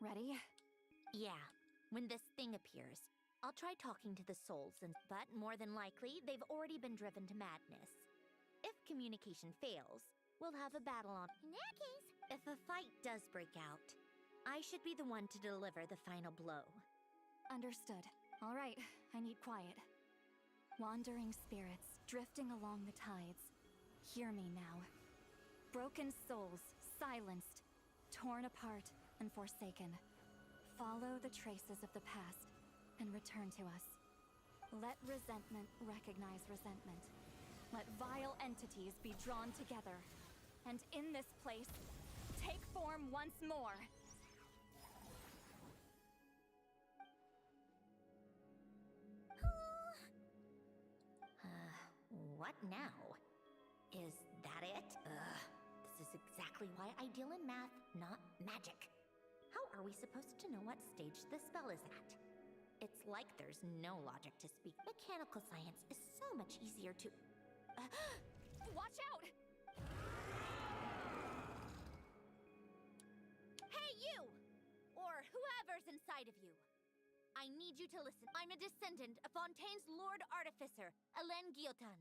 Ready? Yeah, when this thing appears, I'll try talking to the souls, but more than likely, they've already been driven to madness. If communication fails, we'll have a battle on. In that case, if a fight does break out, I should be the one to deliver the final blow. Understood. All right, I need quiet. Wandering spirits, drifting along the tides. Hear me now. Broken souls, silenced, torn apart, and forsaken. Follow the traces of the past and return to us. Let resentment recognize resentment. Let vile entities be drawn together. And in this place, take form once more. What now? Is that it? This is exactly why I deal in math, not magic. How are we supposed to know what stage the spell is at? It's like there's no logic to speak. Mechanical science is so much easier to... Watch out! Hey, you! Or whoever's inside of you. I need you to listen. I'm a descendant of Fontaine's Lord Artificer, Hélène Guillotin.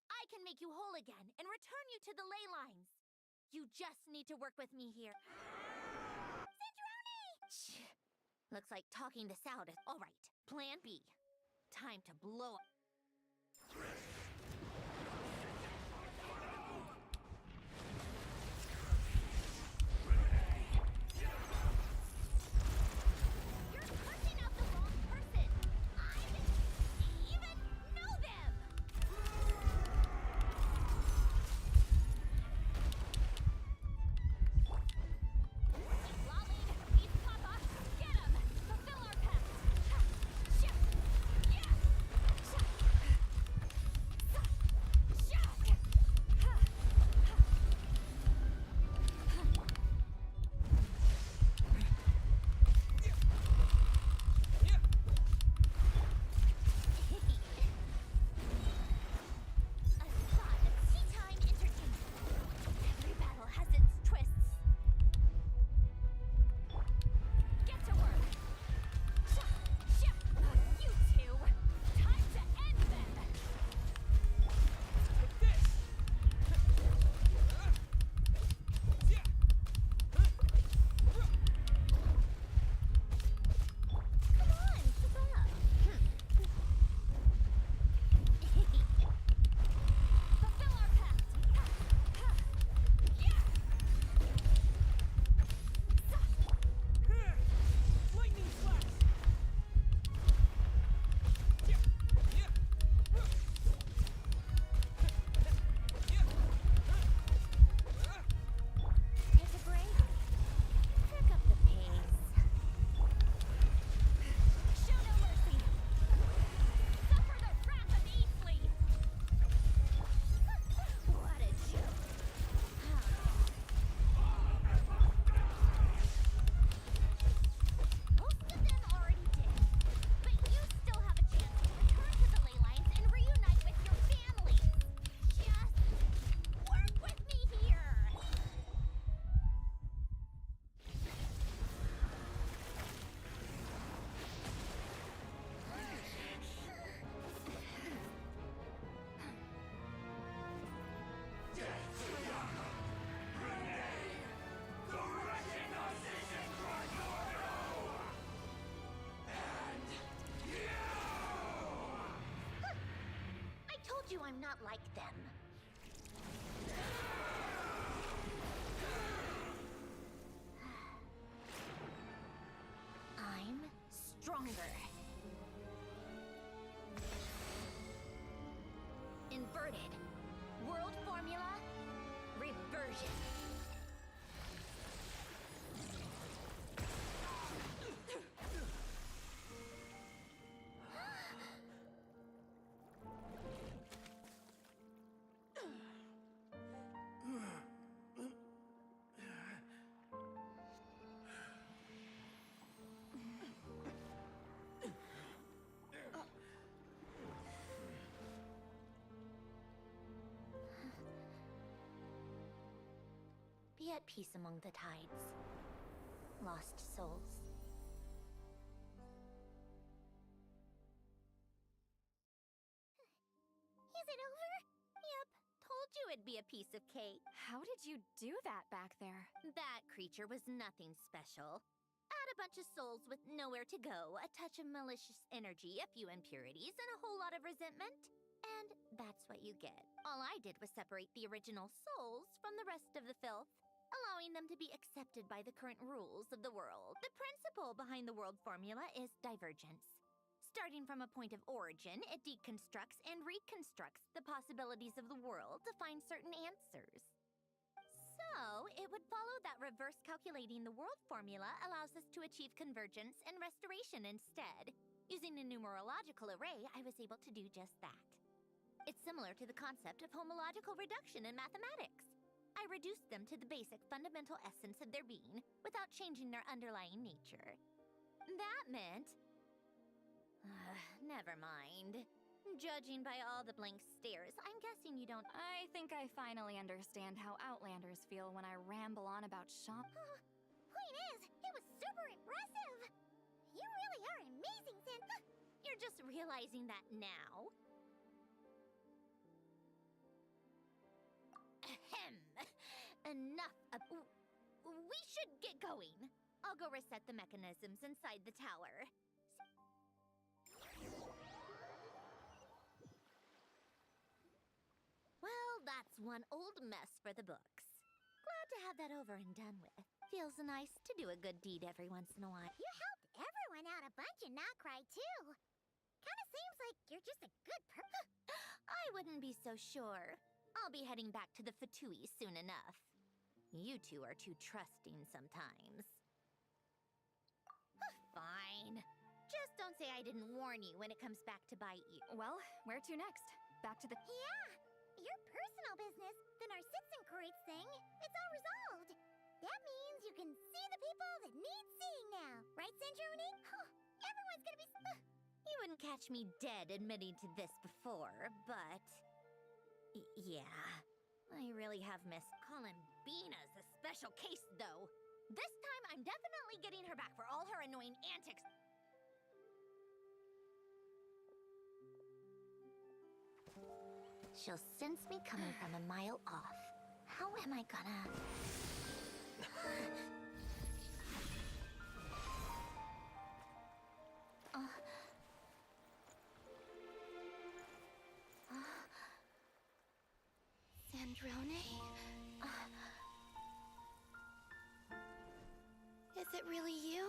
I can make you whole again and return you to the ley lines. You just need to work with me here. Citrone! Looks like talking this out is... All right, plan B. Time to blow up. I'm not like them. I'm stronger. Inverted. World formula. Reversion. Be at peace among the tides. Lost souls. Is it over? Yep. Told you it'd be a piece of cake. How did you do that back there? That creature was nothing special. Add a bunch of souls with nowhere to go, a touch of malicious energy, a few impurities, and a whole lot of resentment. And that's what you get. All I did was separate the original souls from the rest of the filth, allowing them to be accepted by the current rules of the world. The principle behind the world formula is divergence. Starting from a point of origin, it deconstructs and reconstructs the possibilities of the world to find certain answers. So, it would follow that reverse calculating the world formula allows us to achieve convergence and restoration instead. Using a numerological array, I was able to do just that. It's similar to the concept of homological reduction in mathematics. I reduced them to the basic fundamental essence of their being without changing their underlying nature. That meant... never mind. Judging by all the blank stares, I'm guessing you don't... I think I finally understand how Outlanders feel when I ramble on about shop. Point is, it was super impressive. You really are amazing, Santa. You're just realizing that now. Ahem. Enough of... We should get going. I'll go reset the mechanisms inside the tower. Well, that's one old mess for the books. Glad to have that over and done with. Feels nice to do a good deed every once in a while. You helped everyone out a bunch in Nod-Krai, too. Kinda seems like you're just a good person. I wouldn't be so sure. I'll be heading back to the Fatui soon enough. You two are too trusting sometimes. Fine. Just don't say I didn't warn you when it comes back to bite you. Well, where to next? Back to the... Yeah, your personal business, the Narcitsan thing, it's all resolved. That means you can see the people that need seeing now. Right, Centroni? Everyone's gonna be... You wouldn't catch me dead admitting to this before, but... yeah. I really have missed Columbina's a special case, though. This time, I'm definitely getting her back for all her annoying antics. She'll sense me coming from a mile off. How am I gonna... Sandrone? Is it really you?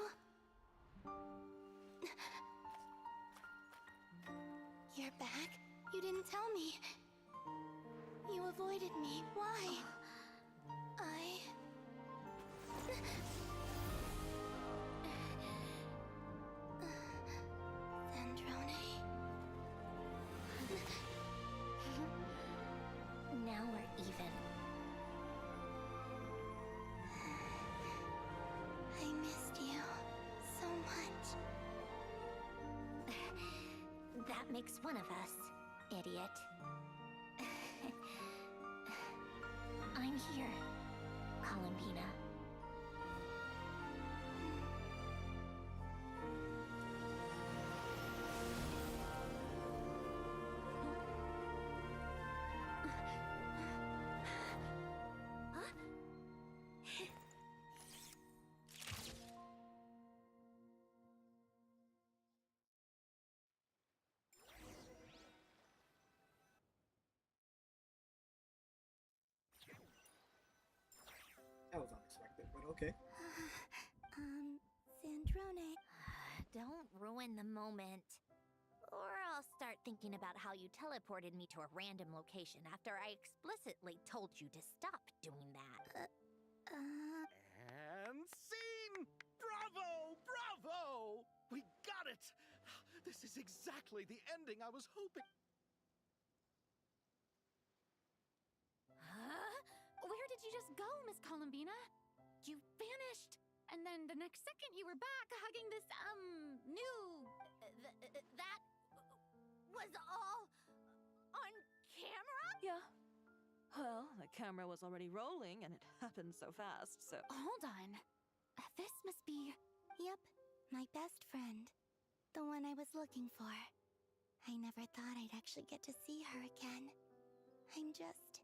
You're back? You didn't tell me. You avoided me. Why? Sandrone? Now we're even. I missed you so much. That makes one of us, idiot. I'm here, Columbina. Okay. Sandrone. Don't ruin the moment. Or I'll start thinking about how you teleported me to a random location after I explicitly told you to stop doing that. And scene! Bravo! Bravo! We got it! This is exactly the ending I was hoping. Huh? Where did you just go, Miss Columbina? You vanished! And then the next second you were back hugging this, new... That was all on camera? Yeah. Well, the camera was already rolling and it happened so fast, so. Hold on. This must be... Yep, my best friend. The one I was looking for. I never thought I'd actually get to see her again. I'm just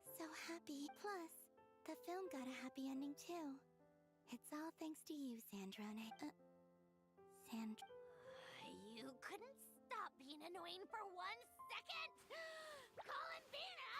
so happy. Plus, the film got a happy ending too. It's all thanks to you, Sandrone. You couldn't stop being annoying for 1 second? Columbina!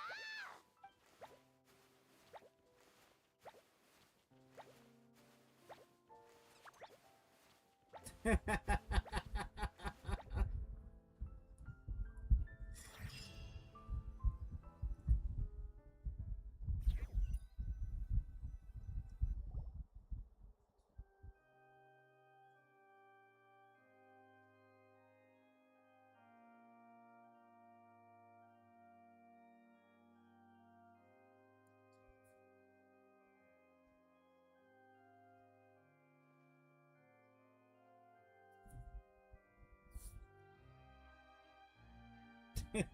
As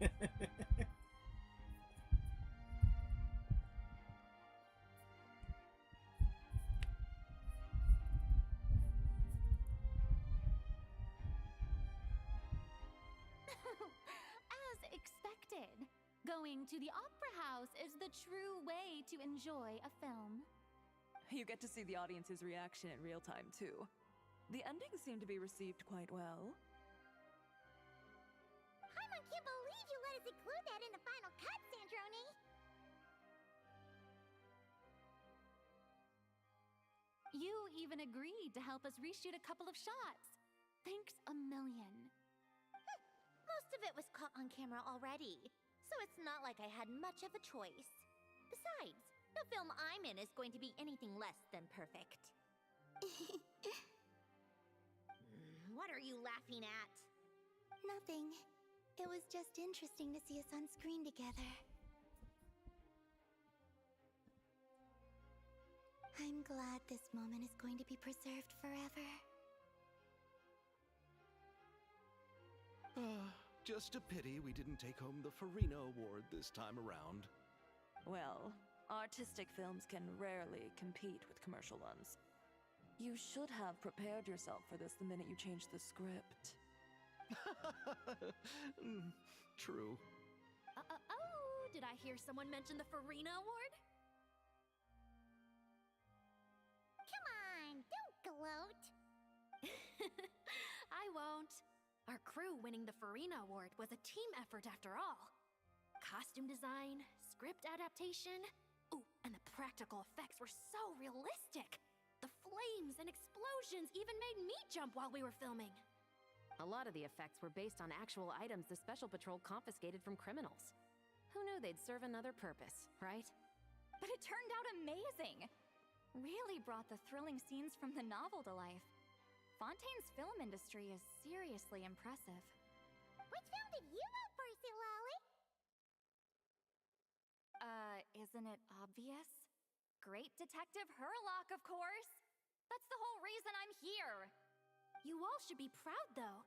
expected, going to the opera house is the true way to enjoy a film. You get to see the audience's reaction in real time, too. The ending seemed to be received quite well. I can't believe you let us include that in the final cut, Sandrone! You even agreed to help us reshoot a couple of shots. Thanks a million. Most of it was caught on camera already, so it's not like I had much of a choice. Besides, the film I'm in is going to be anything less than perfect. What are you laughing at? Nothing. It was just interesting to see us on screen together. I'm glad this moment is going to be preserved forever. Just a pity we didn't take home the Farina Award this time around. Well, artistic films can rarely compete with commercial ones. You should have prepared yourself for this the minute you changed the script. True. Oh, did I hear someone mention the Farina Award? Come on, don't gloat! I won't. Our crew winning the Farina Award was a team effort after all. Costume design, script adaptation. Ooh, and the practical effects were so realistic. The flames and explosions even made me jump while we were filming. A lot of the effects were based on actual items the Special Patrol confiscated from criminals. Who knew they'd serve another purpose, right? But it turned out amazing! Really brought the thrilling scenes from the novel to life. Fontaine's film industry is seriously impressive. Which film did you vote for, Silali? Isn't it obvious? Great Detective Herlock, of course! That's the whole reason I'm here! You all should be proud, though.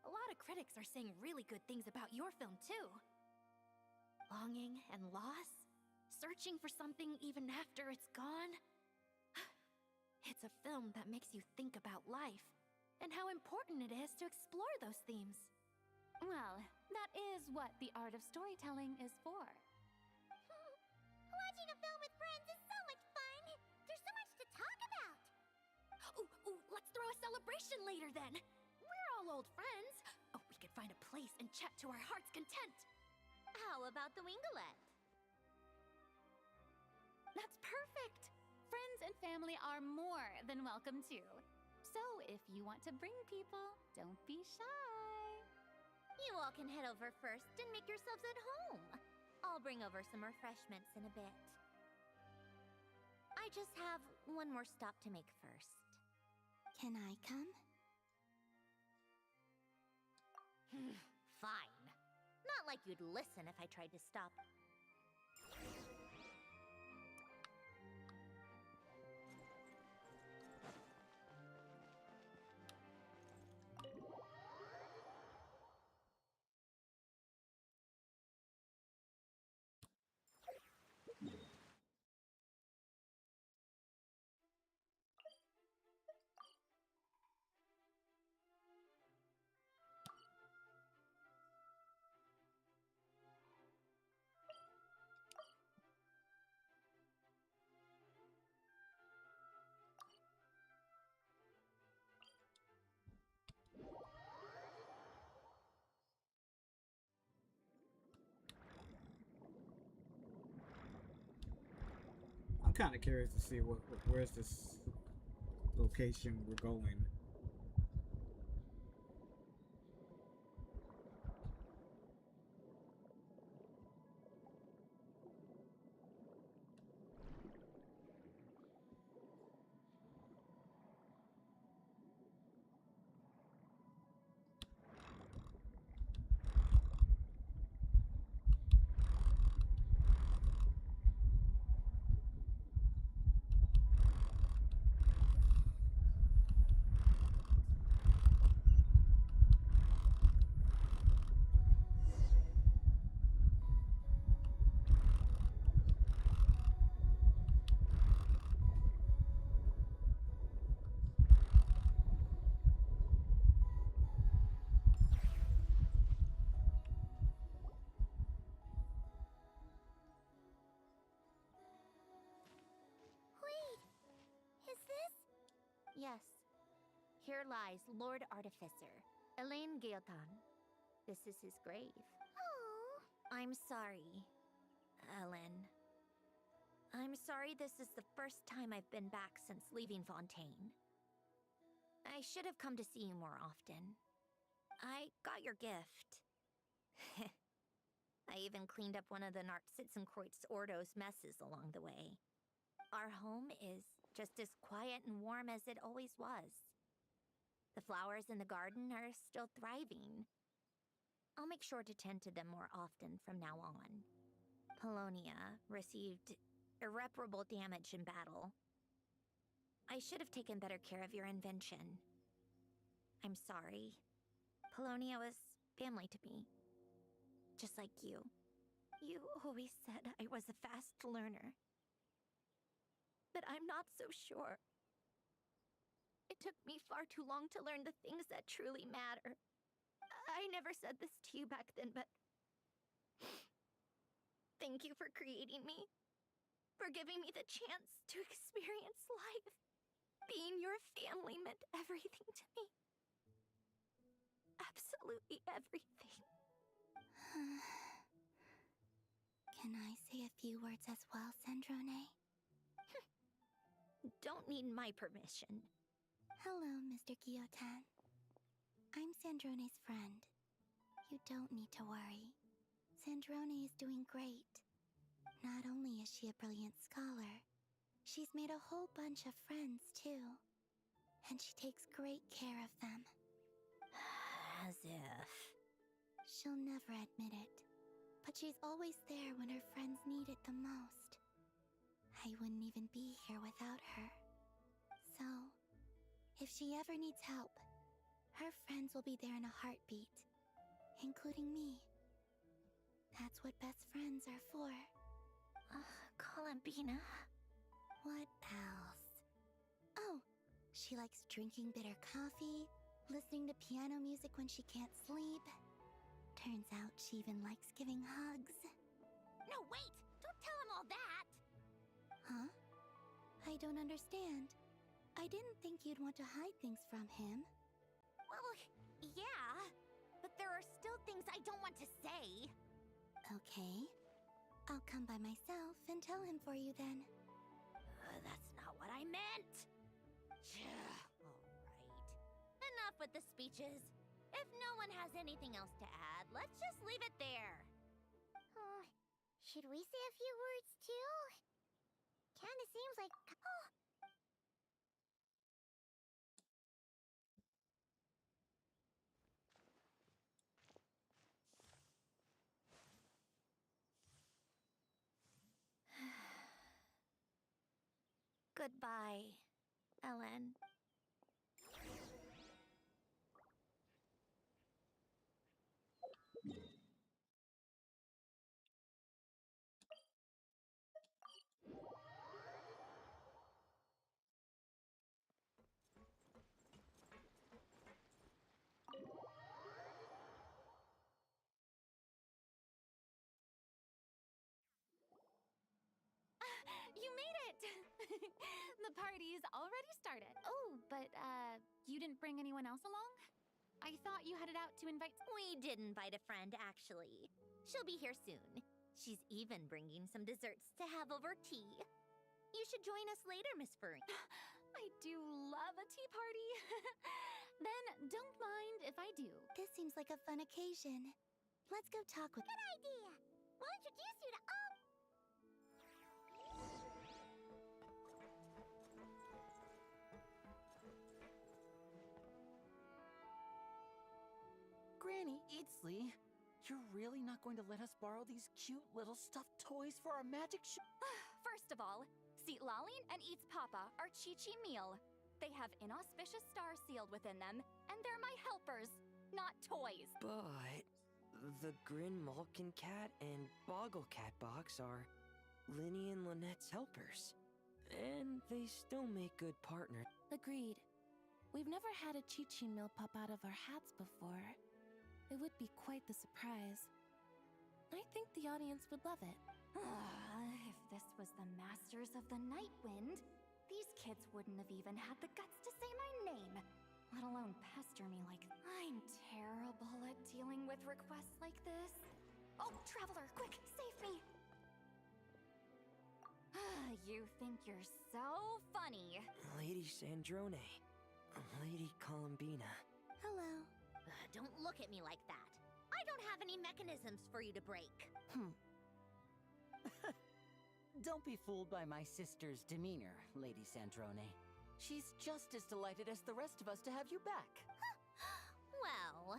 A lot of critics are saying really good things about your film, too. Longing and loss? Searching for something even after it's gone? It's a film that makes you think about life, and how important it is to explore those themes. Well, that is what the art of storytelling is for. Watching a film with friends is so much fun! There's so much to talk about! Ooh, let's throw a celebration later then! We're all old friends! Oh, we could find a place and chat to our heart's content! How about the winglet? That's perfect! Friends and family are more than welcome too. So if you want to bring people, don't be shy. You all can head over first and make yourselves at home. I'll bring over some refreshments in a bit. I just have one more stop to make first. Can I come? Fine. Not like you'd listen if I tried to stop. I'm kind of curious to see where's this location we're going. Yes. Here lies Lord Artificer, Elaine Gaeltan. This is his grave. Oh. I'm sorry, Ellen. I'm sorry this is the first time I've been back since leaving Fontaine. I should have come to see you more often. I got your gift. I even cleaned up one of the Nartsitzenkreuz Ordo's messes along the way. Our home is just as quiet and warm as it always was. The flowers in the garden are still thriving. I'll make sure to tend to them more often from now on. Polonia received irreparable damage in battle. I should have taken better care of your invention. I'm sorry. Polonia was family to me. Just like you. You always said I was a fast learner. But I'm not so sure. It took me far too long to learn the things that truly matter. I never said this to you back then, but thank you for creating me. For giving me the chance to experience life. Being your family meant everything to me. Absolutely everything. Can I say a few words as well, Sandrone? Don't need my permission. Hello, Mr. Gaeltan. I'm Sandrone's friend. You don't need to worry. Sandrone is doing great. Not only is she a brilliant scholar, she's made a whole bunch of friends, too. And she takes great care of them. As if. She'll never admit it, but she's always there when her friends need it the most. I wouldn't even be here without her. So, if she ever needs help, her friends will be there in a heartbeat, including me. That's what best friends are for. Columbina. What else? Oh, she likes drinking bitter coffee, listening to piano music when she can't sleep. Turns out she even likes giving hugs. No, wait! Don't tell him all that! Huh? I don't understand. I didn't think you'd want to hide things from him. Well, yeah, but there are still things I don't want to say. Okay. I'll come by myself and tell him for you then. That's not what I meant. Alright. Enough with the speeches. If no one has anything else to add, let's just leave it there. Should we say a few words too? Kinda seems like. Oh. Goodbye, Ellen. You made it! The party's already started. Oh, but, you didn't bring anyone else along? I thought you headed out to invite. We did invite a friend, actually. She'll be here soon. She's even bringing some desserts to have over tea. You should join us later, Miss Furry. I do love a tea party. Then don't mind if I do. This seems like a fun occasion. Let's go talk with. Good idea! We'll introduce you to all. Granny, it's Lee. You're really not going to let us borrow these cute little stuffed toys for our magic show? First of all, Seat Lalin and Eats Papa are Chi-Chi meal. They have inauspicious stars sealed within them, and they're my helpers, not toys. But the Grin Malkin Cat and Boggle Cat box are Linny and Lynette's helpers. And they still make good partners. Agreed. We've never had a Chi-Chi meal pop out of our hats before. It would be quite the surprise. I think the audience would love it. If this was the Masters of the Night Wind, these kids wouldn't have even had the guts to say my name, let alone pester me like. I'm terrible at dealing with requests like this. Oh, Traveler, quick, save me! You think you're so funny. Lady Sandrone. Lady Columbina. Hello. Don't look at me like that. I don't have any mechanisms for you to break. Don't be fooled by my sister's demeanor, Lady Sandrone. She's just as delighted as the rest of us to have you back. Well,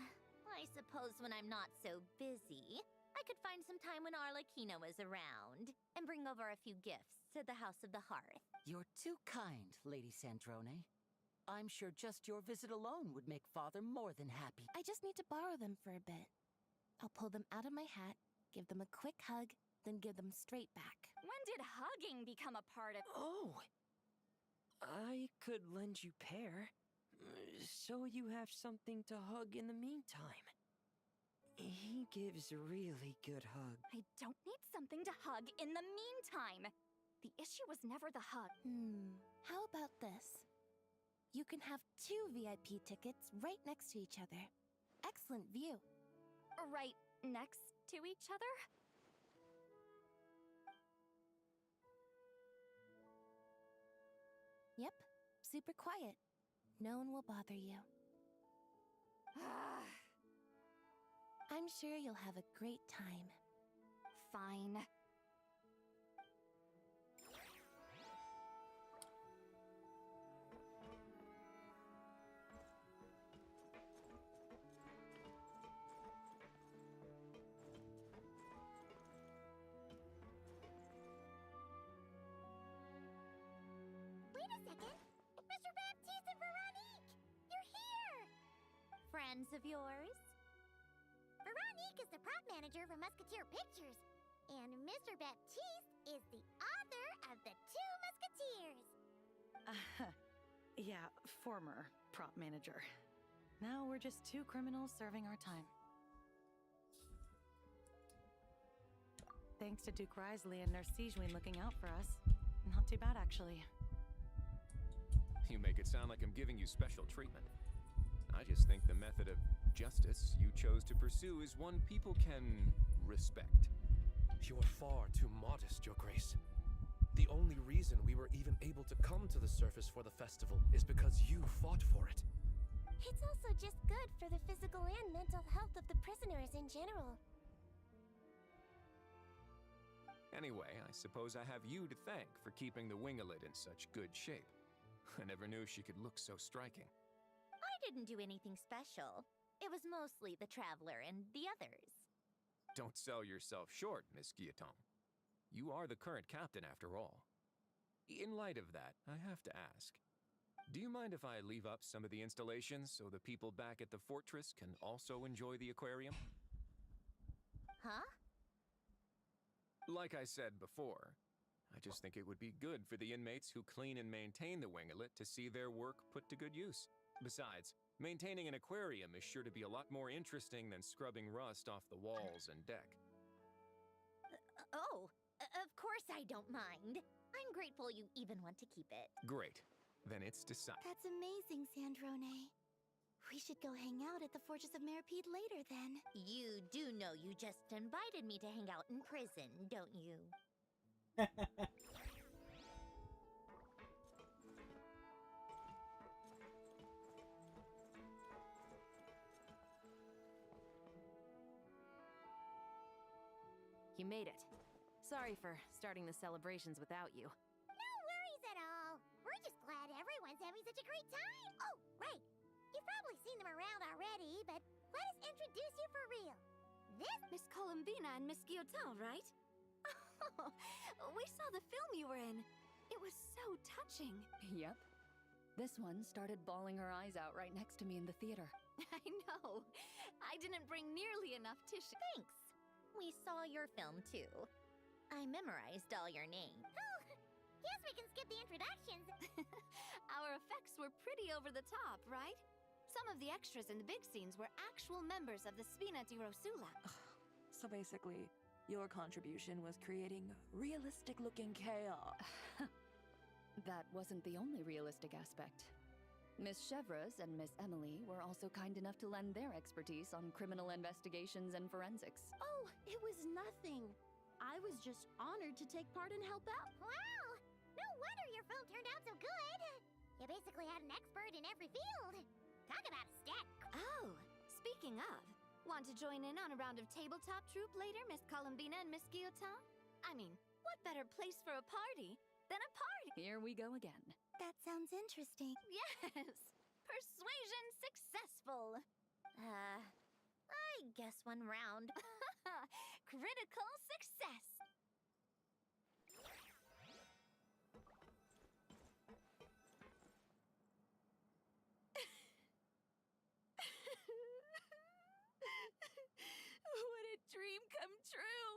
I suppose when I'm not so busy, I could find some time when Arlecchino is around and bring over a few gifts to the House of the Hearth. You're too kind, Lady Sandrone. I'm sure just your visit alone would make Father more than happy. I just need to borrow them for a bit. I'll pull them out of my hat, give them a quick hug, then give them straight back. When did hugging become a part of— Oh! I could lend you pair, so you have something to hug in the meantime. He gives really good hug. I don't need something to hug in the meantime. The issue was never the hug. How about this? You can have 2 VIP tickets right next to each other. Excellent view. Right next to each other? Yep, super quiet. No one will bother you. I'm sure you'll have a great time. Fine. Wait a second! Mr. Baptiste and Veronique! You're here! Friends of yours? Veronique is the prop manager for Musketeer Pictures, and Mr. Baptiste is the author of The Two Musketeers. Yeah, former prop manager. Now we're just 2 criminals serving our time. Thanks to Duke Risley and Nurse Sijwin looking out for us. Not too bad, actually. You make it sound like I'm giving you special treatment. I just think the method of justice you chose to pursue is one people can respect. You are far too modest, Your Grace. The only reason we were even able to come to the surface for the festival is because you fought for it. It's also just good for the physical and mental health of the prisoners in general. Anyway, I suppose I have you to thank for keeping the winglet in such good shape. I never knew she could look so striking. I didn't do anything special. It was mostly the Traveler and the others. Don't sell yourself short, Miss Guillotin. You are the current captain after all. In light of that, I have to ask, do you mind if I leave up some of the installations so the people back at the fortress can also enjoy the aquarium? Huh? Like I said before, I just think it would be good for the inmates who clean and maintain the winglet to see their work put to good use. Besides, maintaining an aquarium is sure to be a lot more interesting than scrubbing rust off the walls and deck. Of course I don't mind. I'm grateful you even want to keep it. Great. Then it's decided. That's amazing, Sandrone. We should go hang out at the Fortress of Meripede later, then. You do know you just invited me to hang out in prison, don't you? You made it. Sorry for starting the celebrations without you. No worries at all. We're just glad everyone's having such a great time. Oh, right. You've probably seen them around already, but let us introduce you for real. This Miss Columbina and Miss Guillotin, right? We saw the film you were in. It was so touching. Yep. This one started bawling her eyes out right next to me in the theater. I know. I didn't bring nearly enough tissue. Thanks. We saw your film too. I memorized all your names. Oh, guess we can skip the introductions. Our effects were pretty over the top, right? Some of the extras in the big scenes were actual members of the Spina di Rosula. So basically, your contribution was creating realistic-looking chaos. That wasn't the only realistic aspect. Miss Chevreuse and Miss Emily were also kind enough to lend their expertise on criminal investigations and forensics. Oh, it was nothing. I was just honored to take part and help out. Wow! No wonder your film turned out so good. You basically had an expert in every field. Talk about a stat. Oh, speaking of, want to join in on a round of tabletop troupe later, Miss Columbina and Miss Guillotin? I mean, what better place for a party than a party? Here we go again. That sounds interesting. Yes! Persuasion successful! I guess one round. Critical success! What a dream come true!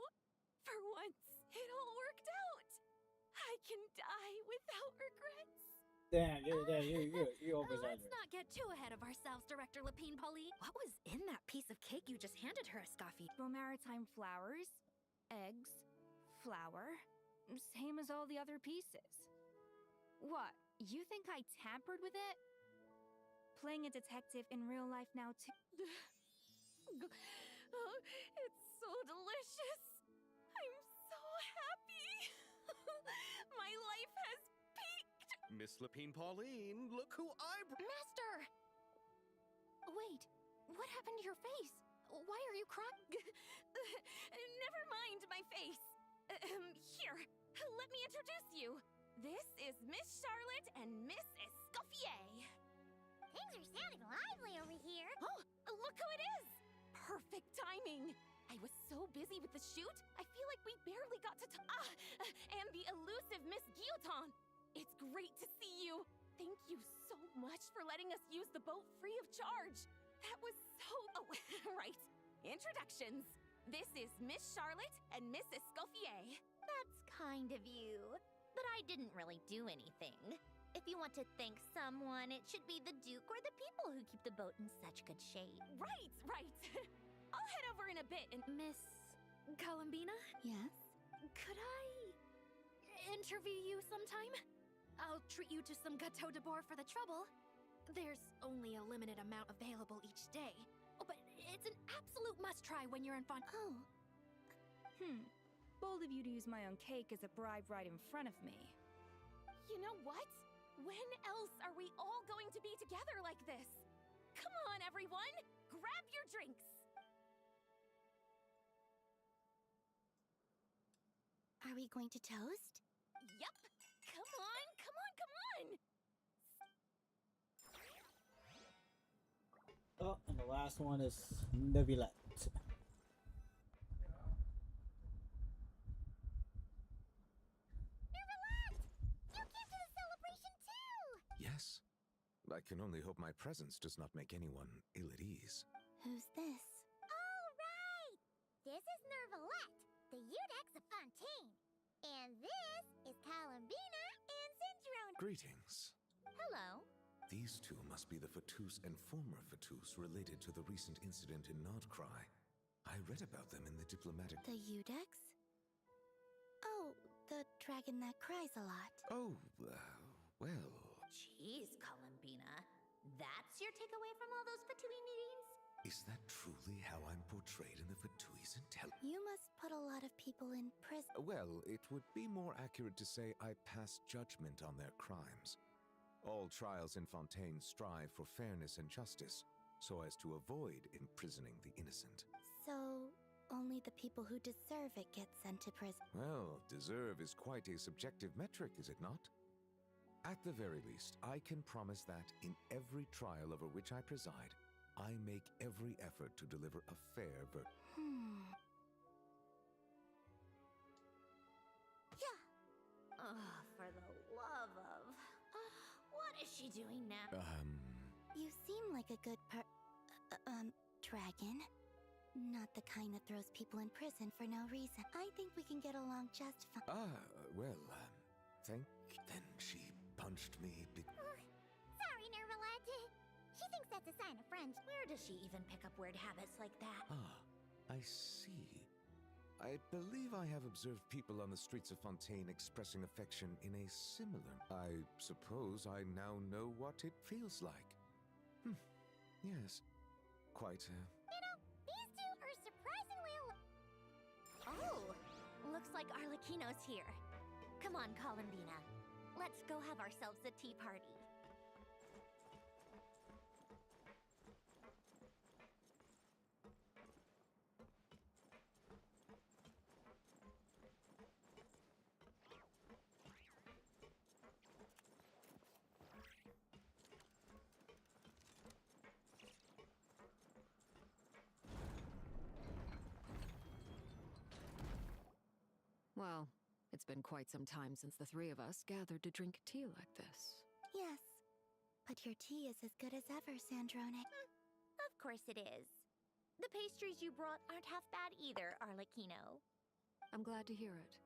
For once, it all worked out! I can die without regrets! Damn, you overexaggerated. Let's not get too ahead of ourselves, Director Lapine Pauline. What was in that piece of cake you just handed her, Escoffi? Maritime flowers, eggs, flour, same as all the other pieces. What, you think I tampered with it? Playing a detective in real life now too. Oh, it's so delicious. I'm so happy. My life has peaked. Miss Lapine Pauline, look who I Master! Wait, what happened to your face? Why are you crying? Never mind my face. Here, let me introduce you. This is Miss Charlotte and Miss Escoffier. Things are sounding lively over here. Oh, look who it is! Perfect timing. I was so busy with the shoot, I feel like we barely got to and the elusive Miss Guillotin. It's great to see you. Thank you so much for letting us use the boat free of charge. That was so... Oh, right. Introductions. This is Miss Charlotte and Miss Escoffier. That's kind of you. But I didn't really do anything. If you want to thank someone, it should be the Duke or the people who keep the boat in such good shape. Right. I'll head over in a bit and... Miss Columbina? Yes? Could I interview you sometime? I'll treat you to some gâteau de bord for the trouble. There's only a limited amount available each day. Oh, but it's an absolute must-try when you're in fun... Oh. Bold of you to use my own cake as a bribe right in front of me. You know what? When else are we all going to be together like this? Come on, everyone! Grab your drinks! Are we going to toast? Yup! Come on, come on, come on! Oh, and the last one is Neuvillette. Yes. I can only hope my presence does not make anyone ill at ease. Who's this? All right! This is Neuvillette, the Udex of Fontaine. And this is Columbina and Cendrone. Greetings. Hello. These two must be the Fatus and former Fatus related to the recent incident in Nod-Krai. I read about them in the diplomatic... The Udex? Oh, the dragon that cries a lot. Oh, well... Jeez, Columbina. That's your takeaway from all those Fatui meetings? Is that truly how I'm portrayed in the Fatui's intelligence? You must put a lot of people in prison. Well, it would be more accurate to say I pass judgment on their crimes. All trials in Fontaine strive for fairness and justice, so as to avoid imprisoning the innocent. So, only the people who deserve it get sent to prison. Well, deserve is quite a subjective metric, is it not? At the very least, I can promise that in every trial over which I preside, I make every effort to deliver a fair verdict. Yeah. Oh, for the love of... what is she doing now? You seem like a good dragon. Not the kind that throws people in prison for no reason. I think we can get along just fine. Then she punched me Sorry, Neuvillette. She thinks that's a sign of friendship. Where does she even pick up weird habits like that? I see. I believe I have observed people on the streets of Fontaine expressing affection in a similar... I suppose I now know what it feels like. Yes. Quite, You know, these two are surprisingly Oh, looks like Arlecchino's here. Come on, Columbina. Let's go have ourselves a tea party. Well, it's been quite some time since the three of us gathered to drink tea like this. Yes. But your tea is as good as ever, Cendrone. Of course it is. The pastries you brought aren't half bad either, Arlecchino. I'm glad to hear it.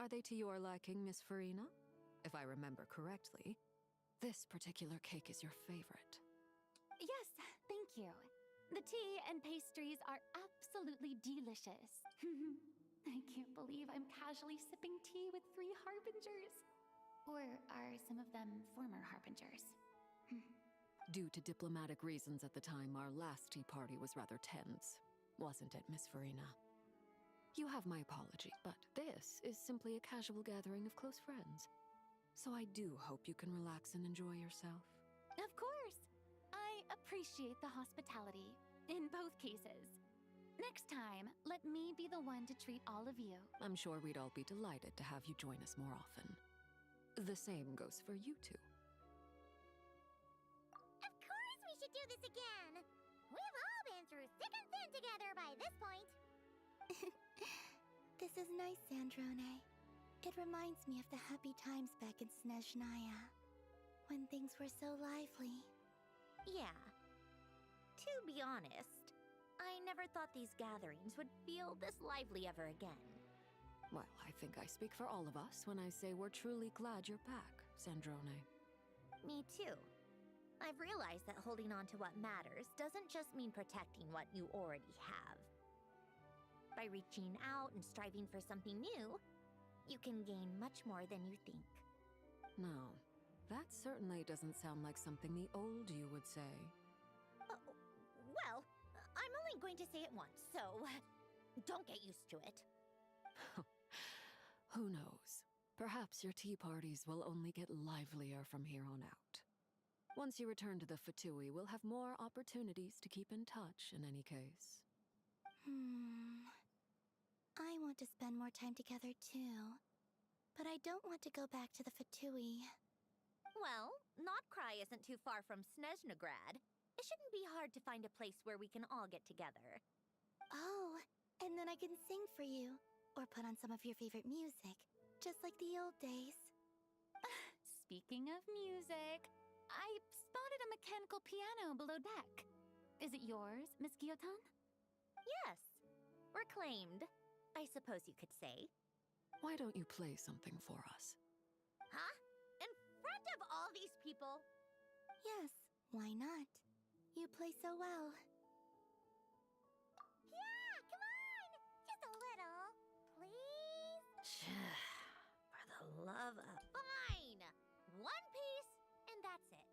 Are they to your liking, Miss Farina? If I remember correctly, this particular cake is your favorite. Yes, thank you. The tea and pastries are absolutely delicious. I can't believe I'm casually sipping tea with 3 harbingers. Or are some of them former harbingers? Due to diplomatic reasons at the time, our last tea party was rather tense. Wasn't it, Miss Farina? You have my apology, but this is simply a casual gathering of close friends. So I do hope you can relax and enjoy yourself. Of course! I appreciate the hospitality, in both cases. Next time, let me be the one to treat all of you. I'm sure we'd all be delighted to have you join us more often. The same goes for you two. Of course we should do this again! We've all been through thick and thin together by this point. This is nice, Cendrone. It reminds me of the happy times back in Snezhnaya, when things were so lively. Yeah. To be honest, I never thought these gatherings would feel this lively ever again. Well, I think I speak for all of us when I say we're truly glad you're back, Cendrone. Me too. I've realized that holding on to what matters doesn't just mean protecting what you already have. By reaching out and striving for something new, you can gain much more than you think. No, that certainly doesn't sound like something the old you would say. Well, I'm only going to say it once, so don't get used to it. Who knows? Perhaps your tea parties will only get livelier from here on out. Once you return to the Fatui, we'll have more opportunities to keep in touch in any case. I want to spend more time together too. But I don't want to go back to the Fatui. Well, Nod-Krai isn't too far from Snezhnograd. It shouldn't be hard to find a place where we can all get together. Oh, and then I can sing for you. Or put on some of your favorite music. Just like the old days. Speaking of music, I spotted a mechanical piano below deck. Is it yours, Miss Gyotan? Yes. Reclaimed, I suppose you could say. Why don't you play something for us? Huh? In front of all these people? Yes, why not? You play so well. Yeah, come on! Just a little. Please? For the love of... Fine! One piece, and that's it.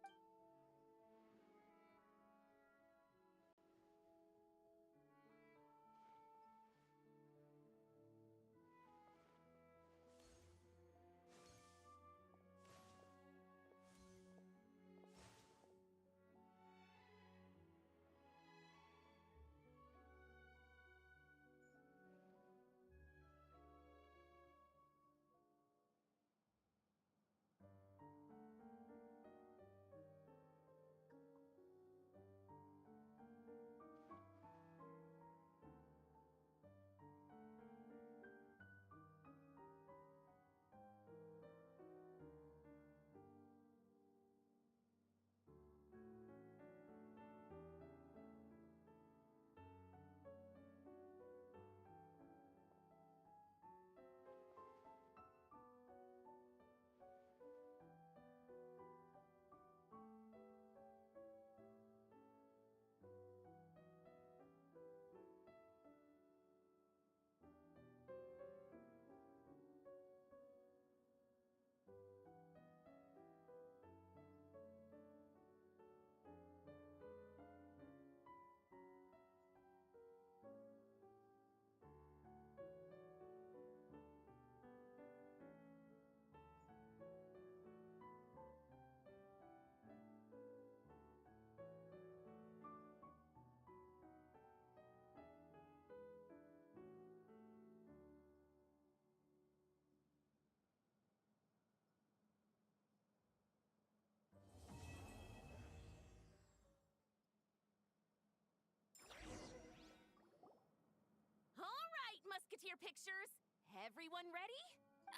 Musketeer pictures! Everyone ready?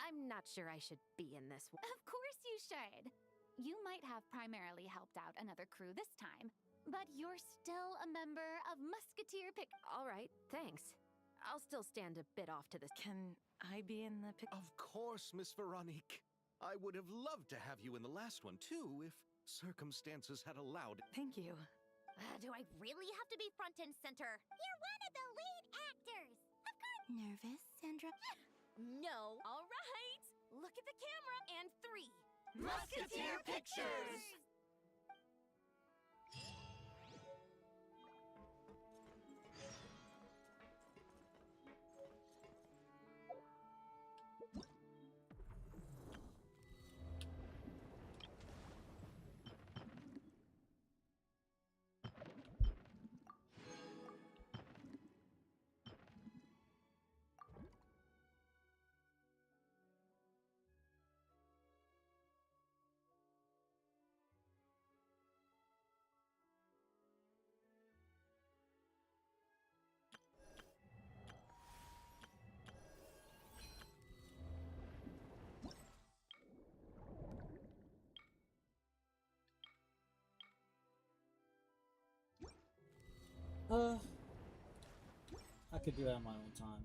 I'm not sure I should be in this one. Of course you should. You might have primarily helped out another crew this time, but you're still a member of Musketeer All right, thanks. I'll still stand a bit off to the... Can I be in the Of course, Miss Veronique. I would have loved to have you in the last one, too, if circumstances had allowed it. Thank you. Do I really have to be front and center? You're one of the lead actors! Of course! Nervous, Sandra? No. All right. Look at the camera. And 3. Musketeer Pictures! I could do that on my own time.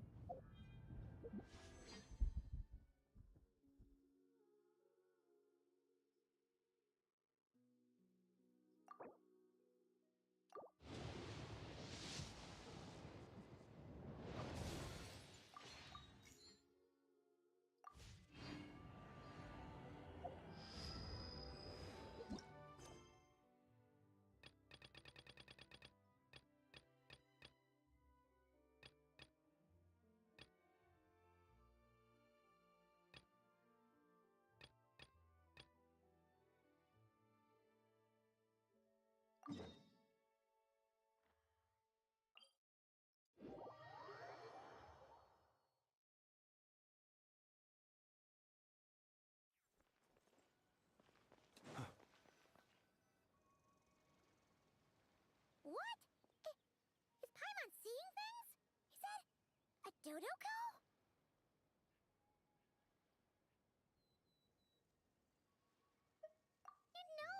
Dodoko? No,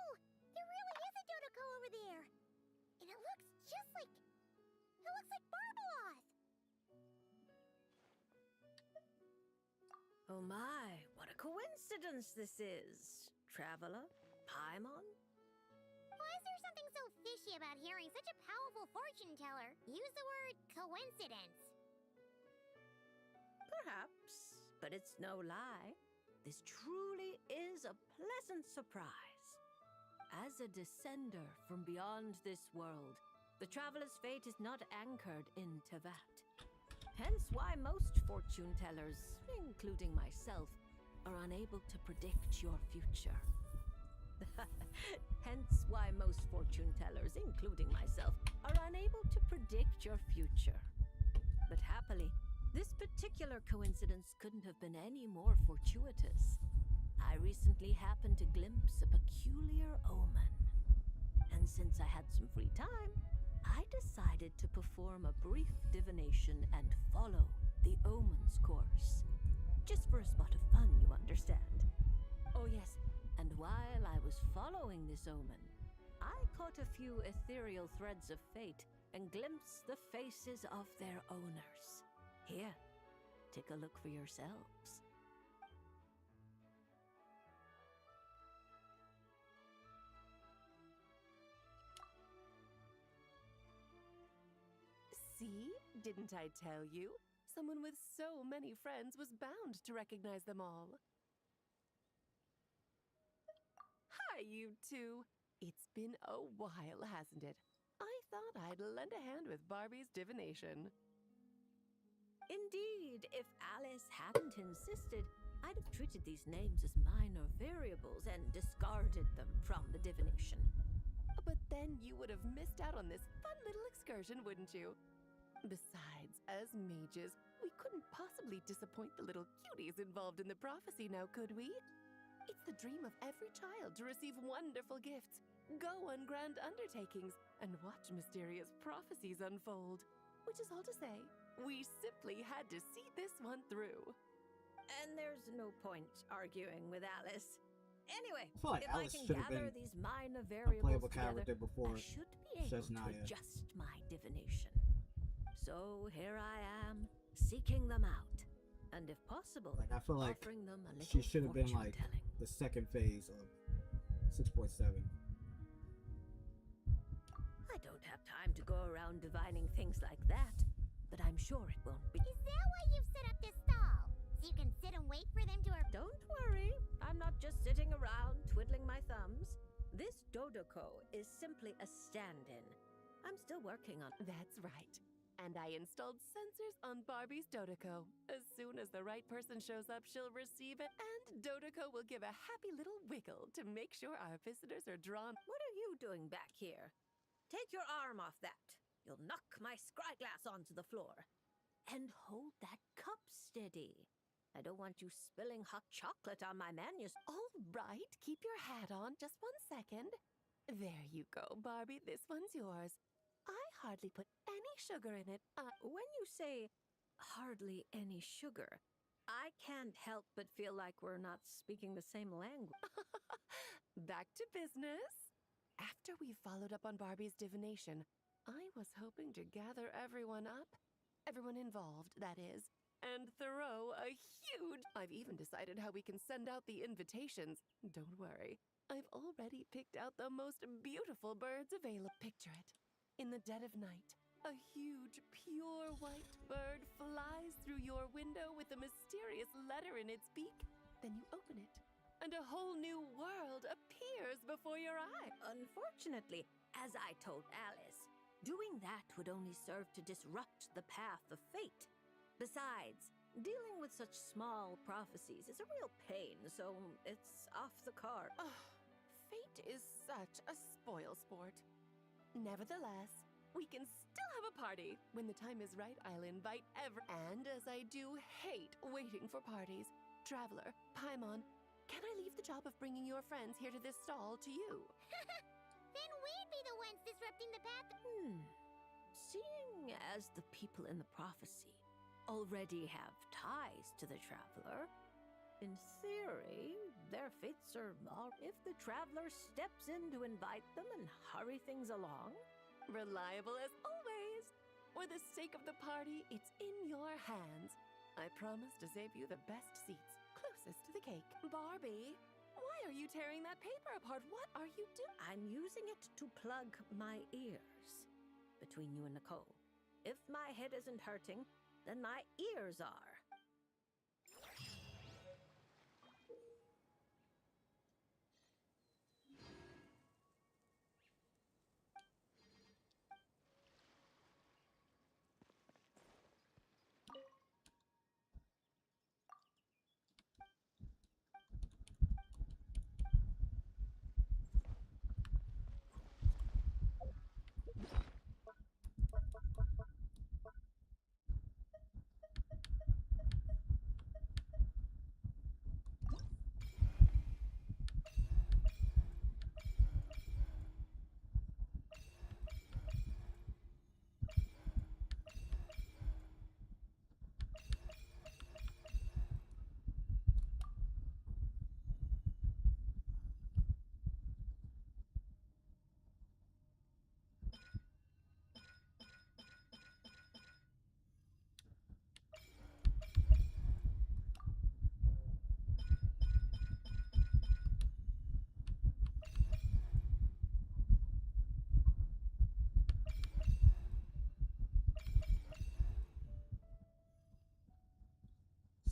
there really is a Dodoko over there. And it looks just like... It looks like Barbeloth. Oh my, what a coincidence this is. Traveler, Paimon? Why is there something so fishy about hearing such a powerful fortune teller use the word coincidence? Perhaps, but it's no lie. This truly is a pleasant surprise. As a descender from beyond this world, the traveler's fate is not anchored in Tevat. Hence why most fortune tellers, including myself, are unable to predict your future. Hence why most fortune tellers, including myself, are unable to predict your future. But happily, this particular coincidence couldn't have been any more fortuitous. I recently happened to glimpse a peculiar omen. And since I had some free time, I decided to perform a brief divination and follow the omen's course. Just for a spot of fun, you understand. Oh yes, and while I was following this omen, I caught a few ethereal threads of fate and glimpsed the faces of their owners. Here, take a look for yourselves. See? Didn't I tell you? Someone with so many friends was bound to recognize them all. Hi, you two. It's been a while, hasn't it? I thought I'd lend a hand with Barbie's divination. Indeed, if Alice hadn't insisted, I'd have treated these names as minor variables and discarded them from the divination. But then you would have missed out on this fun little excursion, wouldn't you? Besides, as mages, we couldn't possibly disappoint the little cuties involved in the prophecy now, could we? It's the dream of every child to receive wonderful gifts, go on grand undertakings, and watch mysterious prophecies unfold. Which is all to say, we simply had to see this one through. And there's no point arguing with Alice. Anyway, I feel like if Alice I can should have gather been these minor a variables playable together, character before I should be able to Shesnaya. adjust my divination. So here I am, seeking them out, and if possible, Like, I feel like offering them a little she should have been like fortune-telling. the second phase of 6.7. I don't have time to go around divining things like that, but I'm sure it won't be. Is that why you've set up this stall? So you can sit and wait for them to... Don't worry, I'm not just sitting around twiddling my thumbs. This Dodoko is simply a stand-in. I'm still working on... That's right. And I installed sensors on Barbie's Dodoko. As soon as the right person shows up, she'll receive it, and Dodoko will give a happy little wiggle to make sure our visitors are drawn. What are you doing back here? Take your arm off that. You'll knock my scryglass onto the floor. And hold that cup steady. I don't want you spilling hot chocolate on my manuscript. All right, keep your hat on. Just 1 second. There you go, Barbie. This one's yours. I hardly put any sugar in it. When you say hardly any sugar, I can't help but feel like we're not speaking the same language. Back to business. After we followed up on Barbie's divination, I was hoping to gather everyone up. Everyone involved, that is. And throw a huge... I've even decided how we can send out the invitations. Don't worry. I've already picked out the most beautiful birds available. Picture it. In the dead of night, a huge, pure white bird flies through your window with a mysterious letter in its beak. Then you open it, and a whole new world appears before your eyes. Unfortunately, as I told Alice, doing that would only serve to disrupt the path of fate. Besides, dealing with such small prophecies is a real pain, so it's off the card. Oh, fate is such a spoil sport. Nevertheless, we can still have a party. When the time is right, I'll invite And as I do hate waiting for parties, Traveler, Paimon, can I leave the job of bringing your friends here to this stall to you? Then we'd be the ones disrupting the path. Seeing as the people in the prophecy already have ties to the traveler. In theory, their fates are all if the traveler steps in to invite them and hurry things along. Reliable as always. For the sake of the party, it's in your hands. I promise to save you the best seats, closest to the cake. Barbie, why are you tearing that paper apart? What are you doing? I'm using it to plug my ears between you and Nicole. If my head isn't hurting, then my ears are.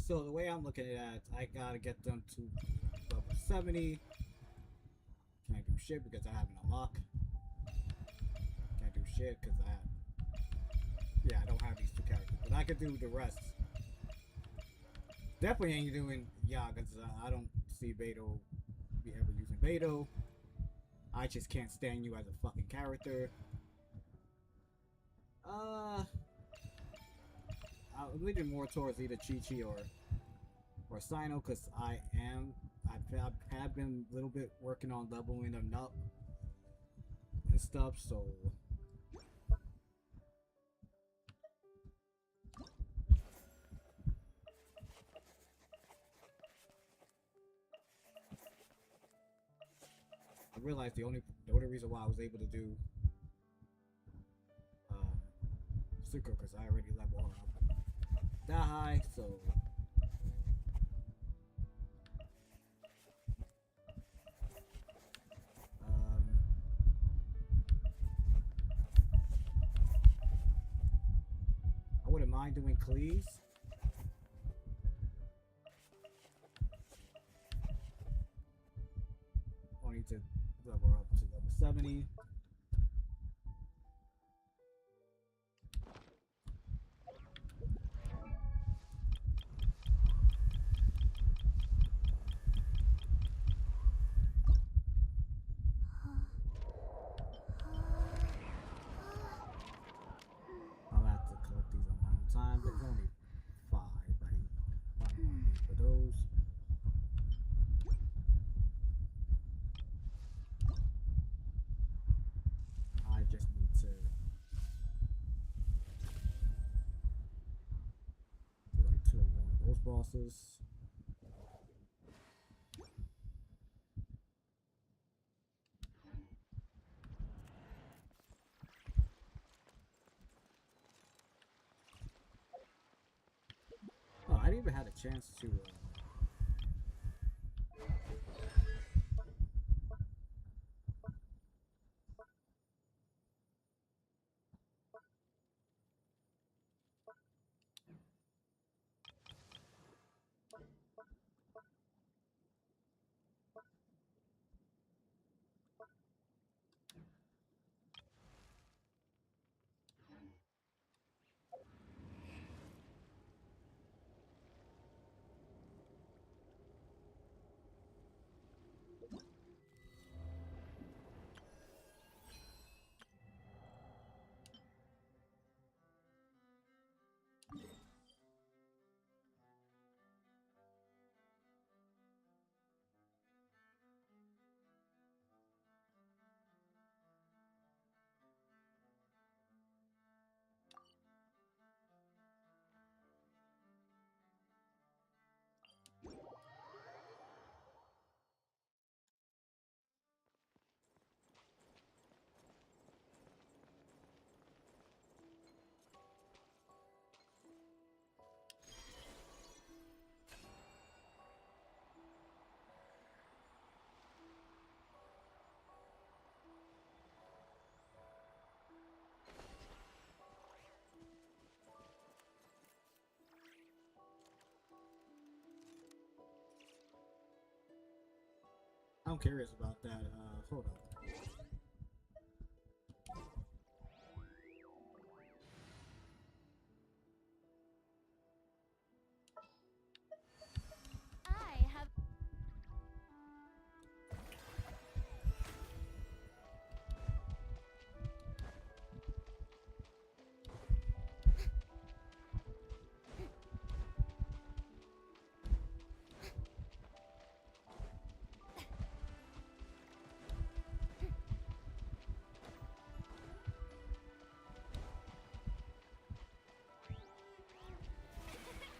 So the way I'm looking at it, I gotta get them to level 70. Can't do shit because I haven't unlocked. Can't do shit because I don't have these two characters. But I could do the rest. Definitely ain't doing because I don't see Beto be ever using Beto. I just can't stand you as a fucking character. I'm leaning more towards either Chi-Chi or Sino because I have been a little bit working on leveling them up and stuff, so I realized the only reason why I was able to do Suko because I already leveled her up that high, so I wouldn't mind doing Cleese. I need to level her up to level 70. I'll have to collect these on my own time, but it's only 5. I don't want to need for those. I just need to do like 2 or 1 of those bosses. Oh, I didn't even had a chance to I'm curious about that. Hold on. I have.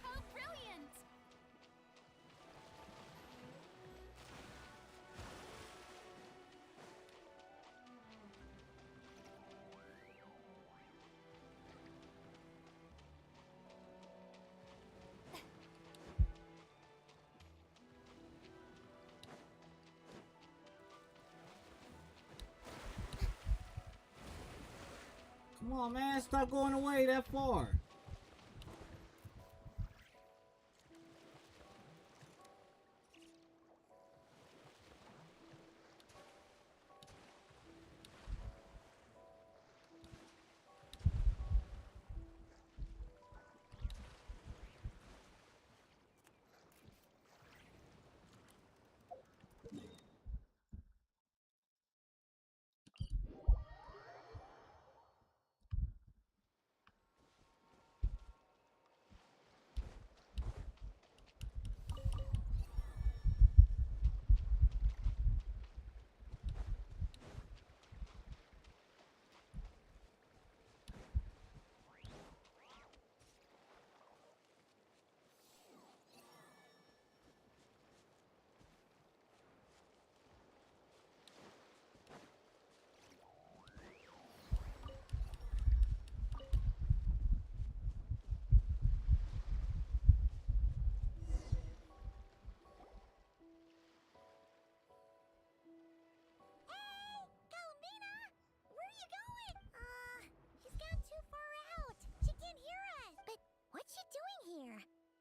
How brilliant! Come on, man. Stop going away that far.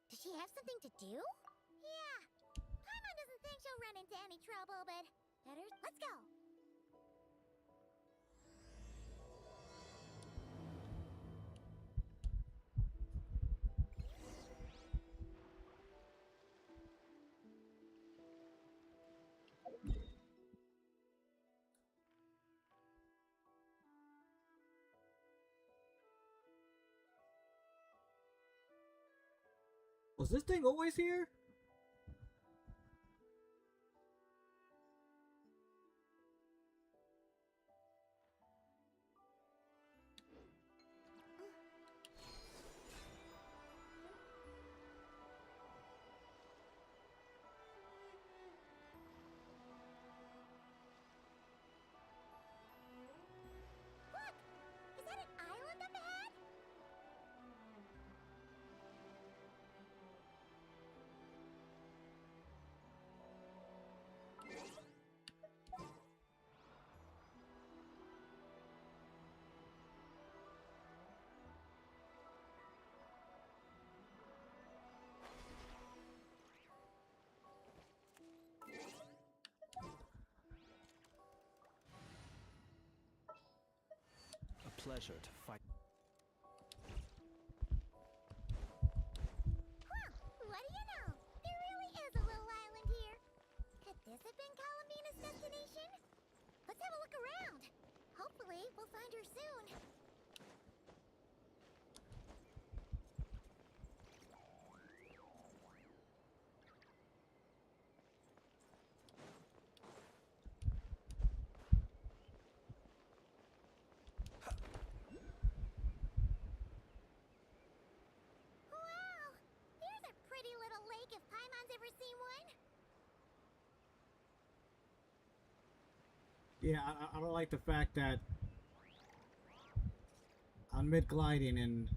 Does she have something to do? Yeah. Paimon doesn't think she'll run into any trouble, but better. Let's go. Was this thing always here? Look! Is that an island up ahead? A pleasure to fight. Huh, what do you know? There really is a little island here. Could this have been Columbina's destination? Let's have a look around. Hopefully, we'll find her soon. Wow! There's a pretty little lake if Paimon's ever seen one. Yeah, I don't like the fact that I'm mid gliding and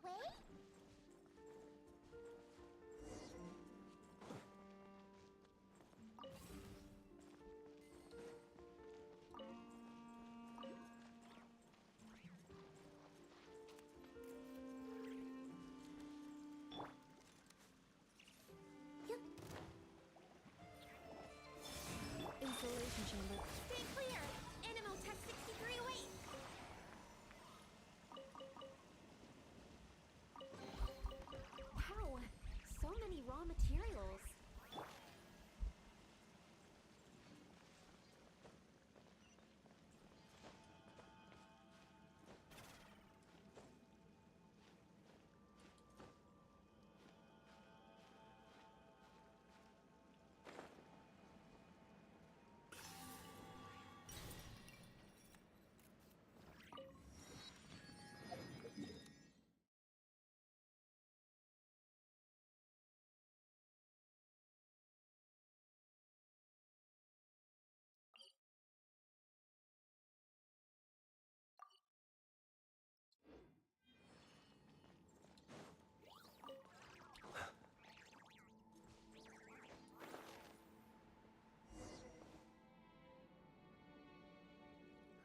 way? Installation chamber. Stay clear! Animo Tech 63 away! Wow, so many raw materials.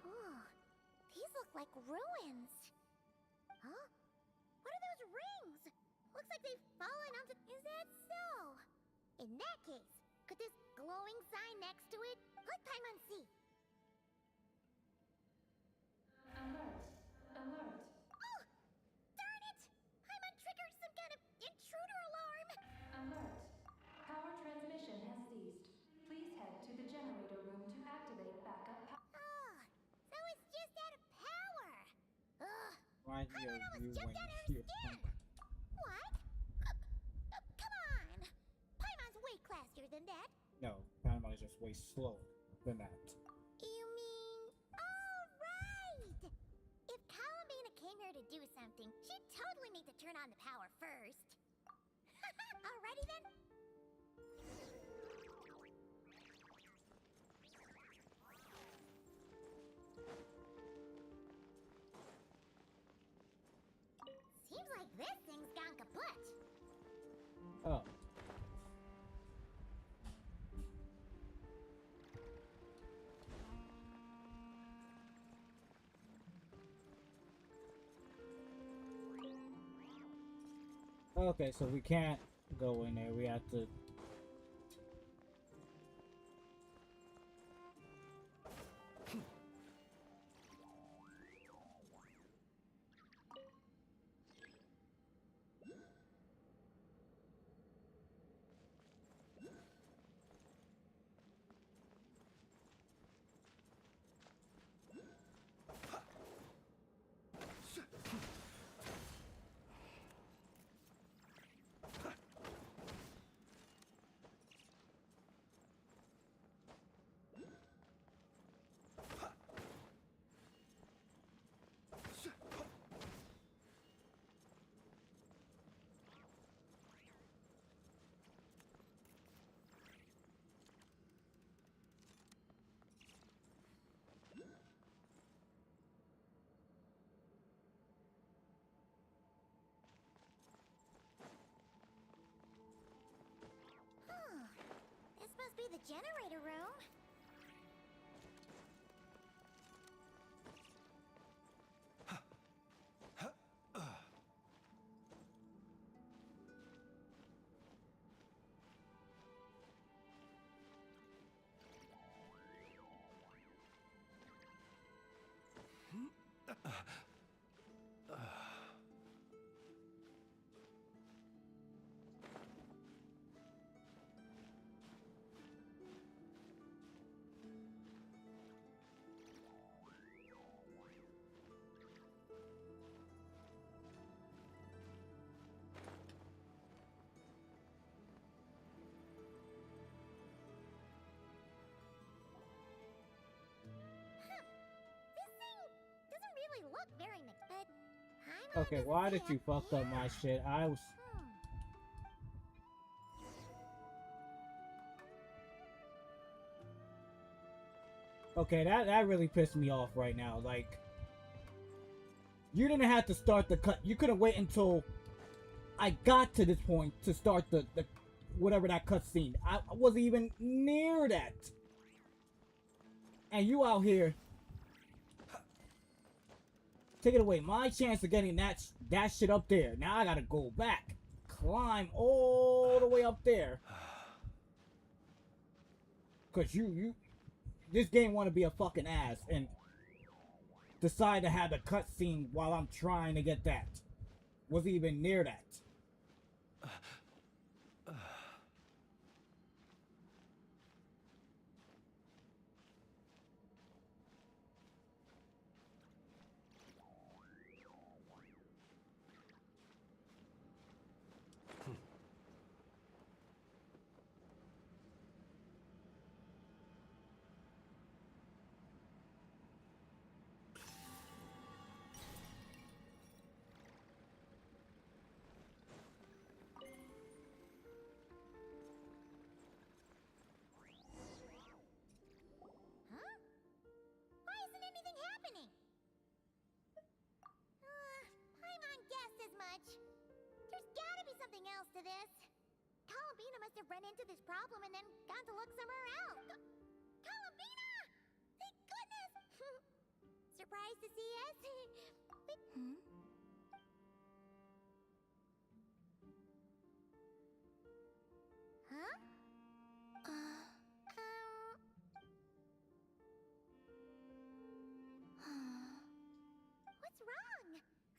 Oh, these look like ruins. Huh? What are those rings? Looks like they've fallen onto. Is that so? In that case, could this glowing sign next to it let Paimon see? Alert! Alert! Oh! Darn it! Paimon triggered some kind of intruder alarm! Alert! Power transmission has ceased. Please head to the generator room to activate backup power. Oh, so it's just out of power. Ugh. Reminds me Paimon of almost you jumped when out of her you're skin. What? Come on! Paimon's way classier than that. No, Paimon is just way slower than that. You mean... Oh, right! If Columbina came here to do something, she'd totally need to turn on the power first. Alrighty then. Seems like this thing's gone kaput. Oh. Okay, so we can't go in there. We have to. This must be the generator room. Look very but Paimon Okay, why did you fuck up my shit? I was. Okay, that really pissed me off right now. Like, You didn't have to start the cut. You couldn't wait until I got to this point to start the whatever that cutscene. I wasn't even near that. And you out here. Take it away. My chance of getting that shit up there. Now I gotta go back. Climb all the way up there. Cause you this game wanna be a fucking ass and decide to have the cutscene while I'm trying to get that. Wasn't even near that. Huh? Why isn't anything happening? Paimon guessed as much. There's gotta be something else to this. Columbina must have run into this problem and then gone to look somewhere else. Columbina! Thank goodness! Surprised to see us? Huh? What's wrong?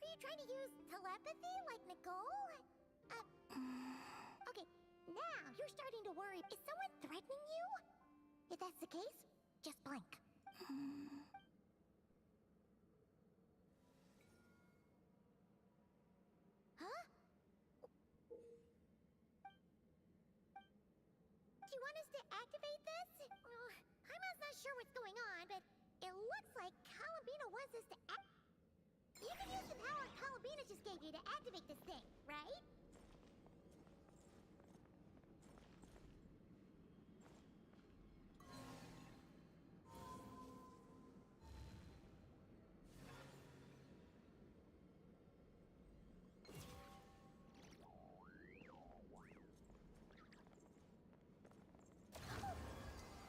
Are you trying to use telepathy like Nicole? Okay, now you're starting to worry. Is someone threatening you? If that's the case, just blink. Huh? Do you want us to activate this? I'm not sure what's going on, but it looks like Columbina wants us to You can use the power Columbina just gave you to activate this thing, right?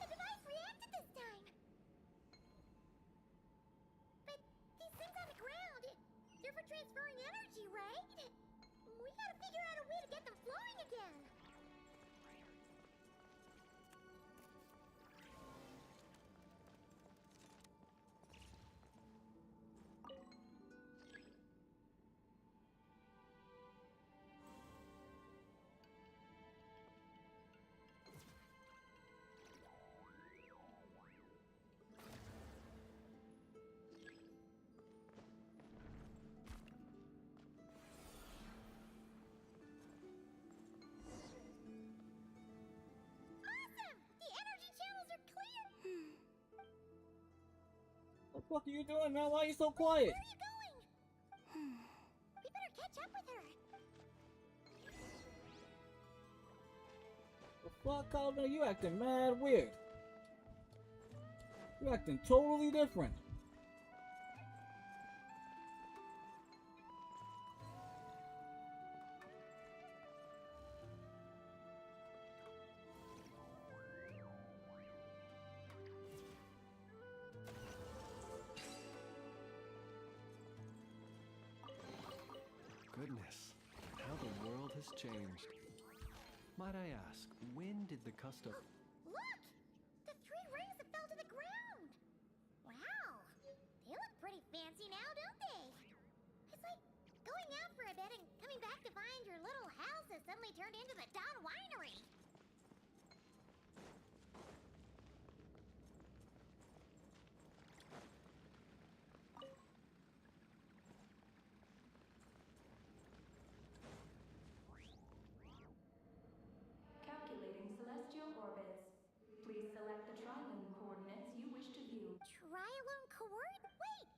The device reacted this time! But these things on the ground, they're for transferring energy, right? We gotta figure out a way to get them flowing again. Awesome! The energy channels are clear! What the fuck are you doing, man? Why are you so quiet? Where are you going? We better catch up with her. The fuck, Calvin? You acting mad weird. You acting totally different. Goodness, how the world has changed. Might I ask, when did the custom... Look! The 3 rings that fell to the ground! Wow! They look pretty fancy now, don't they? It's like going out for a bit and coming back to find your little house has suddenly turned into the Dawn Winery. Calculating celestial orbits. Please select the trilane coordinates you wish to view. Trilone coordinate? Wait!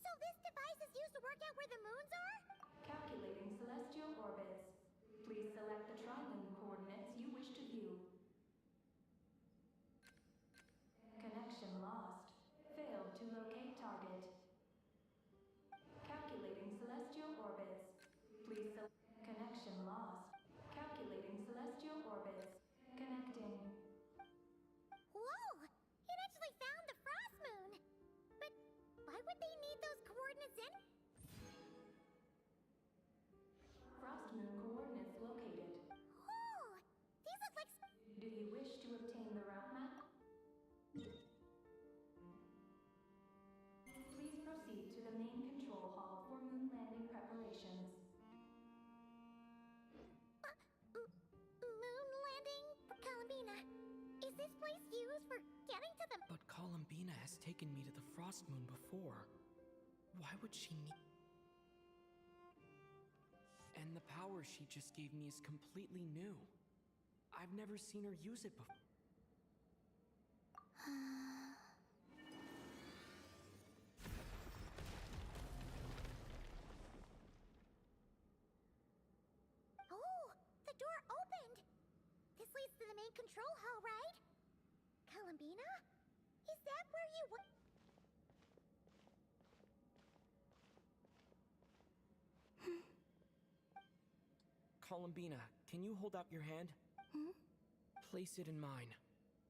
So this device is used to work out where the moons are? Calculating celestial orbits. Please select the trilane coordinates you wish to view. Connection lost. Failed to locate target. has taken me to the Frost Moon before. Why would she need... And the power she just gave me is completely new. I've never seen her use it before. Oh, the door opened! This leads to the main control hall, right? Columbina? Is that where you Columbina, can you hold out your hand? Place it in mine,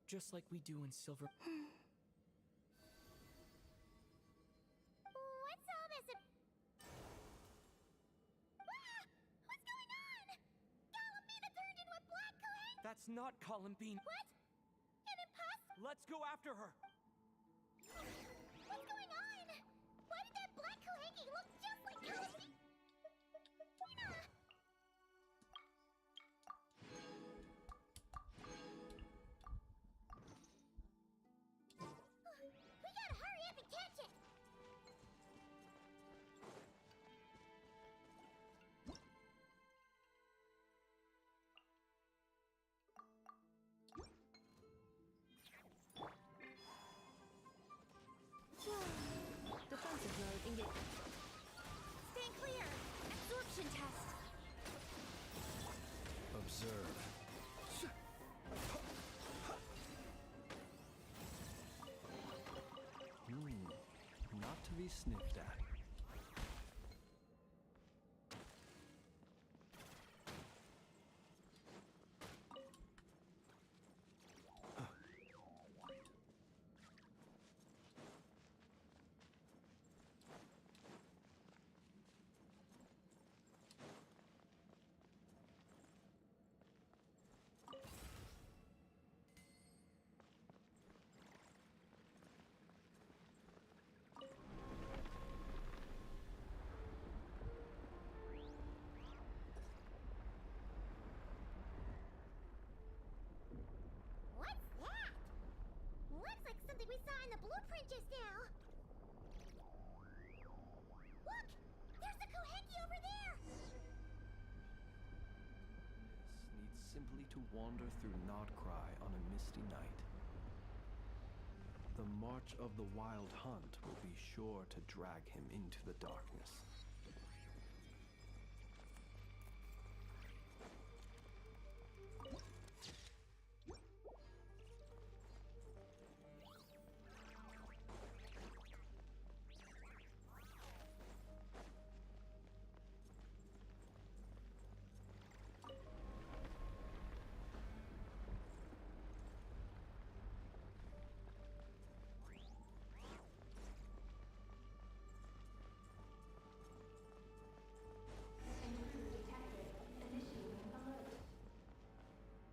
just like we do in Silver... What's all this? Ah! What's going on? Columbina turned into a black Kohen? That's not Columbine. What? An imposter? Let's go after her. What's going on? Why did that black Kohengi look just like Columbina? We gotta hurry up and catch it! Defensive mode engaged. Stand clear! Absorption test! Observe. Not to be sniffed at. What's that? Looks like something we saw in the blueprint just now. Look! There's the Kohenki over there! Needs simply to wander through Nod-Krai on a misty night. The march of the wild hunt will be sure to drag him into the darkness.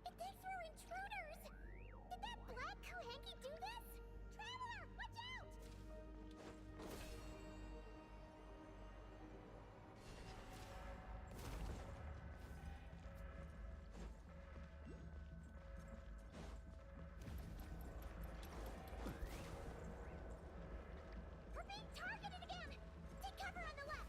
It thinks we're intruders! Did that black Kohenki do this? Traveler, watch out! We're being targeted again! Take cover on the left!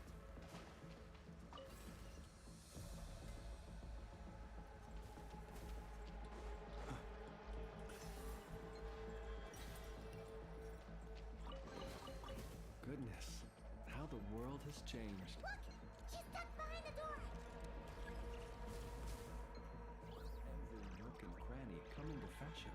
Goodness, how the world has changed. Look! She's stuck behind the door! Every nook and cranny come into fashion.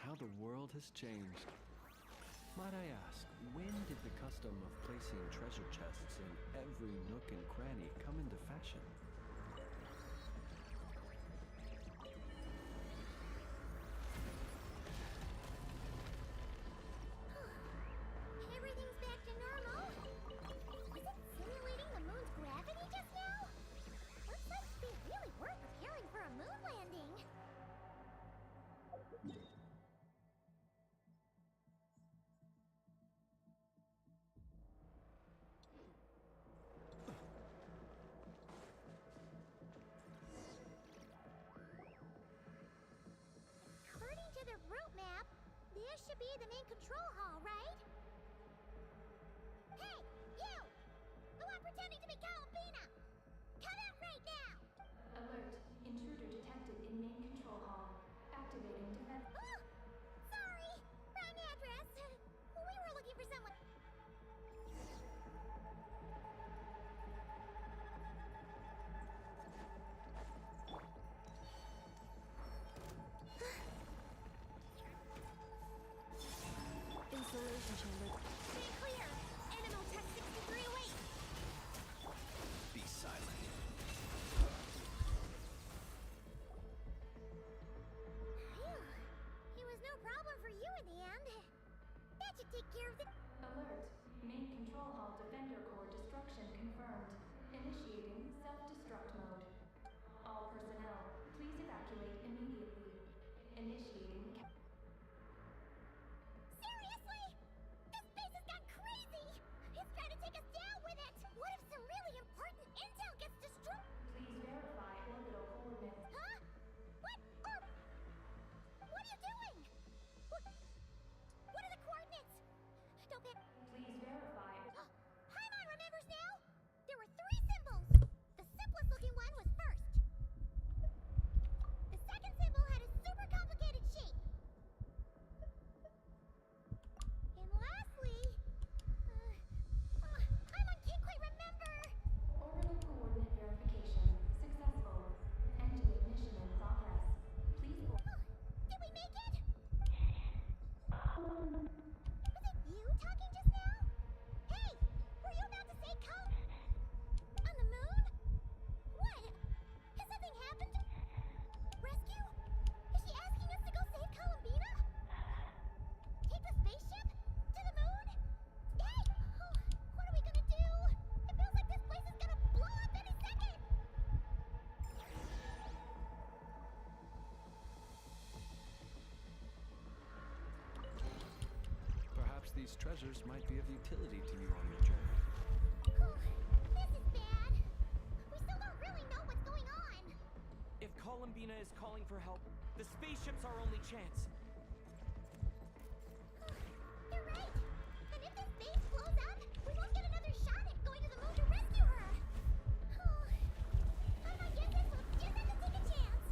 how the world has changed. Might I ask, when did the custom of placing treasure chests in every nook and cranny come into fashion? Everything's back to normal? Was it simulating the moon's gravity just now? Looks like they really were preparing for a moon landing. According to the route map, this should be the main control hall, right? Hey, you! The one pretending to be Columbina! Come out right now! Alert. Intruder detected in main control hall. Activating defense. Oh! Sorry! Wrong address! We were looking for someone. Installation chamber. Stay clear! Animal Tech 63 away! Be silent. Phew. It was no problem for you in the end. That should take care of the... Alert. Main control hall defender core destruction confirmed. Initiating self-destruct mode. All personnel, please evacuate immediately. Initiating. Seriously? This place has gone crazy! It's trying to take us down with it! What if some really important intel gets destroyed? Please verify orbital coordinates. Huh? What? What are you doing? What are the coordinates? Don't pick... Please verify. Paimon remembers now? There were 3 symbols. The simplest looking one was first. The second symbol had a super complicated shape. And lastly... can't quite remember. Orbital coordinate verification. Successful. Engine ignition in progress. Please. Did we make it? Was it you talking just now? Hey! Were you about to say come? On the moon? What? Has something happened? Rescue? Is she asking us to go save Columbina? Take the spaceship? To the moon? Hey! Oh, what are we gonna do? It feels like this place is gonna blow up any second! Perhaps these treasures might be of utility to you on your journey. This is bad. We still don't really know what's going on. If Columbina is calling for help, the spaceship's our only chance. You're right. And if this base blows up, we won't get another shot at going to the moon to rescue her. I guess this will just have to take a chance.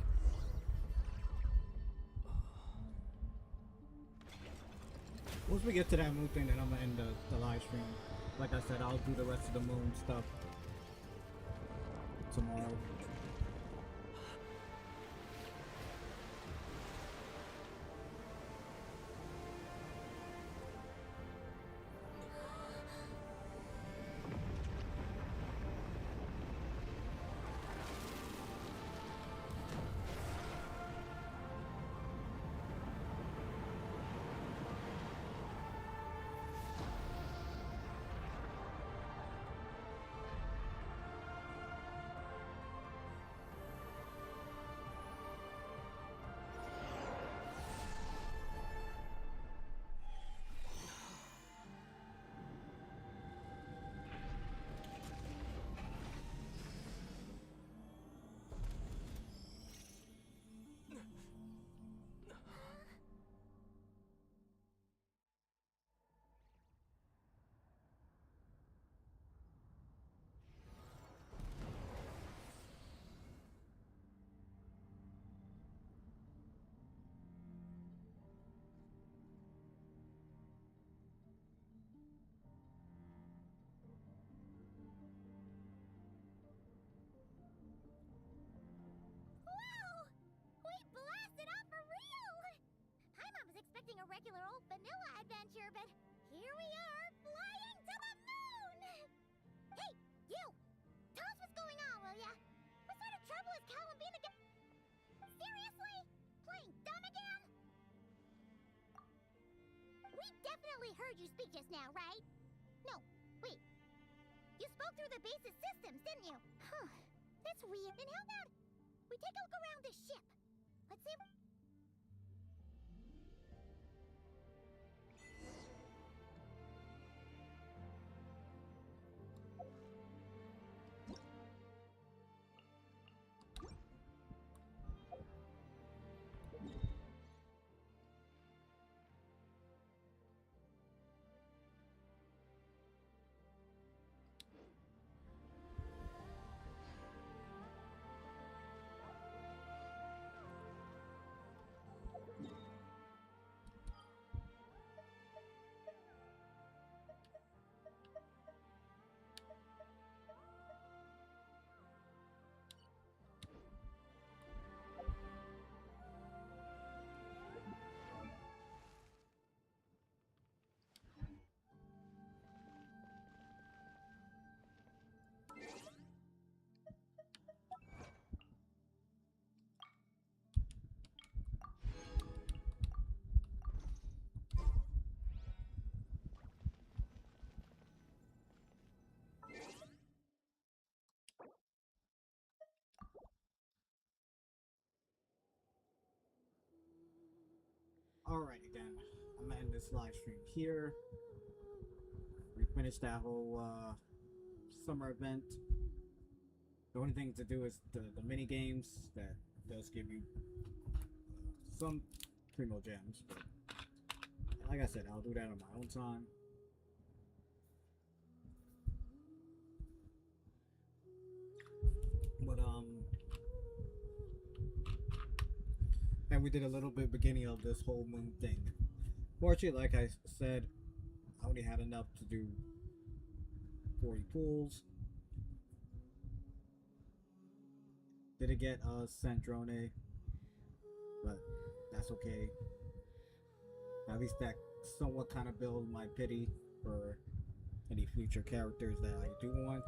Once we get to that moon thing, then I'm gonna end the live stream. Like I said, I'll do the rest of the moon stuff tomorrow. regular old vanilla adventure, but here we are, flying to the moon! Hey, you! Tell us what's going on, will ya? What sort of trouble is Columbine again? Seriously? Playing dumb again? We definitely heard you speak just now, right? No, wait. You spoke through the base's systems, didn't you? Huh. That's weird. And how about we take a look around this ship? Let's see. Alrighty then, I'm ending this live stream here. We finished that whole summer event. The only thing to do is the mini games that does give you some primo gems. But like I said, I'll do that on my own time. But and we did a little bit beginning of this whole moon thing. Fortunately, like I said, I only had enough to do 40 pools. Didn't get a Centrone, but that's okay. At least that somewhat kind of builds my pity for any future characters that I do want.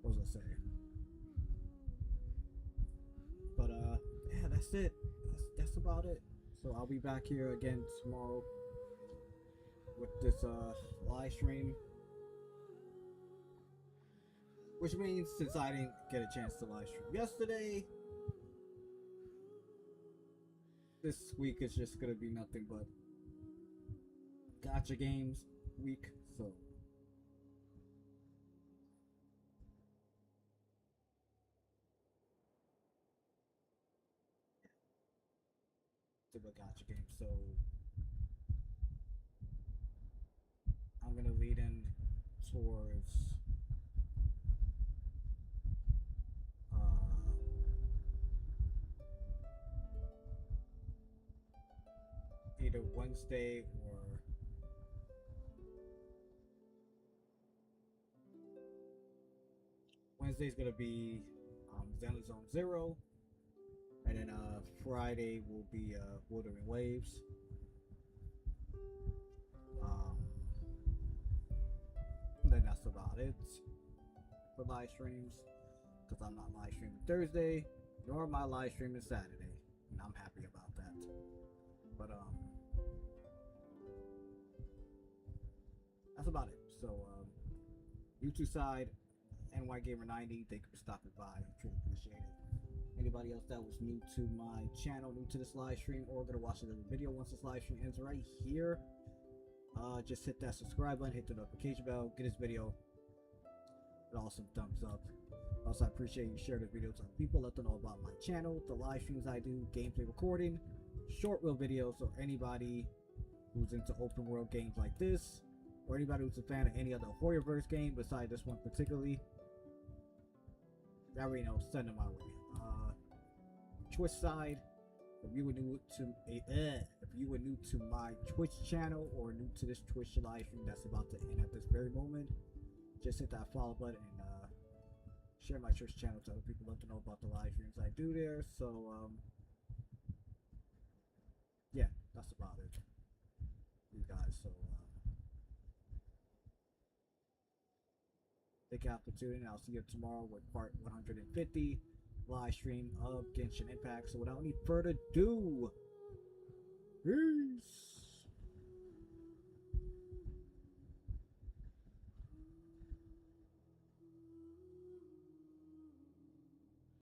What was I saying? But yeah, that's it. That's about it. So I'll be back here again tomorrow with this live stream. Which means since I didn't get a chance to live stream yesterday, this week is just gonna be nothing but gacha games week. So to the gacha game. So I'm gonna lead in towards either Wednesday or Wednesday's gonna be Zenless Zone Zero, and then Friday will be Wuthering Waves. Then that's about it for live streams, because I'm not live streaming Thursday, nor am I live streaming Saturday, and I'm happy about that. But that's about it. So YouTube side, NYGamer90, thank you for stopping by. Truly appreciate it. Anybody else that was new to my channel, new to this live stream, or gonna watch another video once this live stream ends right here, just hit that subscribe button, hit the notification bell, get this video an awesome thumbs up. Also, I appreciate you share this video to other people, let them know about my channel, the live streams I do, gameplay recording, short reel videos, or anybody who's into open world games like this, or anybody who's a fan of any other Horrorverse game besides this one particularly, that already know, send them my way. Twitch side, if you were new to my Twitch channel or new to this Twitch live stream that's about to end at this very moment, just hit that follow button and share my Twitch channel to other people, let them know about the live streams I do there. So yeah, that's about it, you guys. So take out for tuning. I'll see you tomorrow with part 150 live stream of Genshin Impact. So without any further ado, peace.